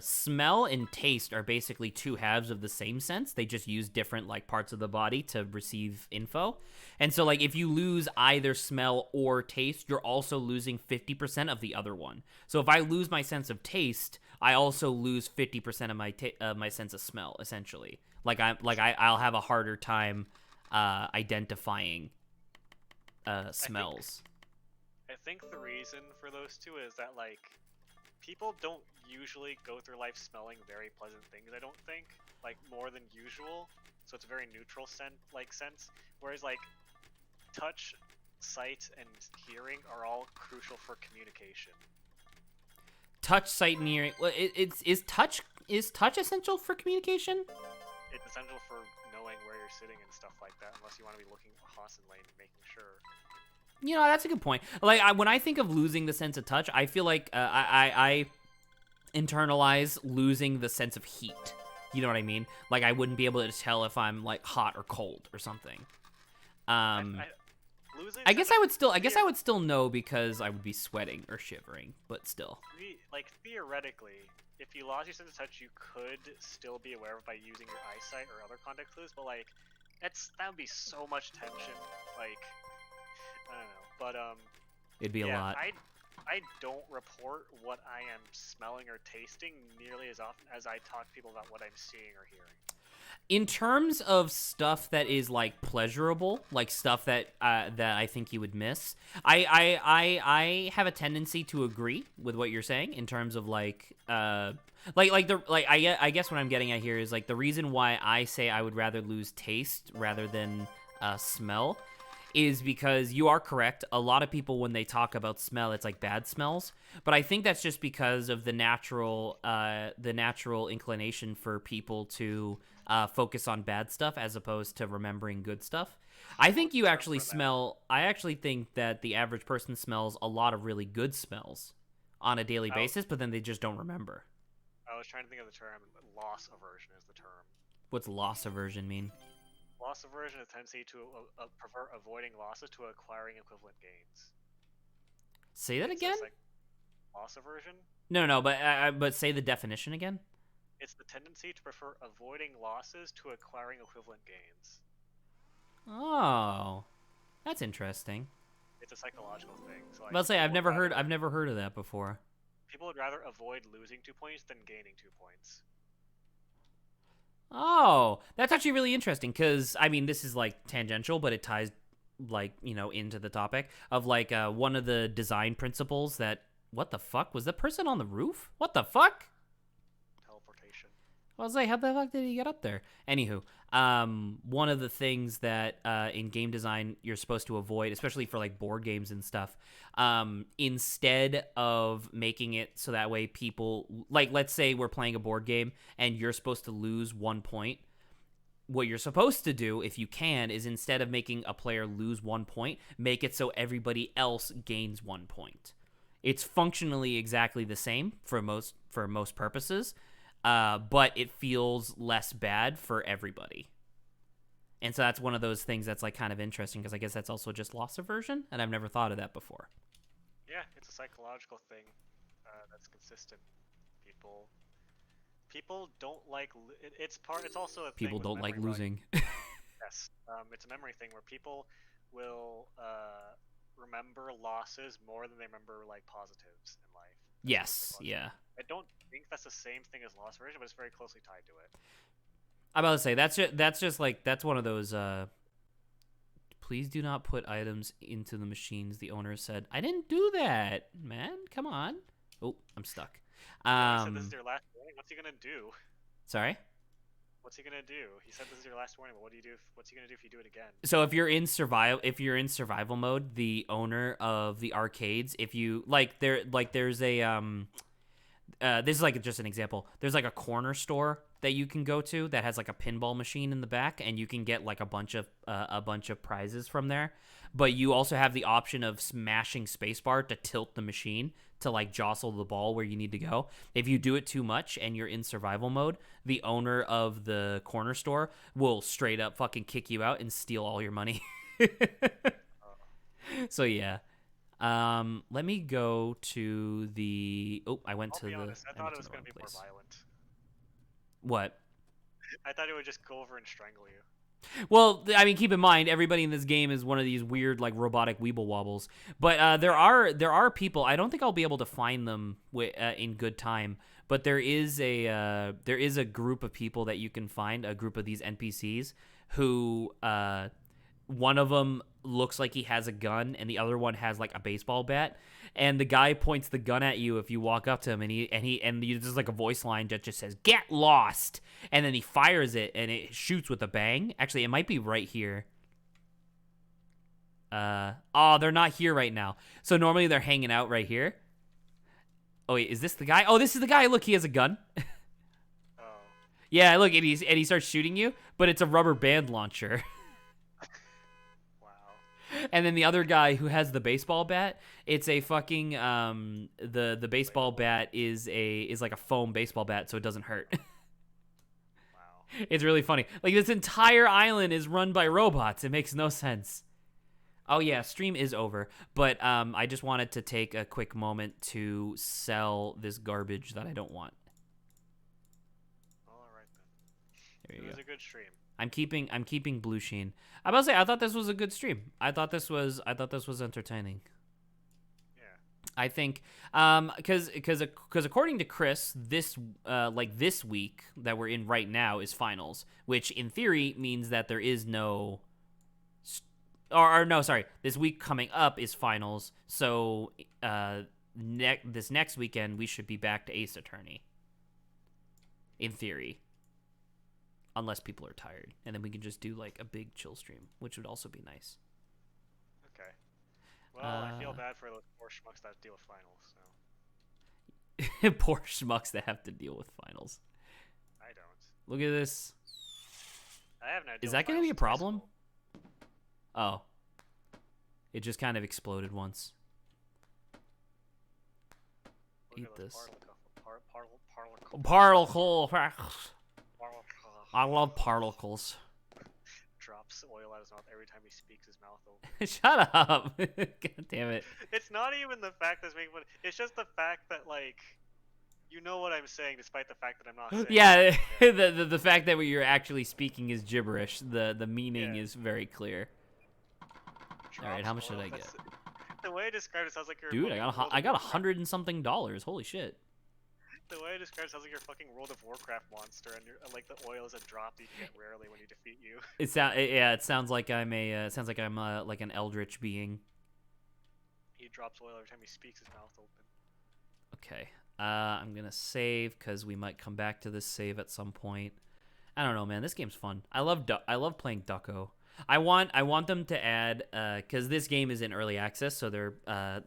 smell and taste are basically two halves of the same sense. They just use different, like, parts of the body to receive info. And so, like, if you lose either smell or taste, you're also losing 50% of the other one. So if I lose my sense of taste, I also lose 50% of my sense of smell, essentially. I'll have a harder time identifying smells. I think the reason for those two is that, like, people don't usually go through life smelling very pleasant things, I don't think. Like, more than usual. So it's a very neutral sense. Whereas, like, touch, sight, and hearing are all crucial for communication. Touch, sight, and hearing. Well, is touch essential for communication? It's essential for knowing where you're sitting and stuff like that, unless you want to be looking constantly and making sure. That's a good point. Like, when I think of losing the sense of touch, I feel like I internalize losing the sense of heat. You know what I mean? Like, I wouldn't be able to tell if I'm, like, hot or cold or something. I guess I would still know because I would be sweating or shivering, but still. Like, theoretically, if you lost your sense of touch, you could still be aware of it by using your eyesight or other contact clues, but, like, that would be so much tension. Like, I don't know, but it'd be a lot. I don't report what I am smelling or tasting nearly as often as I talk to people about what I'm seeing or hearing. In terms of stuff that is, like, pleasurable, like stuff that I think you would miss, I have a tendency to agree with what you're saying in terms of, like, I guess what I'm getting at here is, like, the reason why I say I would rather lose taste rather than smell is because you are correct. A lot of people, when they talk about smell, it's like bad smells. But I think that's just because of the natural inclination for people to focus on bad stuff as opposed to remembering good stuff. I think you actually I actually think that the average person smells a lot of really good smells on a daily basis, but then they just don't remember. I was trying to think of the term. Loss aversion is the term. What's loss aversion mean? Loss aversion is a tendency to prefer avoiding losses to acquiring equivalent gains. Say that again? Like loss aversion? No, but say the definition again. It's the tendency to prefer avoiding losses to acquiring equivalent gains. Oh, that's interesting. It's a psychological thing. So, like, I'll say I've never heard of that before. People would rather avoid losing 2 points than gaining 2 points. Oh, that's actually really interesting because, I mean, this is, like, tangential, but it ties, like, into the topic of, like, one of the design principles that, what the fuck? Was the person on the roof? What the fuck? Teleportation. I was like, how the fuck did he get up there? Anywho, one of the things that in game design you're supposed to avoid, especially for, like, board games and stuff, instead of making it so that way people, like, let's say we're playing a board game and you're supposed to lose 1 point, what you're supposed to do, if you can, is instead of making a player lose 1 point, make it so everybody else gains 1 point. It's functionally exactly the same for most purposes, but it feels less bad for everybody. And so that's one of those things that's, like, kind of interesting because I guess that's also just loss aversion, and I've never thought of that before. Yeah, it's a psychological thing that's consistent. People don't like. It's also a thing. People don't like losing. Yes, it's a memory thing where people will remember losses more than they remember, like, positives in life. Yes, yeah. I don't think that's the same thing as loss aversion, but it's very closely tied to it. I'm about to say that's just like that's one of those. please do not put items into the machines. The owner said, I didn't do that, man. Come on. Oh, I'm stuck. He said this is your last warning. What's he gonna do? Sorry? What's he gonna do? He said this is your last warning, but what do you do? What's he gonna do if you do it again? So if you're in survival mode, the owner of the arcades, if you there's a this is like just an example. There's like a corner store that you can go to that has like a pinball machine in the back, and you can get like a bunch of prizes from there. But you also have the option of smashing spacebar to tilt the machine to like jostle the ball where you need to go. If you do it too much and you're in survival mode, the owner of the corner store will straight up fucking kick you out and steal all your money. So yeah. Let me go to the. Oh, I went I'll to be the. honest, I thought it was going gonna be more violent. What? I thought it would just go over and strangle you. Well, I mean, keep in mind, everybody in this game is one of these weird, like, robotic weeble wobbles. But there are people. I don't think I'll be able to find them in good time. But there is a group of people that you can find, a group of these NPCs who one of them looks like he has a gun, and the other one has like a baseball bat. And the guy points the gun at you if you walk up to him, and there's like a voice line that just says "Get lost," and then he fires it, and it shoots with a bang. Actually, it might be right here. Oh, they're not here right now. So normally they're hanging out right here. Oh wait, is this the guy? Oh, this is the guy. Look, he has a gun. Oh. Yeah, look, and he starts shooting you, but it's a rubber band launcher. And then the other guy who has the baseball bat, it's a fucking the baseball bat is like a foam baseball bat, so it doesn't hurt. Wow. It's really funny. Like, this entire island is run by robots. It makes no sense. Oh yeah, stream is over, but I just wanted to take a quick moment to sell this garbage that I don't want. All right then. There you It was go. a good stream. I'm keeping Blue Sheen. I must say, I thought this was a good stream. I thought this was entertaining. Yeah. I think because according to Chris, this this week that we're in right now is finals, which in theory means that there is no or no, sorry, this week coming up is finals. So this next weekend we should be back to Ace Attorney. In theory. Unless people are tired, and then we can just do like a big chill stream, which would also be nice. Okay. Well, I feel bad for those poor schmucks that deal with finals. So. Poor schmucks that have to deal with finals. I don't. Look at this. I haven't had. Is that going to be a problem? Oh. It just kind of exploded once. Eat this. Particles. I love particles. Drops oil out his mouth every time he speaks his mouth open. Shut up. God damn it. It's not even the fact that's making fun. It's just the fact that, like, you know what I'm saying despite the fact that I'm not saying Yeah, it. the fact that what you're actually speaking is gibberish. The meaning is very clear. Drops Alright, how much oil, did I get? The way I described it sounds like you're Dude, I got $100 and something dollars. Holy shit. The way I described it sounds like you're a fucking World of Warcraft monster, and you're like the oil is a drop that you get rarely when you defeat you. It sounds like I'm like an eldritch being. He drops oil every time he speaks his mouth open. Okay. I'm gonna save because we might come back to this save at some point. I don't know, man. This game's fun. I love playing Ducko. I want them to add because this game is in early access, so they're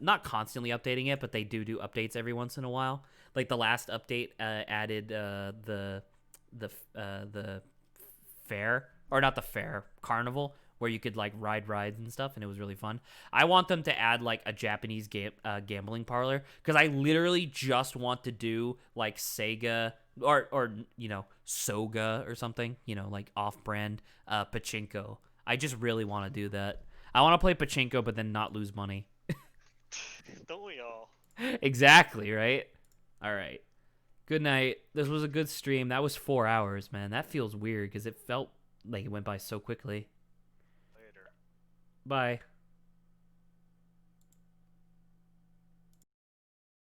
not constantly updating it, but they do updates every once in a while. Like the last update added the fair, or not the fair, carnival, where you could like ride rides and stuff, and it was really fun. I want them to add like a Japanese gambling parlor, because I literally just want to do like Sega or you know, Soga or something, you know, like off-brand pachinko. I just really want to do that. I want to play pachinko but then not lose money. Don't we all? Exactly, right? All right. Good night. This was a good stream. That was 4 hours, man. That feels weird because it felt like it went by so quickly. Later. Bye.